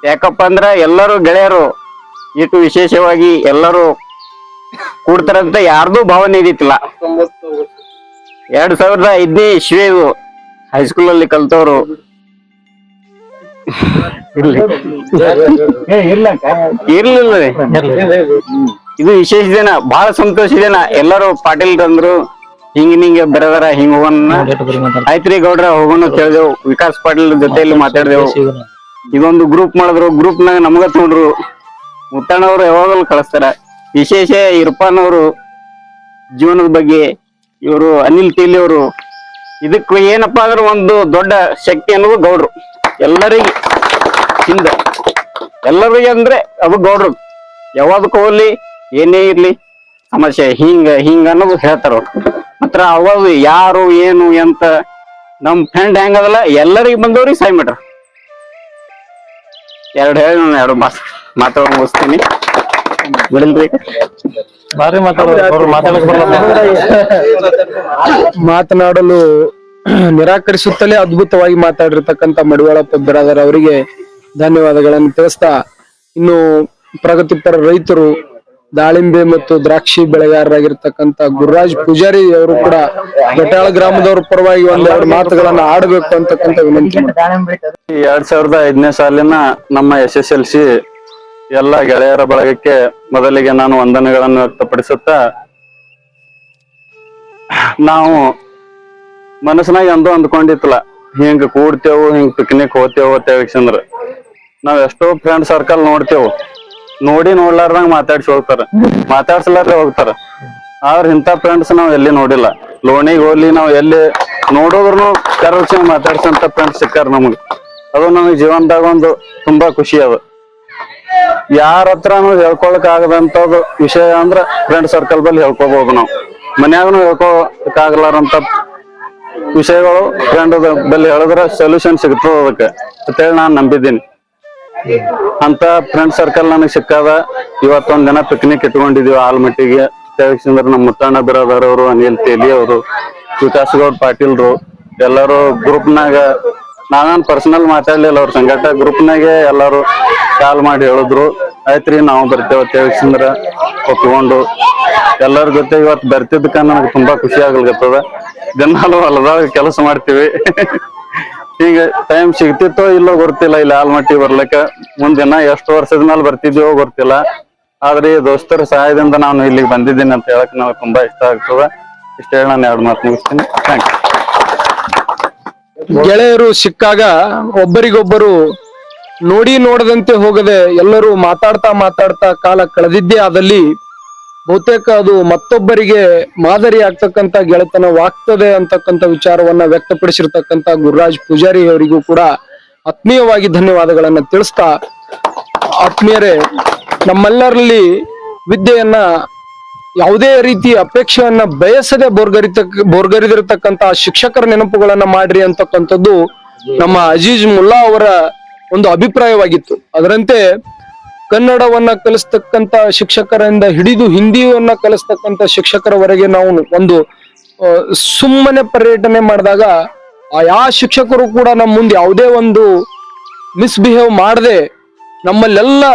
ಯಾಕಪ್ಪ ಅಂದ್ರ ಎಲ್ಲರೂ ಗೆಳೆಯರು ಇಟ್ಟು ವಿಶೇಷವಾಗಿ ಎಲ್ಲರೂ ಕೂಡ್ತಾರಂತ ಯಾರ್ದು ಭಾವನೆ ಇದ್ದಿತ್ತಿಲ್ಲ. 2005ನೇ ಇಸ್ವಿ ಹೈಸ್ಕೂಲ್ ಅಲ್ಲಿ ಕಲ್ತವ್ರು ಇರ್ಲಿಲ್ಲ. ಇದು ವಿಶೇಷ ದಿನ, ಬಹಳ ಸಂತೋಷ ದಿನ. ಎಲ್ಲರೂ ಪಾಟೀಲ್ ಅಂದ್ರು ಹಿಂಗ ಬರದಾರ ಹಿಂಗ ಹೋಗೋಣ ಆಯ್ತ್ರಿ ಗೌಡ್ರ ಹೋಗೋಣ ಅಂತ ಹೇಳಿದೆವು. ವಿಕಾಸ್ ಪಾಟೀಲ್ ಜೊತೆಯಲ್ಲಿ ಮಾತಾಡಿದೆವು. ಇದೊಂದು ಗ್ರೂಪ್ ಮಾಡಿದ್ರು. ಗ್ರೂಪ್ ನಾಗ ನಮ್ಗ ತೊಗೊಂಡ್ರು. ಮುತ್ತಣ್ಣವ್ರು ಯಾವಾಗಲೂ ಕಳಿಸ್ತಾರ. ವಿಶೇಷ ಇರ್ಫಾನ್ ಅವರು ಜೀವನದ ಬಗ್ಗೆ, ಇವರು ಅನಿಲ್ ತೇಲಿ ಅವರು, ಇದಕ್ಕೆ ಏನಪ್ಪಾ ಅಂದ್ರೆ ಒಂದು ದೊಡ್ಡ ಶಕ್ತಿ ಅನ್ನೋದು ಗೌಡ್ರು. ಎಲ್ಲರಿಗೆ ಹಿಂದ ಎಲ್ಲರಿಗೆ ಅಂದ್ರೆ ಅದು ಗೌಡ್ರು. ಯಾವಾದಕ್ಕೆ ಹೋಗ್ಲಿ ಏನೇ ಇರ್ಲಿ ಸಮಸ್ಯೆ ಹಿಂಗ ಅನ್ನೋದು ಹೇಳ್ತಾರ. ಮಾತ್ರ ಅವಾಗ ಯಾರು ಏನು ಎಂತ ನಮ್ ಫ್ರೆಂಡ್ ಹೆಂಗದಲ್ಲ ಎಲ್ಲರಿಗೆ ಬಂದವ್ರಿಗೆ ಸಹಾಯ ಮಾಡ್ರ. ಎರಡು ಮಾತಾಡ ಮುಗಿಸ್ತೀನಿ. ಬಿಡಲ್ರಿ ಮಾತನಾಡಲು ನಿರಾಕರಿಸುತ್ತಲೇ ಅದ್ಭುತವಾಗಿ ಮಾತಾಡಿರ್ತಕ್ಕಂಥ ಮಡಿವಾಳಪ್ಪ ಬಿರಾದಾರ್ ಅವರಿಗೆ ಧನ್ಯವಾದಗಳನ್ನು ತಿಳಿಸ್ತಾ, ಇನ್ನು ಪ್ರಗತಿಪರ ರೈತರು ದಾಳಿಂಬೆ ಮತ್ತು ದ್ರಾಕ್ಷಿ ಬೆಳೆಗಾರರಾಗಿರ್ತಕ್ಕಂಥ ಗುರುರಾಜ್ ಪೂಜಾರಿ ಅವರು ಕೂಡ ಬೆಟ್ಟಾಳ ಗ್ರಾಮದವ್ರ ಪರವಾಗಿ 1-2 ಮಾತುಗಳನ್ನ ಆಡಬೇಕು ಅಂತಕ್ಕಂಥ ವಿನಂತಿ. 2005ನೇ ಸಾಲಿನ ನಮ್ಮ SSLC ಎಲ್ಲ ಗೆಳೆಯರ ಬಳಗಕ್ಕೆ ಮೊದಲಿಗೆ ನಾನು ವಂದನೆಗಳನ್ನು ವ್ಯಕ್ತಪಡಿಸುತ್ತಾ, ನಾವು ಮನಸ್ಸಿನಾಗ ಅಂದ್ಕೊಂಡಿತ್ತಲ್ಲ ಹಿಂಗ್ ಕೂಡ್ತೇವು ಹಿಂಗ್ ಪಿಕ್ನಿಕ್ ಹೋಗ್ತೇವಂದ್ರ ನಾವ್ ಎಷ್ಟೋ ಫ್ರೆಂಡ್ ಸರ್ಕಲ್ ನೋಡ್ತೇವು, ನೋಡ್ಲಾರ್ದಂಗ ಮಾತಾಡ್ಸಿ ಹೋಗ್ತಾರ, ಮಾತಾಡ್ಸಲಾರ್ದೆ ಹೋಗ್ತಾರ. ಆದ್ರ ಇಂಥ ಫ್ರೆಂಡ್ಸ್ ನಾವ್ ಎಲ್ಲಿ ನೋಡಿಲ್ಲ. ಲೋಣಿಗೆ ಹೋಗ್ಲಿ ನಾವ್ ಎಲ್ಲಿ ನೋಡೋದ್ರು ಕರೆಸಿ ಮಾತಾಡ್ಸಂತ ಫ್ರೆಂಡ್ಸ್ ಸಿಕ್ಕಾರ ನಮ್ಗೆ. ಅದು ನಮಗ್ ಜೀವನದಾಗ ಒಂದು ತುಂಬಾ ಖುಷಿ ಅದ. ಯಾರ ಹತ್ರನು ಹೇಳ್ಕೊಳಕ್ ಆಗದಂತದ್ದು ವಿಷಯ ಅಂದ್ರ ಫ್ರೆಂಡ್ ಸರ್ಕಲ್ ಬಲ್ಲಿ ಹೇಳ್ಕೊಬಹುದು. ನಾವು ಮನ್ಯಾಗನು ಹೇಳ್ಕೊಳಕ್ ಆಗ್ಲಾರಂತ ವಿಷಯಗಳು ಫ್ರೆಂಡ್ ಬಲ್ಲಿ ಹೇಳಿದ್ರೆ ಸೊಲ್ಯೂಷನ್ ಸಿಗ್ತದ ಅದಕ್ಕೆ ಅಂತೇಳಿ ನಾನ್ ನಂಬಿದ್ದೀನಿ. ಅಂತ ಫ್ರೆಂಡ್ ಸರ್ಕಲ್ ನನಗ್ ಸಿಕ್ಕಾದ. ಇವತ್ತೊಂದ್ ದಿನ ಪಿಕ್ನಿಕ್ ಇಟ್ಕೊಂಡಿದೀವಿ ಆಲ್ಮಟ್ಟಿಗೆ. ನಮ್ಮ ಮುತ್ತಣ್ಣ ಬಿರಾದರ್ ಅವರು, ಅನಿಲ್ ತೇಲಿ ಅವರು, ವಿಕಾಸ್ ಗೌಡ್ ಪಾಟೀಲ್ರು ಎಲ್ಲಾರು ಗ್ರೂಪ್ನಾಗ, ನಾವೇನ್ ಪರ್ಸನಲ್ ಮಾತಾಡ್ಲಿಲ್ಲ, ಅವ್ರ ಸಂಘಟ ಗ್ರೂಪ್ನಾಗೆ ಎಲ್ಲಾರು ಕಾಲ್ ಮಾಡಿ ಹೇಳಿದ್ರು, ಆಯ್ತ್ರಿ ನಾವು ಬರ್ತೇವೆ ತೇಳ್ಸಿಂದ್ರ ಒಪ್ಕೊಂಡು ಎಲ್ಲರ ಜೊತೆ ಇವತ್ತು ಬರ್ತಿದ್ದಕ್ಕ ನನಗೆ ತುಂಬಾ ಖುಷಿ ಆಗ್ಲಿಕತ್ತದ. ದಿನಾಲು ಹೊಲದಾಗ ಕೆಲಸ ಮಾಡ್ತೀವಿ. ಈಗ ಟೈಮ್ ಸಿಗ್ತಿತ್ತೋ ಇಲ್ಲೋ ಗೊತ್ತಿಲ್ಲ ಇಲ್ಲಿ ಆಲ್ಮಟ್ಟಿ ಬರ್ಲಿಕ್ಕ. ಮುಂದಿನ ಎಷ್ಟು ವರ್ಷದ ಮೇಲೆ ಬರ್ತಿದ್ವೋ ಗೊತ್ತಿಲ್ಲ. ಆದ್ರೆ ಈ ದೋಸ್ತರ ಸಹಾಯದಿಂದ ನಾನು ಇಲ್ಲಿಗೆ ಬಂದಿದ್ದೀನಿ ಅಂತ ಹೇಳಕ್ ನಾವು ತುಂಬಾ ಇಷ್ಟ ಆಗ್ತದ. ಇಷ್ಟ ಹೇಳಿ ನಾನು 2 ಮಾತು ಮುಗಿಸ್ತೀನಿ. Thank you. ಗೆಳೆಯರು ಸಿಕ್ಕಾಗ ಒಬ್ಬರಿಗೊಬ್ಬರು ನೋಡದಂತೆ ಹೋಗದೆ ಎಲ್ಲರೂ ಮಾತಾಡ್ತಾ ಕಾಲ ಕಳೆದಿದ್ದೇ ಆದಲ್ಲಿ ಬಹುತೇಕ ಅದು ಮತ್ತೊಬ್ಬರಿಗೆ ಮಾದರಿ ಆಗ್ತಕ್ಕಂತ ಗೆಳೆತನವಾಗ್ತದೆ ಅಂತಕ್ಕಂಥ ವಿಚಾರವನ್ನ ವ್ಯಕ್ತಪಡಿಸಿರ್ತಕ್ಕಂಥ ಗುರುರಾಜ್ ಪೂಜಾರಿ ಅವರಿಗೂ ಕೂಡ ಆತ್ಮೀಯವಾಗಿ ಧನ್ಯವಾದಗಳನ್ನ ತಿಳಿಸ್ತಾ, ಆತ್ಮೀಯರೇ, ನಮ್ಮೆಲ್ಲರಲ್ಲಿ ವಿದ್ಯೆಯನ್ನ ಯಾವುದೇ ರೀತಿಯ ಅಪೇಕ್ಷೆಯನ್ನ ಬಯಸದೆ ಬೋರ್ಗರಿದಿರತಕ್ಕಂತ ಶಿಕ್ಷಕರ ನೆನಪುಗಳನ್ನ ಮಾಡ್ರಿ ಅಂತಕ್ಕಂಥದ್ದು ನಮ್ಮ ಅಜೀಜ್ ಮುಲ್ಲಾ ಅವರ ಒಂದು ಅಭಿಪ್ರಾಯವಾಗಿತ್ತು. ಅದರಂತೆ ಕನ್ನಡವನ್ನ ಕಲಿಸ್ತಕ್ಕಂತ ಶಿಕ್ಷಕರಿಂದ ಹಿಡಿದು ಹಿಂದಿಯನ್ನ ಕಲಿಸ್ತಕ್ಕಂತ ಶಿಕ್ಷಕರವರೆಗೆ ನಾವು ಒಂದು ಸುಮ್ಮನೆ ಪರ್ಯಟನೆ ಮಾಡಿದಾಗ ಆ ಯಾವ ಶಿಕ್ಷಕರು ಕೂಡ ನಮ್ಮ ಮುಂದೆ ಯಾವುದೇ ಒಂದು ಮಿಸ್ಬಿಹೇವ್ ಮಾಡದೆ ನಮ್ಮಲ್ಲೆಲ್ಲ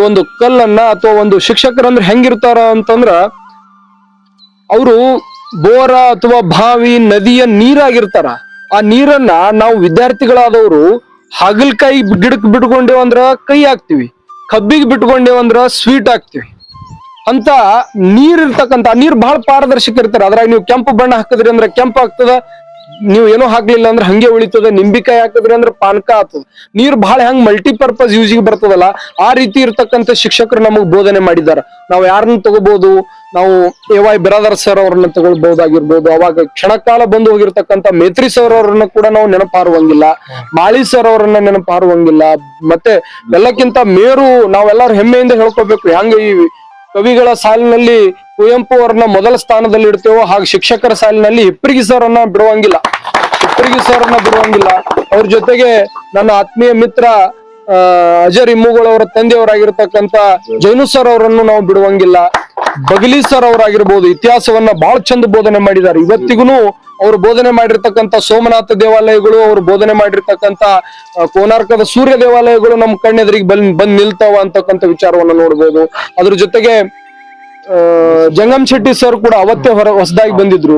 ಒಂದು ಕಲ್ಲನ್ನ ಅಥವಾ ಒಂದು ಶಿಕ್ಷಕರಂದ್ರೆ ಹೆಂಗಿರ್ತಾರ ಅಂತಂದ್ರ ಅವರು ಬೋರ ಅಥವಾ ಬಾವಿ ನದಿಯ ನೀರಾಗಿರ್ತಾರ. ಆ ನೀರನ್ನ ನಾವು ವಿದ್ಯಾರ್ಥಿಗಳಾದವರು ಹಾಗಲ್ಕಾಯಿ ಗಿಡಕ್ ಬಿಟ್ಕೊಂಡೇವಂದ್ರ ಕೈ ಹಾಕ್ತಿವಿ, ಕಬ್ಬಿಗೆ ಬಿಟ್ಕೊಂಡೇವಂದ್ರ ಸ್ವೀಟ್ ಹಾಕ್ತಿವಿ. ಅಂತ ನೀರ್ ಇರ್ತಕ್ಕಂಥ ನೀರ್ ಬಹಳ ಪಾರದರ್ಶಕ ಇರ್ತಾರ. ಅದ್ರಾಗ ನೀವು ಕೆಂಪು ಬಣ್ಣ ಹಾಕಿದ್ರಿ ಅಂದ್ರೆ ಕೆಂಪು ಆಗ್ತದ, ನೀವು ಏನೋ ಹಾಕ್ಲಿಲ್ಲ ಅಂದ್ರೆ ಹಂಗೆ ಉಳಿತದ. ನಿಂಬಿಕಾಯಿ ಹಾಕಿದ್ರಿ ಅಂದ್ರೆ ಪಾನಕ ಆಗ್ತದ. ನೀರ್ ಬಹಳ ಹೆಂಗ್ ಮಲ್ಟಿಪರ್ಪಸ್ ಯೂಸಿಗೆ ಬರ್ತದಲ್ಲ, ಆ ರೀತಿ ಇರ್ತಕ್ಕಂಥ ಶಿಕ್ಷಕರು ನಮಗ್ ಬೋಧನೆ ಮಾಡಿದಾರ. ನಾವು ಯಾರನ್ನ ತಗೋಬಹುದು, ನಾವು ಎ.ವೈ. ಬಿರಾದರ್ ಸರ್ ಅವ್ರನ್ನ ತಗೊಳ್ಬಹುದಾಗಿರ್ಬೋದು. ಅವಾಗ ಕ್ಷಣಕಾಲ ಬಂದು ಹೋಗಿರ್ತಕ್ಕಂಥ ಮೇತ್ರಿ ಸರ್ ಅವ್ರನ್ನ ಕೂಡ ನಾವು ನೆನಪಾರುವಂಗಿಲ್ಲ, ಮಾಳಿ ಸರ್ ಅವ್ರನ್ನ ನೆನಪಾರುವಂಗಿಲ್ಲ. ಮತ್ತೆ ಎಲ್ಲಕ್ಕಿಂತ ಮೇರು ನಾವೆಲ್ಲರೂ ಹೆಮ್ಮೆಯಿಂದ ಹೇಳ್ಕೊಬೇಕು, ಹೆಂಗ ಈ ಕವಿಗಳ ಸಾಲಿನಲ್ಲಿ ಕುವೆಂಪು ಅವ್ರನ್ನ ಮೊದಲ ಸ್ಥಾನದಲ್ಲಿ ಇಡ್ತೇವೋ ಹಾಗೆ ಶಿಕ್ಷಕರ ಸಾಲಿನಲ್ಲಿ ಹಿಪ್ಪರಿಗಿ ಸರ್ ಅನ್ನ ಬಿಡುವಂಗಿಲ್ಲ. ಅವ್ರ ಜೊತೆಗೆ ನನ್ನ ಆತ್ಮೀಯ ಮಿತ್ರ ಅಜರ್ ಇಮ್ಮುಗಳು ಅವರ ತಂದೆಯವರಾಗಿರ್ತಕ್ಕಂಥ ಜೈನು ಸರ್ ಅವರನ್ನು ನಾವು ಬಿಡುವಂಗಿಲ್ಲ. ಬಗಲಿ ಸರ್ ಅವರಾಗಿರ್ಬೋದು, ಇತಿಹಾಸವನ್ನ ಬಹಳ ಚಂದ ಬೋಧನೆ ಮಾಡಿದ್ದಾರೆ. ಇವತ್ತಿಗೂ ಅವರು ಬೋಧನೆ ಮಾಡಿರ್ತಕ್ಕಂಥ ಸೋಮನಾಥ ದೇವಾಲಯಗಳು, ಅವರು ಬೋಧನೆ ಮಾಡಿರ್ತಕ್ಕಂಥ ಕೋನಾರ್ಕದ ಸೂರ್ಯ ದೇವಾಲಯಗಳು ನಮ್ಮ ಕಣ್ಣೆದುರಿಗೆ ಬಂದ್ ನಿಲ್ತಾವ ಅಂತಕ್ಕಂಥ ವಿಚಾರವನ್ನ ನೋಡ್ಬೋದು. ಅದ್ರ ಜೊತೆಗೆ ಜಂಗಮ್ ಶೆಟ್ಟಿ ಸರ್ ಕೂಡ ಅವತ್ತೇ ಹೊಸದಾಗಿ ಬಂದಿದ್ರು,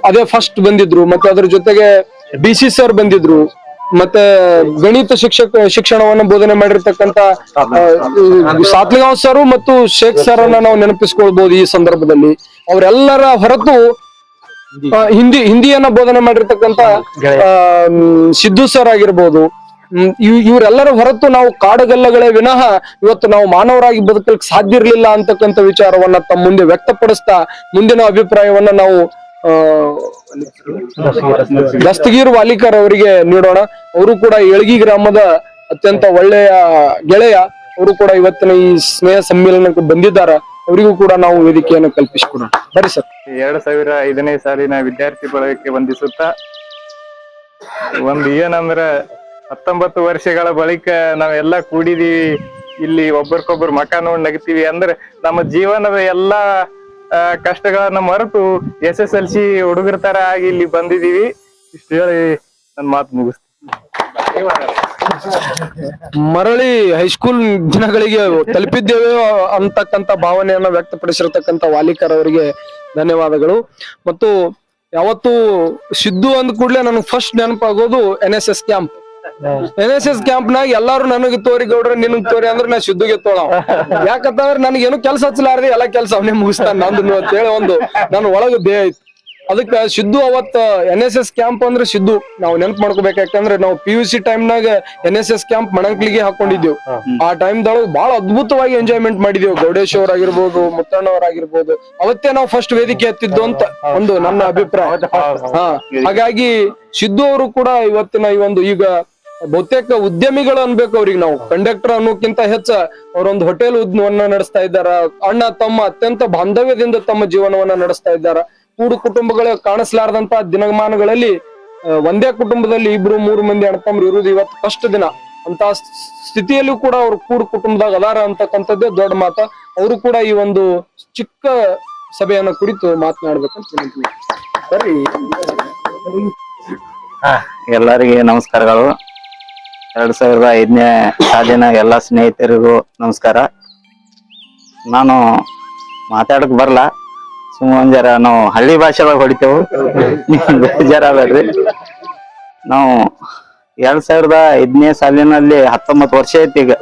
ಅದೇ ಫಸ್ಟ್ ಬಂದಿದ್ರು. ಮತ್ತೆ ಅದ್ರ ಜೊತೆಗೆ BC ಸರ್ ಬಂದಿದ್ರು. ಮತ್ತೆ ಗಣಿತ ಶಿಕ್ಷಣವನ್ನು ಬೋಧನೆ ಮಾಡಿರ್ತಕ್ಕಂಥ ಸಾತ್ಲಿಗಾಂವ್ ಸರ್ ಮತ್ತು ಶೇಖ್ ಸರ್ ಅನ್ನ ನಾವು ನೆನಪಿಸ್ಕೊಳ್ಬಹುದು ಈ ಸಂದರ್ಭದಲ್ಲಿ. ಅವರೆಲ್ಲರ ಹೊರತು ಹಿಂದಿಯನ್ನ ಬೋಧನೆ ಮಾಡಿರ್ತಕ್ಕಂಥ ಸಿದ್ದು ಸರ್ ಆಗಿರ್ಬೋದು. ಇವರೆಲ್ಲರ ಹೊರತು ನಾವು ಕಾಡುಗಲ್ಲಗಳೇ ವಿನಃ ಇವತ್ತು ನಾವು ಮಾನವರಾಗಿ ಬದುಕಲಿಕ್ಕೆ ಸಾಧ್ಯ ಇರ್ಲಿಲ್ಲ ಅಂತಕ್ಕಂಥ ವಿಚಾರವನ್ನ ತಮ್ಮ ಮುಂದೆ ವ್ಯಕ್ತಪಡಿಸ್ತಾ ಮುಂದಿನ ಅಭಿಪ್ರಾಯವನ್ನ ನಾವು ದಸ್ತಗೀರ್ ವಾಲಿಕರ್ ಅವರಿಗೆ ನೀಡೋಣ. ಅವರು ಕೂಡ ಯಳಗಿ ಗ್ರಾಮದ ಅತ್ಯಂತ ಒಳ್ಳೆಯ ಗೆಳೆಯ. ಅವರು ಕೂಡ ಇವತ್ತಿನ ಈ ಸ್ನೇಹ ಸಮ್ಮೇಳನಕ್ಕೆ ಬಂದಿದ್ದಾರೆ. ಅವರಿಗೂ ಕೂಡ ನಾವು ವೇದಿಕೆಯನ್ನು ಕಲ್ಪಿಸಿಕೊಡೋಣ. ಬನ್ನಿ ಸರ್. 2005ನೇ ಸಾಲಿನ ವಿದ್ಯಾರ್ಥಿ ಬಳಗಕ್ಕೆ ವಂದಿಸುತ್ತಾ, ಏನಂದ್ರ 19 ವರ್ಷಗಳ ಬಳಿಕ ನಾವೆಲ್ಲ ಕೂಡಿದೀವಿ ಇಲ್ಲಿ, ಒಬ್ಬರಿಗೊಬ್ಬರು ಮಕ ನೋಡಿ ನಗ್ತೀವಿ ಅಂದ್ರೆ ನಮ್ಮ ಜೀವನದ ಎಲ್ಲಾ ಕಷ್ಟಗಳನ್ನ ಮರೆತು SSLC ಹುಡುಗರ ತರ ಆಗಿ ಇಲ್ಲಿ ಬಂದಿದೀವಿ. ಇಷ್ಟು ಹೇಳಿ ನನ್ನ ಮಾತು ಮುಗಿಸ್ತೀನಿ. ಮರಳಿ ಹೈಸ್ಕೂಲ್ ದಿನಗಳಿಗೆ ತಲುಪಿದ್ದೇವೆ ಅಂತಕ್ಕಂಥ ಭಾವನೆಯನ್ನ ವ್ಯಕ್ತಪಡಿಸಿರ್ತಕ್ಕಂಥ ವಾಲಿಕರ್ ಅವರಿಗೆ ಧನ್ಯವಾದಗಳು. ಮತ್ತು ಯಾವತ್ತು ಸಿದ್ದು ಅಂದ ಕೂಡ್ಲೆ ನನಗೆ ಫಸ್ಟ್ ನೆನಪಾಗೋದು NSS ಕ್ಯಾಂಪ್. NSS ಕ್ಯಾಂಪ್ ನಾಗ ಎಲ್ಲಾರು ನನಗೆ ತೋರಿ ಗೌಡ್ರ ನಿನಗ್ ತೋರಿ ಅಂದ್ರೆ ನಾ ಸಿದ್ದುಗೆ ತೋಳ. ಯಾಕಂತಂದ್ರೆ ನನಗೇನು ಕೆಲಸ ಹಚ್ಚಲಾರ್ದೆ ಎಲ್ಲಾ ಕೆಲಸ ಅವನೇ ಮುಗಿಸ್ತಾನ ನಂದು ಅಂತ ಹೇಳಿ ಒಂದು ನನ್ನ ಒಳಗ ದೇಹ ಐತಿ. ಅದಕ್ಕ ಸಿದ್ದು ಅವತ್ತ NSS ಕ್ಯಾಂಪ್ ಅಂದ್ರೆ ಸಿದ್ದು ನಾವು ನೆನ್ಪ್ ಮಾಡ್ಕೋಬೇಕು. ಯಾಕಂದ್ರೆ ನಾವು PUC ಟೈಮ್ನಾಗ NSS ಕ್ಯಾಂಪ್ ಮಣಂಕ್ಲಿಗೆ ಹಾಕೊಂಡಿದ್ದೇವು. ಆ ಟೈಮ್ದೊಳಗೆ ಬಹಳ ಅದ್ಭುತವಾಗಿ ಎಂಜಾಯ್ಮೆಂಟ್ ಮಾಡಿದೆವು. ಗೌಡೇಶ್ ಅವರಾಗಿರ್ಬೋದು, ಮುತ್ತಣ್ಣವರಾಗಿರ್ಬೋದು, ಅವತ್ತೇ ನಾವು ಫಸ್ಟ್ ವೇದಿಕೆ ಎತ್ತಿದ್ದು ಅಂತ ಒಂದು ನನ್ನ ಅಭಿಪ್ರಾಯ. ಹಾಗಾಗಿ ಸಿದ್ದು ಅವರು ಕೂಡ ಇವತ್ತಿನ ಈ ಒಂದು ಈಗ ಬಹುತೇಕ ಉದ್ಯಮಿಗಳು ಅನ್ಬೇಕು ಅವ್ರಿಗೆ. ನಾವು ಕಂಡಕ್ಟರ್ ಅನ್ನೋಕ್ಕಿಂತ ಹೆಚ್ಚ ಅವರೊಂದು ಹೋಟೆಲ್ ಉದ್ಯವನ್ನ ನಡೆಸ್ತಾ ಇದ್ದಾರ. ಅಣ್ಣ ತಮ್ಮ ಅತ್ಯಂತ ಬಾಂಧವ್ಯದಿಂದ ತಮ್ಮ ಜೀವನವನ್ನ ನಡೆಸ್ತಾ ಇದ್ದಾರ. ಕೂಡು ಕುಟುಂಬಗಳ ಕಾಣಿಸ್ಲಾರ್ದಂತ ದಿನಮಾನಗಳಲ್ಲಿ ಒಂದೇ ಕುಟುಂಬದಲ್ಲಿ 2-3 ಮಂದಿ ಅಣ್ಣತಮ್ಮರು ಇರುವುದು ಇವತ್ತು ಕಷ್ಟ ದಿನ. ಅಂತ ಸ್ಥಿತಿಯಲ್ಲೂ ಕೂಡ ಅವ್ರು ಕೂಡು ಕುಟುಂಬದಾಗ ಅದಾರ ಅಂತಕ್ಕಂಥದ್ದೇ ದೊಡ್ಡ ಮಾತ. ಅವರು ಕೂಡ ಈ ಒಂದು ಚಿಕ್ಕ ಸಭೆಯನ್ನ ಕುರಿತು ಮಾತನಾಡ್ಬೇಕಂತ ಹೇಳ್ತೀನಿ. ಬರ್ರಿ. ಎಲ್ಲರಿಗೆ ನಮಸ್ಕಾರಗಳು. 2005ನೇ ಸಾಲಿನ ಎಲ್ಲ ಸ್ನೇಹಿತರಿಗೂ ನಮಸ್ಕಾರ. ನಾನು ಮಾತಾಡಕ್ ಬರಲ್ಲ, ಸುಮ್ಮನೆ ಜರ ನಾವು ಹಳ್ಳಿ ಭಾಷೆದಾಗ ಹೊಡಿತೇವು, ಬೇಜಾರಾಗ್ಬೇಡ್ರಿ. ನಾವು 2005ನೇ ಸಾಲಿನಲ್ಲಿ 19 ವರ್ಷ ಐತಿ ಈಗ.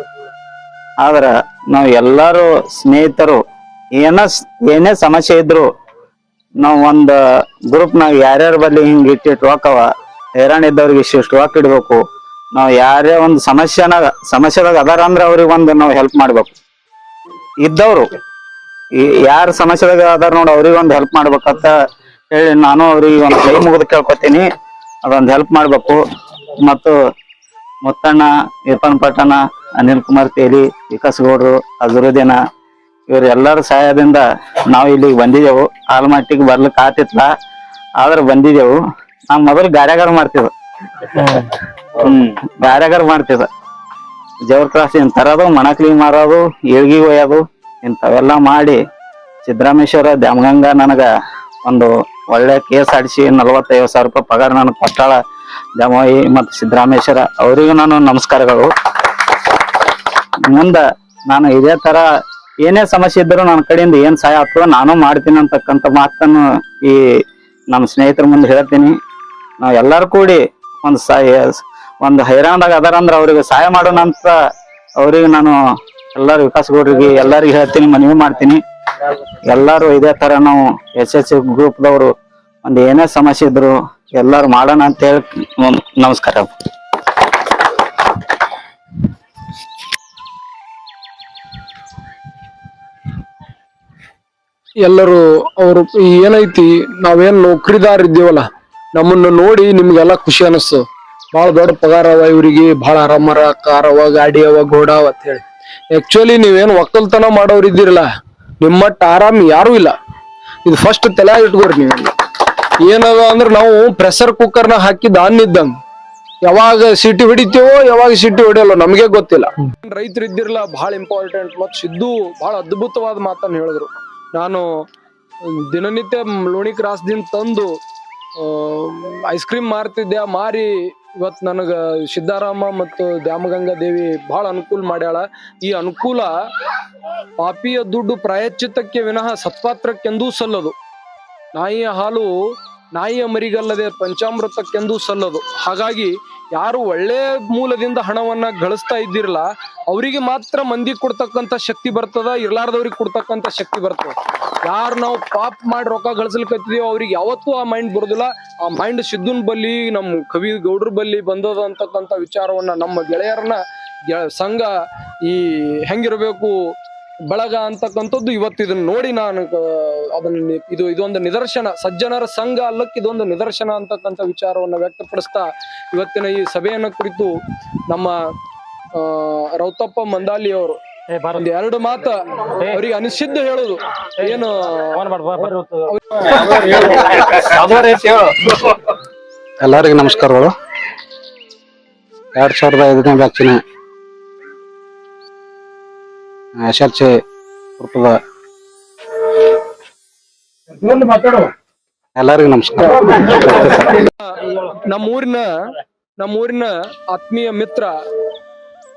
ಆದ್ರ ನಾವು ಎಲ್ಲಾರು ಸ್ನೇಹಿತರು ಏನೇ ಸಮಸ್ಯೆ ಇದ್ರು ನಾವ್ ಒಂದ್ ಗ್ರೂಪ್ನಾಗ ಯಾರ್ಯಾರ ಬಲ್ಲಿ ಹಿಂಗ್ ಇಟ್ಟಿಟ್ಟು ರೊಕ್ಕವ ಹೈರಾಣ ಇದ್ದವ್ರಿಗೆ ಇಷ್ಟು ರೊಕ್ಕ ಇಡ್ಬೇಕು. ನಾವ್ ಯಾರೇ ಒಂದ್ ಸಮಸ್ಯೆದಾಗ ಅದಾರ ಅಂದ್ರ ಅವ್ರಿಗೆ ಒಂದು ನಾವ್ ಹೆಲ್ಪ್ ಮಾಡ್ಬೇಕು. ಇದ್ದವ್ರು ಯಾರ ಸಮಸ್ಯೆದಾಗ ಅದಾರ ನೋಡಿ ಅವ್ರಿಗೆ ಒಂದು ಹೆಲ್ಪ್ ಮಾಡ್ಬೇಕಂತ ಹೇಳಿ ನಾನು ಅವ್ರಿಗೆ ಒಂದು ಕೈ ಮುಗಿದು ಕೇಳ್ಕೊತೀನಿ, ಅದೊಂದು ಹೆಲ್ಪ್ ಮಾಡ್ಬೇಕು. ಮತ್ತು ಮುತ್ತಣ್ಣ, ಇರ್ಫಾನ್ ಪಟ್ಟಣ, ಅನಿಲ್ ಕುಮಾರ್ ತೇಲಿ, ವಿಕಾಸ್ ಗೌಡ್ರು, ಅಜರುದ್ದೀನ ಇವ್ರ ಎಲ್ಲರ ಸಹಾಯದಿಂದ ನಾವು ಇಲ್ಲಿಗೆ ಬಂದಿದ್ದೆವು. ಆಲ್ಮಟ್ಟಿಗೆ ಬರ್ಲಿಕ್ಕೆ ಆತಿತ್ಲ, ಆದ್ರೆ ಬಂದಿದ್ದೆವು. ನಾವ್ ಮೊದಲು ಗಾರ್ಯಾಗಾರ ಮಾಡ್ತಿದ್ದ ಗಾರ್ಯಾಗಾರ ಮಾಡ್ತಿದ್ದ ಜವರ್ ಕ್ರಾಸ್ ತರೋದು, ಮಣಕ್ಲಿ ಮಾರೋದು, ಏಳ್ಗಿ ಒಯ್ಯೋದು ಇಂಥವೆಲ್ಲ ಮಾಡಿ ಸಿದ್ದರಾಮೇಶ್ವರ ದ್ಯಾಮಗಂಗಾ ನನಗ ಒಂದು ಒಳ್ಳೆ ಕೇಸ್ ಆಡಿಸಿ 45,000 ರೂಪಾಯಿ ಪಗಾರ ನನಗೆ ಕೊಟ್ಟಾಳ ದ್ಯಾಮವ್ವಿ ಮತ್ತು ಸಿದ್ದರಾಮೇಶ್ವರ. ಅವರಿಗೂ ನಾನು ನಮಸ್ಕಾರಗಳು. ಮುಂದ ನಾನು ಇದೇ ತರ ಏನೇ ಸಮಸ್ಯೆ ಇದ್ದರೂ ನನ್ನ ಕಡೆಯಿಂದ ಏನ್ ಸಹಾಯ ಆಗ್ತದೋ ನಾನು ಮಾಡ್ತೀನಿ ಅಂತಕ್ಕಂಥ ಮಾತನ್ನು ಈ ನಮ್ಮ ಸ್ನೇಹಿತರ ಮುಂದೆ ಹೇಳ್ತೀನಿ. ನಾವ್ ಎಲ್ಲಾರು ಕೂಡಿ ಒಂದು ಹೈರಾಣದಾಗ ಅದಾರ ಅಂದ್ರ ಅವ್ರಿಗೆ ಸಹಾಯ ಮಾಡೋಣ ಅಂತ ಅವ್ರಿಗೆ ನಾನು ಎಲ್ಲಾರು ವಿಕಾಸ್ ಗೌಡ್ರಿಗೆ ಎಲ್ಲರಿಗೂ ಹೇಳ್ತೀನಿ, ಮನವಿ ಮಾಡ್ತೀನಿ. ಎಲ್ಲಾರು ಇದೇ ತರ ನಾವು SSC ಗ್ರೂಪ್ದವ್ರು ಒಂದ್ ಏನೇ ಸಮಸ್ಯೆ ಇದ್ರು ಎಲ್ಲಾರು ಮಾಡೋಣ ಅಂತ ಹೇಳಿ ನಮಸ್ಕಾರ. ಎಲ್ಲರೂ ಅವರು ಏನೈತಿ, ನಾವೇನ್ ನೌಕರಿದಾರ ಇದ್ದೀವಲ್ಲ, ನಮ್ಮನ್ನ ನೋಡಿ ನಿಮ್ಗೆಲ್ಲ ಖುಷಿ ಅನಿಸ್ತು. ಬಹಳ ದೊಡ್ಡ ಪಗಾರ ಅವ ಇವ್ರಿಗೆ, ಬಹಳ ಆರಾಮರ, ಕಾರ್ ಅವ, ಗಾಡಿ ಅವ, ಗೋಡ ಅವ ಅಂತ ಹೇಳಿ. ಆಕ್ಚುಲಿ ನೀವೇನ್ ಒಕ್ಕಲ್ತನ ಮಾಡೋರು ಇದ್ದೀರಲ್ಲ, ನಿಮ್ಮಟ್ಟ ಆರಾಮ್ ಯಾರು ಇಲ್ಲ. ಇದು ಫಸ್ಟ್ ತಲೆ ಇಟ್ಕೋರಿ ನೀವು. ಏನದ ಅಂದ್ರ ನಾವು ಪ್ರೆಷರ್ ಕುಕ್ಕರ್ನ ಹಾಕಿದ ಅನ್ನ ಇದ್ದಂಗ, ಯಾವಾಗ ಸಿಟಿ ಹೊಡಿತೀವೋ ಯಾವಾಗ ಸಿಟಿ ಹೊಡಿಯಲ್ಲ ನಮ್ಗೆ ಗೊತ್ತಿಲ್ಲ. ರೈತರು ಇದ್ದಿರಲ್ಲ ಬಹಳ ಇಂಪಾರ್ಟೆಂಟ್. ಮತ್ ಸಿದ್ದು ಬಹಳ ಅದ್ಭುತವಾದ ಮಾತನ್ನ ಹೇಳಿದ್ರು. ನಾನು ದಿನನಿತ್ಯ ಲೋಣಿ ಕ್ರಾಸ್ದಿಂದ ತಂದು ಐಸ್ ಕ್ರೀಮ್ ಮಾರ್ತಿದ್ದೆ. ಮಾರಿ ಇವತ್ ನನಗ ಸಿದ್ದಾರಾಮ ಮತ್ತು ದ್ಯಾಮಗಂಗಾ ದೇವಿ ಬಹಳ ಅನುಕೂಲ ಮಾಡ್ಯಾಳ. ಈ ಅನುಕೂಲ ಪಾಪಿಯ ದುಡ್ಡು ಪ್ರಾಯಶ್ಚಿತ್ತಕ್ಕೆ ವಿನಃ ಸತ್ಪಾತ್ರಕ್ಕೆಂದೂ ಸಲ್ಲದು. ನಾಯಿಯ ಹಾಲು ನಾಯಿಯ ಮರಿಗಲ್ಲದೆ ಪಂಚಾಮೃತಕ್ಕೆಂದೂ ಸಲ್ಲದು. ಹಾಗಾಗಿ ಯಾರು ಒಳ್ಳೆ ಮೂಲದಿಂದ ಹಣವನ್ನ ಗಳಿಸ್ತಾ ಇದ್ದಿರಲ್ಲ ಅವರಿಗೆ ಮಾತ್ರ ಮಂದಿ ಕೊಡ್ತಕ್ಕಂಥ ಶಕ್ತಿ ಬರ್ತದ, ಇರ್ಲಾರ್ದವ್ರಿಗೆ ಕೊಡ್ತಕ್ಕಂಥ ಶಕ್ತಿ ಬರ್ತದ. ಯಾರು ನಾವು ಪಾಪ್ ಮಾಡಿ ರೊಕ್ಕ ಗಳಿಸ್ಲಿಕ್ಕತ್ತಿದೀವೋ ಅವ್ರಿಗೆ ಯಾವತ್ತೂ ಆ ಮೈಂಡ್ ಬರೋದಿಲ್ಲ. ಆ ಮೈಂಡ್ ಸಿದ್ದುನ್ ಬಲ್ಲಿ, ನಮ್ಮ ಕವಿ ಗೌಡ್ರ ಬಲ್ಲಿ ಬಂದದ ಅಂತಕ್ಕಂಥ ವಿಚಾರವನ್ನ ನಮ್ಮ ಗೆಳೆಯರನ್ನ ಸಂಘ ಈ ಹೆಂಗಿರ್ಬೇಕು ಬಳಗ ಅಂತಕ್ಕಂಥದ್ದು ಇವತ್ತು ಇದನ್ನ ನೋಡಿ ನಾನು ಅದನ್ನ ಇದೊಂದು ನಿದರ್ಶನ, ಸಜ್ಜನರ ಸಂಘ ಅಲ್ಲಕ್ಕೆ ಇದೊಂದು ನಿದರ್ಶನ ಅಂತಕ್ಕಂಥ ವಿಚಾರವನ್ನ ವ್ಯಕ್ತಪಡಿಸ್ತಾ ಇವತ್ತಿನ ಈ ಸಭೆಯನ್ನ ಕುರಿತು ನಮ್ಮ ರೌತಪ್ಪ ಮಂದಾಲಿ ಅವರು ಒಂದ್ 2 ಮಾತ ಅವ್ರಿಗೆ ಅನಿಸಿದ್ದ ಹೇಳುದು ಏನು. ಎಲ್ಲರಿಗೂ ನಮಸ್ಕಾರಗಳು. 2005ನೇ ಬ್ಯಾಚಿನ SLC ಗ್ರೂಪದ ಎಲ್ಲರಿಗೂ ನಮಸ್ಕಾರ. ನಮ್ಮೂರಿನ ಆತ್ಮೀಯ ಮಿತ್ರ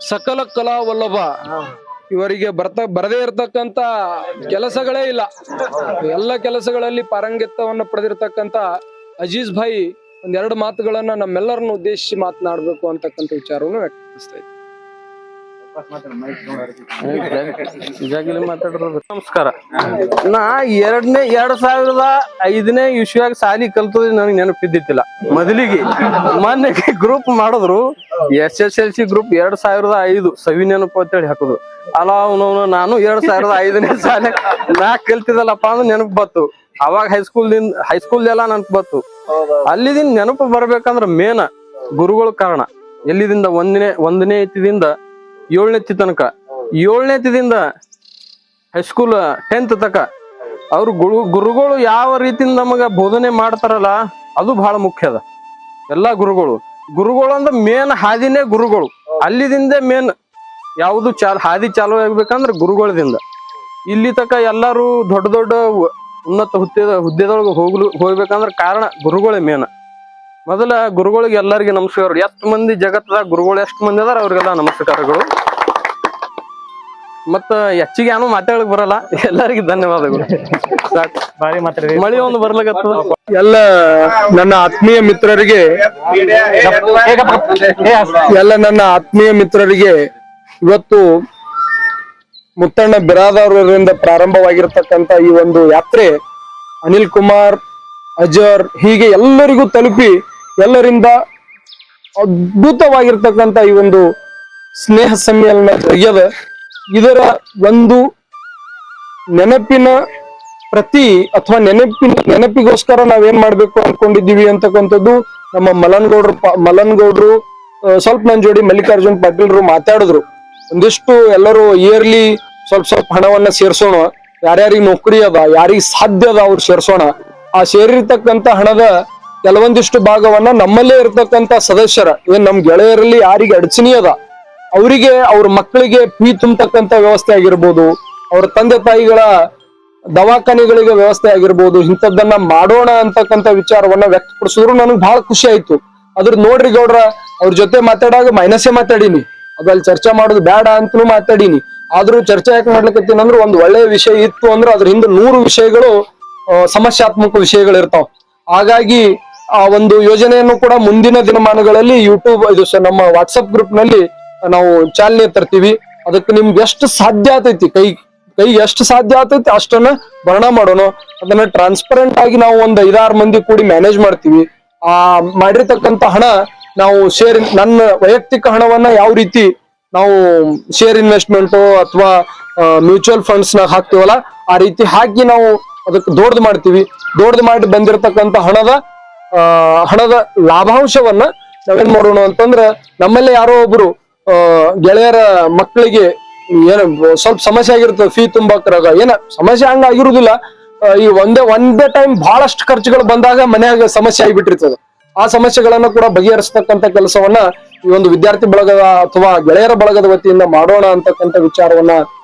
ಸಕಲ ಕಲಾ ವಲ್ಲಭ, ಇವರಿಗೆ ಬರದೇ ಇರತಕ್ಕಂತ ಕೆಲಸಗಳೇ ಇಲ್ಲ. ಎಲ್ಲ ಕೆಲಸಗಳಲ್ಲಿ ಪಾರಂಗತ್ಯವನ್ನು ಪಡೆದಿರ್ತಕ್ಕಂತ ಅಜೀಜ್ ಭಾಯಿ 1-2 ಮಾತುಗಳನ್ನ ನಮ್ಮೆಲ್ಲರನ್ನು ಉದ್ದೇಶಿಸಿ ಮಾತನಾಡಬೇಕು ಅಂತಕ್ಕಂಥ ವಿಚಾರವನ್ನು ವ್ಯಕ್ತಪಡಿಸ್ತಾ ಇದ್ದೀನಿ. ನಮಸ್ಕಾರ. ನಾ 2005ನೇ ಇಸ್ವಿಯಾಗ ಸಾಲಿ ಕಲ್ತದ ನನಗೆ ನೆನಪಿದ್ದಿತ್ತಿಲ್ಲ. ಮೊದಲಿಗೆ ಮೊನ್ನೆ ಗ್ರೂಪ್ ಮಾಡಿದ್ರು, SSLC ಗ್ರೂಪ್ 2005 ಸವಿ ನೆನಪು ಅಂತೇಳಿ ಹಾಕುದು. ಅಲ್ಲ ಅವನವನು ನಾನು 2005ನೇ ಸಾಲಿ ನಾ ಕಲ್ತಿದಲ್ಲಪ್ಪ ಅಂದ್ರೆ ನೆನಪು ಬತ್ತು. ಅವಾಗ ಹೈಸ್ಕೂಲ್ ಎಲ್ಲ ನೆನಪು ಬತ್ತು. ಅಲ್ಲಿದಿಂದ ನೆನಪು ಬರ್ಬೇಕಂದ್ರ ಮೇನ ಗುರುಗಳ ಕಾರಣ. ಎಲ್ಲಿದಿಂದ ಒಂದನೇ ಎತ್ತಿದಿಂದ 7ನೇ ಎತ್ತಿ ತನಕ, 7ನೇ ಎತ್ತಿದಿಂದ ಹೈಸ್ಕೂಲ್ 10th ತನಕ ಅವ್ರು ಗುರುಗಳು ಯಾವ ರೀತಿಯಿಂದ ನಮಗ ಬೋಧನೆ ಮಾಡ್ತಾರಲ್ಲ ಅದು ಬಹಳ ಮುಖ್ಯ ಅದ. ಎಲ್ಲಾ ಗುರುಗಳು ಅಂದ್ರೆ ಮೇನ್ ಹಾದಿನೇ ಗುರುಗಳು. ಅಲ್ಲಿದಿಂದ ಮೇನ್ ಯಾವುದು ಹಾದಿ ಚಾಲು ಆಗ್ಬೇಕಂದ್ರೆ ಗುರುಗಳದಿಂದ. ಇಲ್ಲಿ ತನಕ ಎಲ್ಲಾರು ದೊಡ್ಡ ದೊಡ್ಡ ಉನ್ನತ ಹುದ್ದೆದೊಳಗೆ ಹೋಗ್ಬೇಕಂದ್ರ ಕಾರಣ ಗುರುಗಳೇ ಮೇನ್. ಮೊದಲ ಗುರುಗಳಿಗೆ ಎಲ್ಲರಿಗೆ ನಮಸ್ಕಾರ. ಎಷ್ಟು ಮಂದಿ ಜಗತ್ತದಾಗ ಗುರುಗಳು ಎಷ್ಟು ಮಂದಿ ಅದಾರ ಅವ್ರಿಗೆಲ್ಲ ನಮಸ್ಕಾರಗಳು. ಮತ್ತ ಹೆಚ್ಚಿಗೆ ಏನು ಮಾತಾಡಕ್ ಬರಲ್ಲ. ಎಲ್ಲರಿಗೂ ಧನ್ಯವಾದಗಳು. ಮಳಿ ಒಂದು ಬರ್ಲಾಗತ್ತದ. ಎಲ್ಲ ನನ್ನ ಆತ್ಮೀಯ ಮಿತ್ರರಿಗೆ ಇವತ್ತು ಮುತ್ತಣ್ಣ ಬಿರಾದವರಿಂದ ಪ್ರಾರಂಭವಾಗಿರ್ತಕ್ಕಂತ ಈ ಒಂದು ಯಾತ್ರೆ ಅನಿಲ್ ಕುಮಾರ್, ಅಜರ್ ಹೀಗೆ ಎಲ್ಲರಿಗೂ ತಲುಪಿ ಎಲ್ಲರಿಂದ ಅದ್ಭುತವಾಗಿರ್ತಕ್ಕಂತ ಈ ಒಂದು ಸ್ನೇಹ ಸಮ್ಮೇಳನ ಜರುಗ್ಯದ. ಇದರ ಒಂದು ನೆನಪಿನ ಪ್ರತಿ ಅಥವಾ ನೆನಪಿಗೋಸ್ಕರ ನಾವೇನ್ ಮಾಡ್ಬೇಕು ಅನ್ಕೊಂಡಿದೀವಿ ಅಂತಕ್ಕಂಥದ್ದು ನಮ್ಮ ಮಲನ್ಗೌಡ್ರು ಸ್ವಲ್ಪ ನನ್ ಜೋಡಿ ಮಲ್ಲಿಕಾರ್ಜುನ್ ಪಾಟೀಲ್ರು ಮಾತಾಡಿದ್ರು. ಒಂದಿಷ್ಟು ಎಲ್ಲರೂ ಇಯರ್ಲಿ ಸ್ವಲ್ಪ ಹಣವನ್ನ ಸೇರ್ಸೋಣ, ಯಾರ್ಯಾರಿಗೆ ನೌಕರಿ ಅದ, ಯಾರಿಗೆ ಸಾಧ್ಯ ಅದ ಅವ್ರು ಸೇರ್ಸೋಣ. ಆ ಸೇರಿರ್ತಕ್ಕಂತ ಹಣದ ಕೆಲವೊಂದಿಷ್ಟು ಭಾಗವನ್ನ ನಮ್ಮಲ್ಲೇ ಇರ್ತಕ್ಕಂತ ಸದಸ್ಯರ ನಮ್ ಗೆಳೆಯರಲ್ಲಿ ಯಾರಿಗೆ ಅಡಚಣೆ ಅದ ಅವರಿಗೆ, ಅವ್ರ ಮಕ್ಕಳಿಗೆ ಫೀ ತುಂಬತಕ್ಕಂತ ವ್ಯವಸ್ಥೆ ಆಗಿರ್ಬೋದು, ಅವ್ರ ತಂದೆ ತಾಯಿಗಳ ದವಾಖಾನೆಗಳಿಗೆ ವ್ಯವಸ್ಥೆ ಆಗಿರ್ಬೋದು, ಇಂಥದ್ದನ್ನ ಮಾಡೋಣ ಅಂತಕ್ಕಂಥ ವಿಚಾರವನ್ನ ವ್ಯಕ್ತಪಡಿಸಿದ್ರು. ನನಗೆ ಬಹಳ ಖುಷಿ ಆಯ್ತು. ಅದ್ರ ನೋಡ್ರಿ ಗೌಡ್ರ, ಅವ್ರ ಜೊತೆ ಮಾತಾಡಾಗ ಮೈನಸೇ ಮಾತಾಡೀನಿ, ಅದ್ರಲ್ಲಿ ಚರ್ಚೆ ಮಾಡೋದು ಬೇಡ ಅಂತನೂ ಮಾತಾಡೀನಿ. ಆದ್ರೂ ಚರ್ಚೆ ಯಾಕೆ ಮಾಡ್ಲಿಕತ್ತೀನಿ ಅಂದ್ರೆ ಒಂದು ಒಳ್ಳೆಯ ವಿಷಯ ಇತ್ತು ಅಂದ್ರೆ ಅದ್ರ ಹಿಂದೆ 100 ವಿಷಯಗಳು ಸಮಸ್ಯಾತ್ಮಕ ವಿಷಯಗಳು ಇರ್ತಾವ. ಹಾಗಾಗಿ ಆ ಒಂದು ಯೋಜನೆಯನ್ನು ಕೂಡ ಮುಂದಿನ ದಿನಮಾನಗಳಲ್ಲಿ ಯೂಟ್ಯೂಬ್ ನಮ್ಮ ವಾಟ್ಸಪ್ ಗ್ರೂಪ್ ನಲ್ಲಿ ನಾವು ಚಾಲನೆ ತರ್ತೀವಿ. ಅದಕ್ಕೆ ನಿಮ್ಗೆ ಎಷ್ಟು ಸಾಧ್ಯ ಆತೈತಿ, ಕೈ ಎಷ್ಟು ಸಾಧ್ಯ ಆತೈತಿ ಅಷ್ಟನ್ನ ಭರಣ ಮಾಡೋಣ. ಅದನ್ನ ಟ್ರಾನ್ಸ್ಪರೆಂಟ್ ಆಗಿ ನಾವು ಒಂದ್ 5-6 ಮಂದಿ ಕೂಡಿ ಮ್ಯಾನೇಜ್ ಮಾಡ್ತೀವಿ. ಆ ಮಾಡಿರ್ತಕ್ಕಂತ ಹಣ ನಾವು ನನ್ನ ವೈಯಕ್ತಿಕ ಹಣವನ್ನ ಯಾವ ರೀತಿ ನಾವು ಶೇರ್ ಇನ್ವೆಸ್ಟ್ಮೆಂಟ್ ಅಥವಾ ಮ್ಯೂಚುವಲ್ ಫಂಡ್ಸ್ ನಾಗ ಹಾಕ್ತಿವಲ್ಲ ಆ ರೀತಿ ಹಾಕಿ ನಾವು ಅದಕ್ಕೆ ದೊಡ್ಡದು ಮಾಡ್ತೀವಿ. ದೊಡ್ಡದು ಮಾಡಿ ಬಂದಿರತಕ್ಕಂತ ಹಣದ ಲಾಭಾಂಶವನ್ನ ನಾವೇನ್ ಮಾಡೋಣ ಅಂತಂದ್ರ ನಮ್ಮಲ್ಲೇ ಯಾರೋ ಒಬ್ರು ಗೆಳೆಯರ ಮಕ್ಕಳಿಗೆ ಏನ ಸ್ವಲ್ಪ ಸಮಸ್ಯೆ ಆಗಿರ್ತದೆ, ಫೀ ತುಂಬಾಕ್ರಾಗ ಏನ ಸಮಸ್ಯೆ ಹಂಗ ಆಗಿರುದಿಲ್ಲ. ಈ ಒಂದೇ ಟೈಮ್ ಬಹಳಷ್ಟು ಖರ್ಚುಗಳು ಬಂದಾಗ ಮನ್ಯಾಗ ಸಮಸ್ಯೆ ಆಗಿಬಿಟ್ಟಿರ್ತದೆ. ಆ ಸಮಸ್ಯೆಗಳನ್ನ ಕೂಡ ಬಗೆಹರಿಸತಕ್ಕಂತ ಕೆಲಸವನ್ನ ಈ ಒಂದು ವಿದ್ಯಾರ್ಥಿ ಬಳಗದ ಅಥವಾ ಗೆಳೆಯರ ಬಳಗದ ವತಿಯಿಂದ ಮಾಡೋಣ ಅಂತಕ್ಕಂಥ ವಿಚಾರವನ್ನ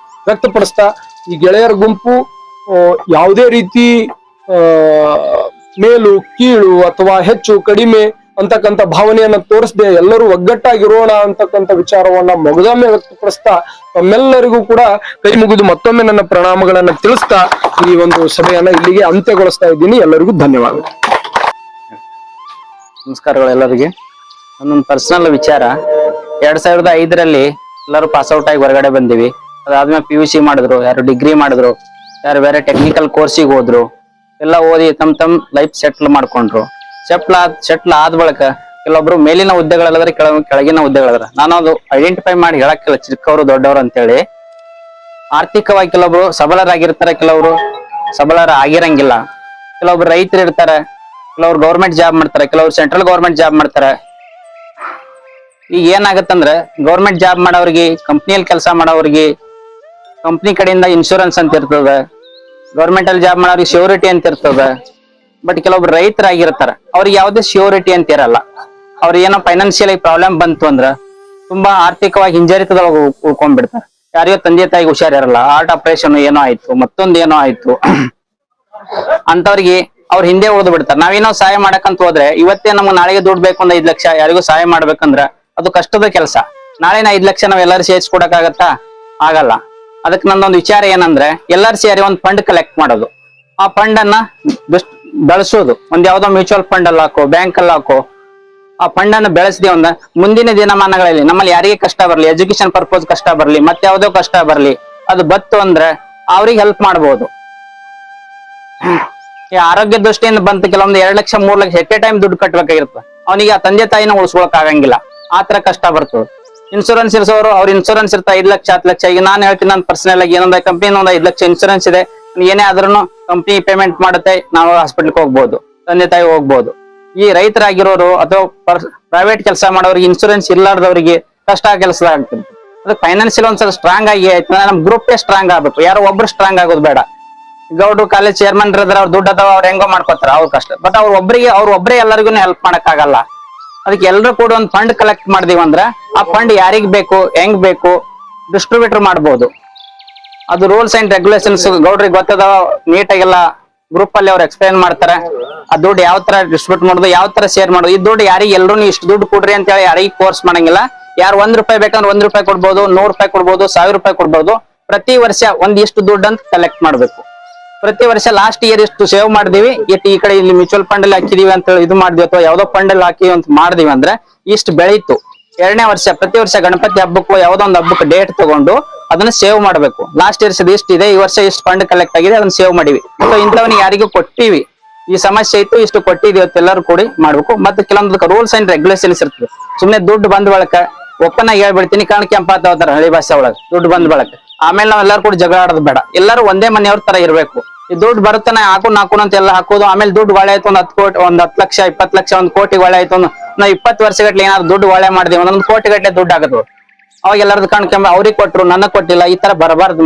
ವ್ಯಕ್ತಪಡಿಸ್ತಾ, ಈ ಗೆಳೆಯರ ಗುಂಪು ಯಾವುದೇ ರೀತಿ ಮೇಲು ಕೀಳು ಅಥವಾ ಹೆಚ್ಚು ಕಡಿಮೆ ಅಂತಕ್ಕಂಥ ಭಾವನೆಯನ್ನ ತೋರಿಸದೆ ಎಲ್ಲರೂ ಒಗ್ಗಟ್ಟಾಗಿರೋಣ ಅಂತಕ್ಕಂಥ ವಿಚಾರವನ್ನ ಮೊದಲೊಮ್ಮೆ ವ್ಯಕ್ತಪಡಿಸ್ತಾ ತಮ್ಮೆಲ್ಲರಿಗೂ ಕೂಡ ಕೈ ಮುಗಿದು ಮತ್ತೊಮ್ಮೆ ನನ್ನ ಪ್ರಣಾಮಗಳನ್ನ ತಿಳಿಸ್ತಾ ಈ ಒಂದು ಸಭೆಯನ್ನ ಇಲ್ಲಿಗೆ ಅಂತ್ಯಗೊಳಿಸ್ತಾ ಇದ್ದೀನಿ. ಎಲ್ಲರಿಗೂ ಧನ್ಯವಾದ. ನಮಸ್ಕಾರಗಳು ಎಲ್ಲರಿಗೆ. ನನ್ನೊಂದು ಪರ್ಸನಲ್ ವಿಚಾರ, 2005ರಲ್ಲಿ ಎಲ್ಲರೂ ಪಾಸ್ ಔಟ್ ಆಗಿ ಹೊರಗಡೆ ಬಂದಿವಿ. ಅದಾದ್ಮೇಲೆ PUC ಮಾಡಿದ್ರು, ಯಾರು ಡಿಗ್ರಿ ಮಾಡಿದ್ರು, ಯಾರು ಬೇರೆ ಟೆಕ್ನಿಕಲ್ ಕೋರ್ಸಿಗೆ ಹೋದ್ರು. ಎಲ್ಲ ಓದಿ ತಮ್ ಲೈಫ್ ಸೆಟ್ಲ್ ಮಾಡ್ಕೊಂಡ್ರು. ಸೆಟ್ಲ್ ಆದ ಬಳಿಕ ಕೆಲವೊಬ್ರು ಮೇಲಿನ ಹುದ್ದೆಗಳಲ್ಲದ್ರೆ ಕೆಳಗಿನ ಹುದ್ದೆಗಳದ್ರ. ನಾನು ಅದು ಐಡೆಂಟಿಫೈ ಮಾಡಿ ಹೇಳಕ್ಕಿಲ್ಲ ಚಿಕ್ಕವರು ದೊಡ್ಡವರು ಅಂತೇಳಿ. ಆರ್ಥಿಕವಾಗಿ ಕೆಲವೊಬ್ರು ಸಬಲರಾಗಿರ್ತಾರೆ, ಕೆಲವರು ಸಬಲರ ಆಗಿರಂಗಿಲ್ಲ. ಕೆಲವೊಬ್ರು ರೈತರು ಇರ್ತಾರೆ, ಕೆಲವ್ರು ಗೌರ್ಮೆಂಟ್ ಜಾಬ್ ಮಾಡ್ತಾರೆ, ಕೆಲವ್ರು ಸೆಂಟ್ರಲ್ ಗೌರ್ಮೆಂಟ್ ಜಾಬ್ ಮಾಡ್ತಾರೆ. ಈಗ ಏನಾಗತ್ತಂದ್ರೆ ಗೌರ್ಮೆಂಟ್ ಜಾಬ್ ಮಾಡೋರಿಗೆ, ಕಂಪ್ನಿಯಲ್ಲಿ ಕೆಲಸ ಮಾಡೋರಿಗೆ ಕಂಪ್ನಿ ಕಡೆಯಿಂದ ಇನ್ಶೂರೆನ್ಸ್ ಅಂತ ಇರ್ತದೆ, ಗೌರ್ಮೆಂಟ್ ಅಲ್ಲಿ ಜಾಬ್ ಮಾಡೋರಿಗೆ ಶ್ಯೂರಿಟಿ ಅಂತ ಇರ್ತದೆ. ಬಟ್ ಕೆಲವೊಬ್ರು ರೈತರಾಗಿರ್ತಾರ, ಅವ್ರಿಗೆ ಯಾವುದೇ ಶ್ಯೂರಿಟಿ ಅಂತ ಇರಲ್ಲ. ಅವ್ರಿಗೆ ಏನೋ ಫೈನಾನ್ಷಿಯಲ್ ಪ್ರಾಬ್ಲಮ್ ಬಂತು ಅಂದ್ರ ತುಂಬಾ ಆರ್ಥಿಕವಾಗಿ ಹಿಂಜರಿತದೊಳಗೆ ಉಳ್ಕೊಂಡ್ಬಿಡ್ತಾರೆ. ಯಾರಿಗೋ ತಂದೆ ತಾಯಿಗೆ ಹುಷಾರಿರಲ್ಲ, ಹಾರ್ಟ್ ಆಪರೇಷನ್ ಏನೋ ಆಯ್ತು, ಮತ್ತೊಂದು ಏನೋ ಆಯ್ತು, ಅಂತವ್ರಿಗೆ ಅವ್ರ ಹಿಂದೆ ಉಳಿದು ಬಿಡ್ತಾರೆ. ನಾವೇನೋ ಸಹಾಯ ಮಾಡಕಂತ ಹೋದ್ರೆ ಇವತ್ತೇ ನಮ್ಗೆ ನಾಳೆಗೆ ದುಡ್ಡು ಬೇಕು ಒಂದ್ 5 ಲಕ್ಷ ಯಾರಿಗೂ ಸಹಾಯ ಮಾಡ್ಬೇಕಂದ್ರ ಅದು ಕಷ್ಟದ ಕೆಲಸ. ನಾಳೆ 5 ಲಕ್ಷ ನಾವ್ ಎಲ್ಲರೂ ಸೇರಿಸ್ಕೊಡಕ್ಕಾಗತ್ತಾ? ಆಗಲ್ಲ. ಅದಕ್ಕೆ ನಂದೊಂದು ವಿಚಾರ ಏನಂದ್ರೆ ಎಲ್ಲರೂ ಸೇರಿ ಒಂದು ಫಂಡ್ ಕಲೆಕ್ಟ್ ಮಾಡೋದು. ಆ ಫಂಡ್ ಅನ್ನ ಬೆಳೆಸೋದು. ಒಂದ್ ಯಾವ್ದೋ ಮ್ಯೂಚುವಲ್ ಫಂಡ್ ಅಲ್ಲಿ ಹಾಕೋ, ಬ್ಯಾಂಕ್ ಅಲ್ಲಿ ಹಾಕೋ, ಆ ಫಂಡ್ ಅನ್ನು ಬೆಳೆಸಿದೀವಿ ಅಂದ್ರ ಮುಂದಿನ ದಿನಮಾನಗಳಲ್ಲಿ ನಮ್ಮಲ್ಲಿ ಯಾರಿಗೆ ಕಷ್ಟ ಬರ್ಲಿ, ಎಜುಕೇಶನ್ ಪರ್ಪಸ್ ಕಷ್ಟ ಬರ್ಲಿ, ಮತ್ತೆ ಯಾವ್ದೋ ಕಷ್ಟ ಬರ್ಲಿ, ಅದು ಬತ್ತು ಅಂದ್ರೆ ಅವ್ರಿಗೆ ಹೆಲ್ಪ್ ಮಾಡ್ಬೋದು. ಈ ಆರೋಗ್ಯ ದೃಷ್ಟಿಯಿಂದ ಬಂತು ಕೆಲವೊಂದು 2 lakh 3 lakh at a time ದುಡ್ಡು ಕಟ್ಬೇಕಾಗಿರುತ್ತೆ. ಅವನಿಗೆ ಆ ತಂದೆ ತಾಯಿನ ಉಳಿಸ್ಕೊಳಕ್ ಆಗಂಗಿಲ್ಲ, ಆತರ ಕಷ್ಟ ಬರ್ತದೆ. ಇನ್ಶೂರೆನ್ಸ್ ಇರಿಸೋರು ಅವ್ರ ಇನ್ಶೂರೆನ್ಸ್ ಇರ್ತಾ 5 ಲಕ್ಷ 10 ಲಕ್ಷ. ಈಗ ನಾನು ಹೇಳ್ತೀನಿ, ನಾನು ಪರ್ಸನಲ್ ಆಗಿ ಏನೊಂದ ಕಂಪ್ನಿ 5 ಲಕ್ಷ ಇನ್ಶೂರೆನ್ಸ್ ಇದೆ, ಏನೇ ಆದ್ರೂ ಕಂಪ್ನಿ ಪೇಮೆಂಟ್ ಮಾಡುತ್ತೆ, ನಾವು ಹಾಸ್ಪಿಟಲ್ಗೆ ಹೋಗ್ಬೋದು, ತಂದೆ ತಾಯಿ ಹೋಗ್ಬೋದು. ಈ ರೈತರಾಗಿರೋರು ಅಥವಾ ಪ್ರೈವೇಟ್ ಕೆಲಸ ಮಾಡೋರಿಗೆ ಇನ್ಶೂರೆನ್ಸ್ ಇರ್ಲಾರ್ದವ್ರಿಗೆ ಕಷ್ಟ ಕೆಲಸ ಆಗ್ತದೆ. ಅದಕ್ಕೆ ಫೈನಾನ್ಸಿಯಲ್ ಒಂದ್ಸಲ ಸ್ಟ್ರಾಂಗ್ ಆಗಿ ಆಯ್ತು, ನಮ್ ಗ್ರೂಪೇ ಸ್ಟ್ರಾಂಗ್ ಆಗ್ಬೇಕು, ಯಾರೋ ಒಬ್ರು ಸ್ಟ್ರಾಂಗ್ ಆಗೋದು ಬೇಡ. ಗೌಡ್ರು ಕಾಲೇಜ್ ಚೇರ್ಮನ್ ಇದ್ರೆ ಅವ್ರ ದುಡ್ಡು ಅದಾವ, ಅವ್ರು ಹೆಂಗೋ ಮಾಡ್ಕೋತಾರ, ಅವ್ರ ಕಷ್ಟ. ಬಟ್ ಅವ್ರ ಒಬ್ಬರೇ ಎಲ್ಲರಿಗೂ ಹೆಲ್ಪ್ ಮಾಡಕ್ ಆಗಲ್ಲ. ಅದಕ್ಕೆ ಎಲ್ರು ಕೂಡ ಒಂದು ಫಂಡ್ ಕಲೆಕ್ಟ್ ಮಾಡಿದೀವಿ ಅಂದ್ರೆ ಆ ಫಂಡ್ ಯಾರಿಗ್ ಬೇಕು, ಹೆಂಗ್ ಬೇಕು ಡಿಸ್ಟ್ರಿಬ್ಯೂಟರ್ ಮಾಡ್ಬೋದು. ಅದು ರೂಲ್ಸ್ ಅಂಡ್ ರೆಗ್ಯುಲೇಷನ್ಸ್ ಗೌಡ್ರಿಗೆ ಗೊತ್ತದ, ನೀಟಾಗೆಲ್ಲ ಗ್ರೂಪ್ ಅಲ್ಲಿ ಅವ್ರು ಎಕ್ಸ್ಪ್ಲೈನ್ ಮಾಡ್ತಾರೆ. ಆ ದುಡ್ಡು ಯಾವ ತರ ಡಿಸ್ಟ್ರಿಬ್ಯೂಟ್ ಮಾಡೋದು, ಯಾವ ತರ ಶೇರ್ ಮಾಡೋದು. ಈ ದುಡ್ಡು ಯಾರಿಗೆ ಎಲ್ರು ಇಷ್ಟು ದುಡ್ಡು ಕೊಡ್ರಿ ಅಂತ ಹೇಳಿ ಯಾರಿಗೆ ಫೋರ್ಸ್ ಮಾಡಂಗಿಲ್ಲ. ಯಾರು 1 ರೂಪಾಯಿ ಬೇಕಂದ್ರೆ 1 ರೂಪಾಯಿ ಕೊಡ್ಬೋದು, 100 ರೂಪಾಯಿ ಕೊಡ್ಬೋದು, 1000 ರೂಪಾಯಿ ಕೊಡ್ಬೋದು. ಪ್ರತಿ ವರ್ಷ ಒಂದಿಷ್ಟು ದುಡ್ಡು ಅಂತ ಕಲೆಕ್ಟ್ ಮಾಡ್ಬೇಕು. ಪ್ರತಿ ವರ್ಷ ಲಾಸ್ಟ್ ಇಯರ್ ಇಷ್ಟು ಸೇವ್ ಮಾಡಿದೀವಿ, ಈ ಕಡೆ ಇಲ್ಲಿ ಮ್ಯೂಚುವಲ್ ಫಂಡ್ ಅಲ್ಲಿ ಹಾಕಿದೀವಿ ಅಂತ ಹೇಳಿ ಇದು ಮಾಡಿದ್ವಿ, ಅಥವಾ ಯಾವ್ದೋ ಫಂಡ್ ಅಲ್ಲಿ ಹಾಕಿವಿ ಅಂತ ಮಾಡಿದೀವಿ ಅಂದ್ರೆ ಇಷ್ಟು ಬೆಳೀತು. 2ನೇ ವರ್ಷ ಪ್ರತಿ ವರ್ಷ ಗಣಪತಿ ಹಬ್ಬಕ್ಕೂ ಯಾವ್ದೋ ಒಂದು ಹಬ್ಬಕ್ಕೆ ಡೇಟ್ ತಗೊಂಡು ಅದನ್ನ ಸೇವ್ ಮಾಡ್ಬೇಕು. ಲಾಸ್ಟ್ ಇಯರ್ಸ್ ಇಷ್ಟು ಇದೆ, ಈ ವರ್ಷ ಇಷ್ಟು ಫಂಡ್ ಕಲೆಕ್ಟ್ ಆಗಿದೆ, ಅದನ್ನ ಸೇವ್ ಮಾಡಿವಿ. ಸೊ ಇಂಥವನಿಗೆ ಯಾರಿಗೂ ಕೊಟ್ಟಿವಿ, ಈ ಸಮಸ್ಯೆ ಇತ್ತು, ಇಷ್ಟು ಕೊಟ್ಟಿದೀವಿ ಅಂತ ಎಲ್ಲರೂ ಕೂಡಿ ಮಾಡ್ಬೇಕು. ಮತ್ತೆ ಕೆಲವೊಂದು ರೂಲ್ಸ್ ಅಂಡ್ ರೆಗ್ಯುಲೇಷನ್ಸ್ ಇರ್ತದೆ. ಸುಮ್ನೆ ದುಡ್ಡು ಬಂದ ಬಳಕ ಒಪ್ಪನ ಹೇಳ್ಬಿಡ್ತೀನಿ, ಕಣ್ ಕೆಂಪ ಅಂತ ಹೋಗ್ತಾರ ಹಳ್ಳಿ ಭಾಷೆ ಒಳಗೆ, ದುಡ್ಡು ಬಂದ ಬಳಕ. ಆಮೇಲೆ ನಾವ್ ಎಲ್ಲರೂ ಕೂಡ ಜಗಳ ಆಡೋದು ಬೇಡ, ಎಲ್ಲರೂ ಒಂದೇ ಮನೆಯವ್ರ ತರ ಇರ್ಬೇಕು. ಈ ದುಡ್ಡು ಬರುತ್ತಾನೆ ಹಾಕೋಣ ಅಂತ ಎಲ್ಲ ಹಾಕೋದು, ಆಮೇಲೆ ದುಡ್ಡು ಒಳ್ಳೆ ಆಯ್ತು, 10 ಕೋಟಿ, 10 ಲಕ್ಷ 20 ಲಕ್ಷ 1 ಕೋಟಿ ಒಳ್ಳೆ ಆಯ್ತು, ನಾವು 20 ವರ್ಷಗಟ್ಲೆ ಏನಾದ್ರು ದುಡ್ಡು ಒಳ್ಳೆ ಮಾಡಿದೀವಿ, 1 ಕೋಟಿ ಗಟ್ಲೆ ದುಡ್ಡು ಆಗೋದು. ಅವಾಗ ಎಲ್ಲರದ್ದು ಕಣ್ಕೆಂಬ ಅವ್ರಿಗೆ ಕೊಟ್ರು, ನನಗ್ ಕೊಟ್ಟಿಲ್ಲ, ಈ ತರ ಬರಬಾರ್ದು.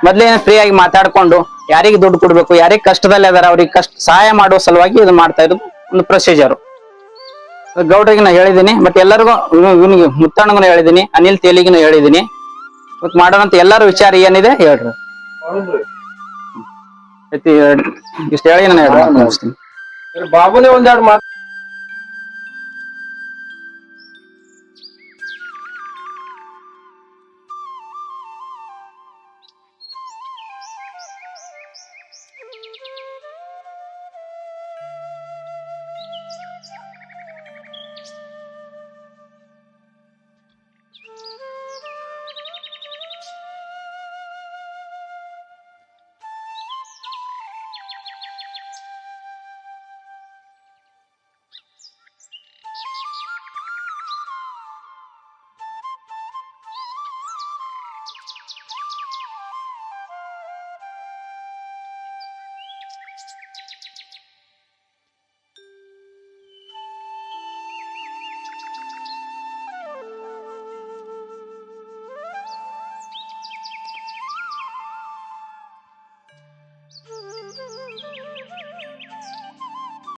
ಮೊದ್ಲೇ ಫ್ರೀ ಆಗಿ ಮಾತಾಡ್ಕೊಂಡು ಯಾರಿಗೆ ದುಡ್ಡು ಕೊಡ್ಬೇಕು, ಯಾರಿಗೆ ಕಷ್ಟದಲ್ಲಿ ಅದಾರ ಅವ್ರಿಗೆ ಸಹಾಯ ಮಾಡುವ ಸಲುವಾಗಿ ಇದು ಮಾಡ್ತಾ ಇರೋದು ಒಂದು ಪ್ರೊಸೀಜರ್. ಗೌಡ್ರಿಗೆ ನಾ ಹೇಳಿದೀನಿ, ಬಟ್ ಎಲ್ಲರಿಗೂ ಇವನಿಗೆ ಮುತ್ತಣ್ಣಗೂ ಹೇಳಿದೀನಿ, ಅನಿಲ್ ತೇಲಿಗೂ ಹೇಳಿದೀನಿ. ಮಾಡೋಣಂತ ಎಲ್ಲರೂ ವಿಚಾರ ಏನಿದೆ ಹೇಳ್ರಿ. ಇಷ್ಟು ಹೇಳಿ ನಾನು ಹೇಳ್ತೀನಿ. ಬಾಬುನೇ ಒಂದೆರಡು ಮಾತು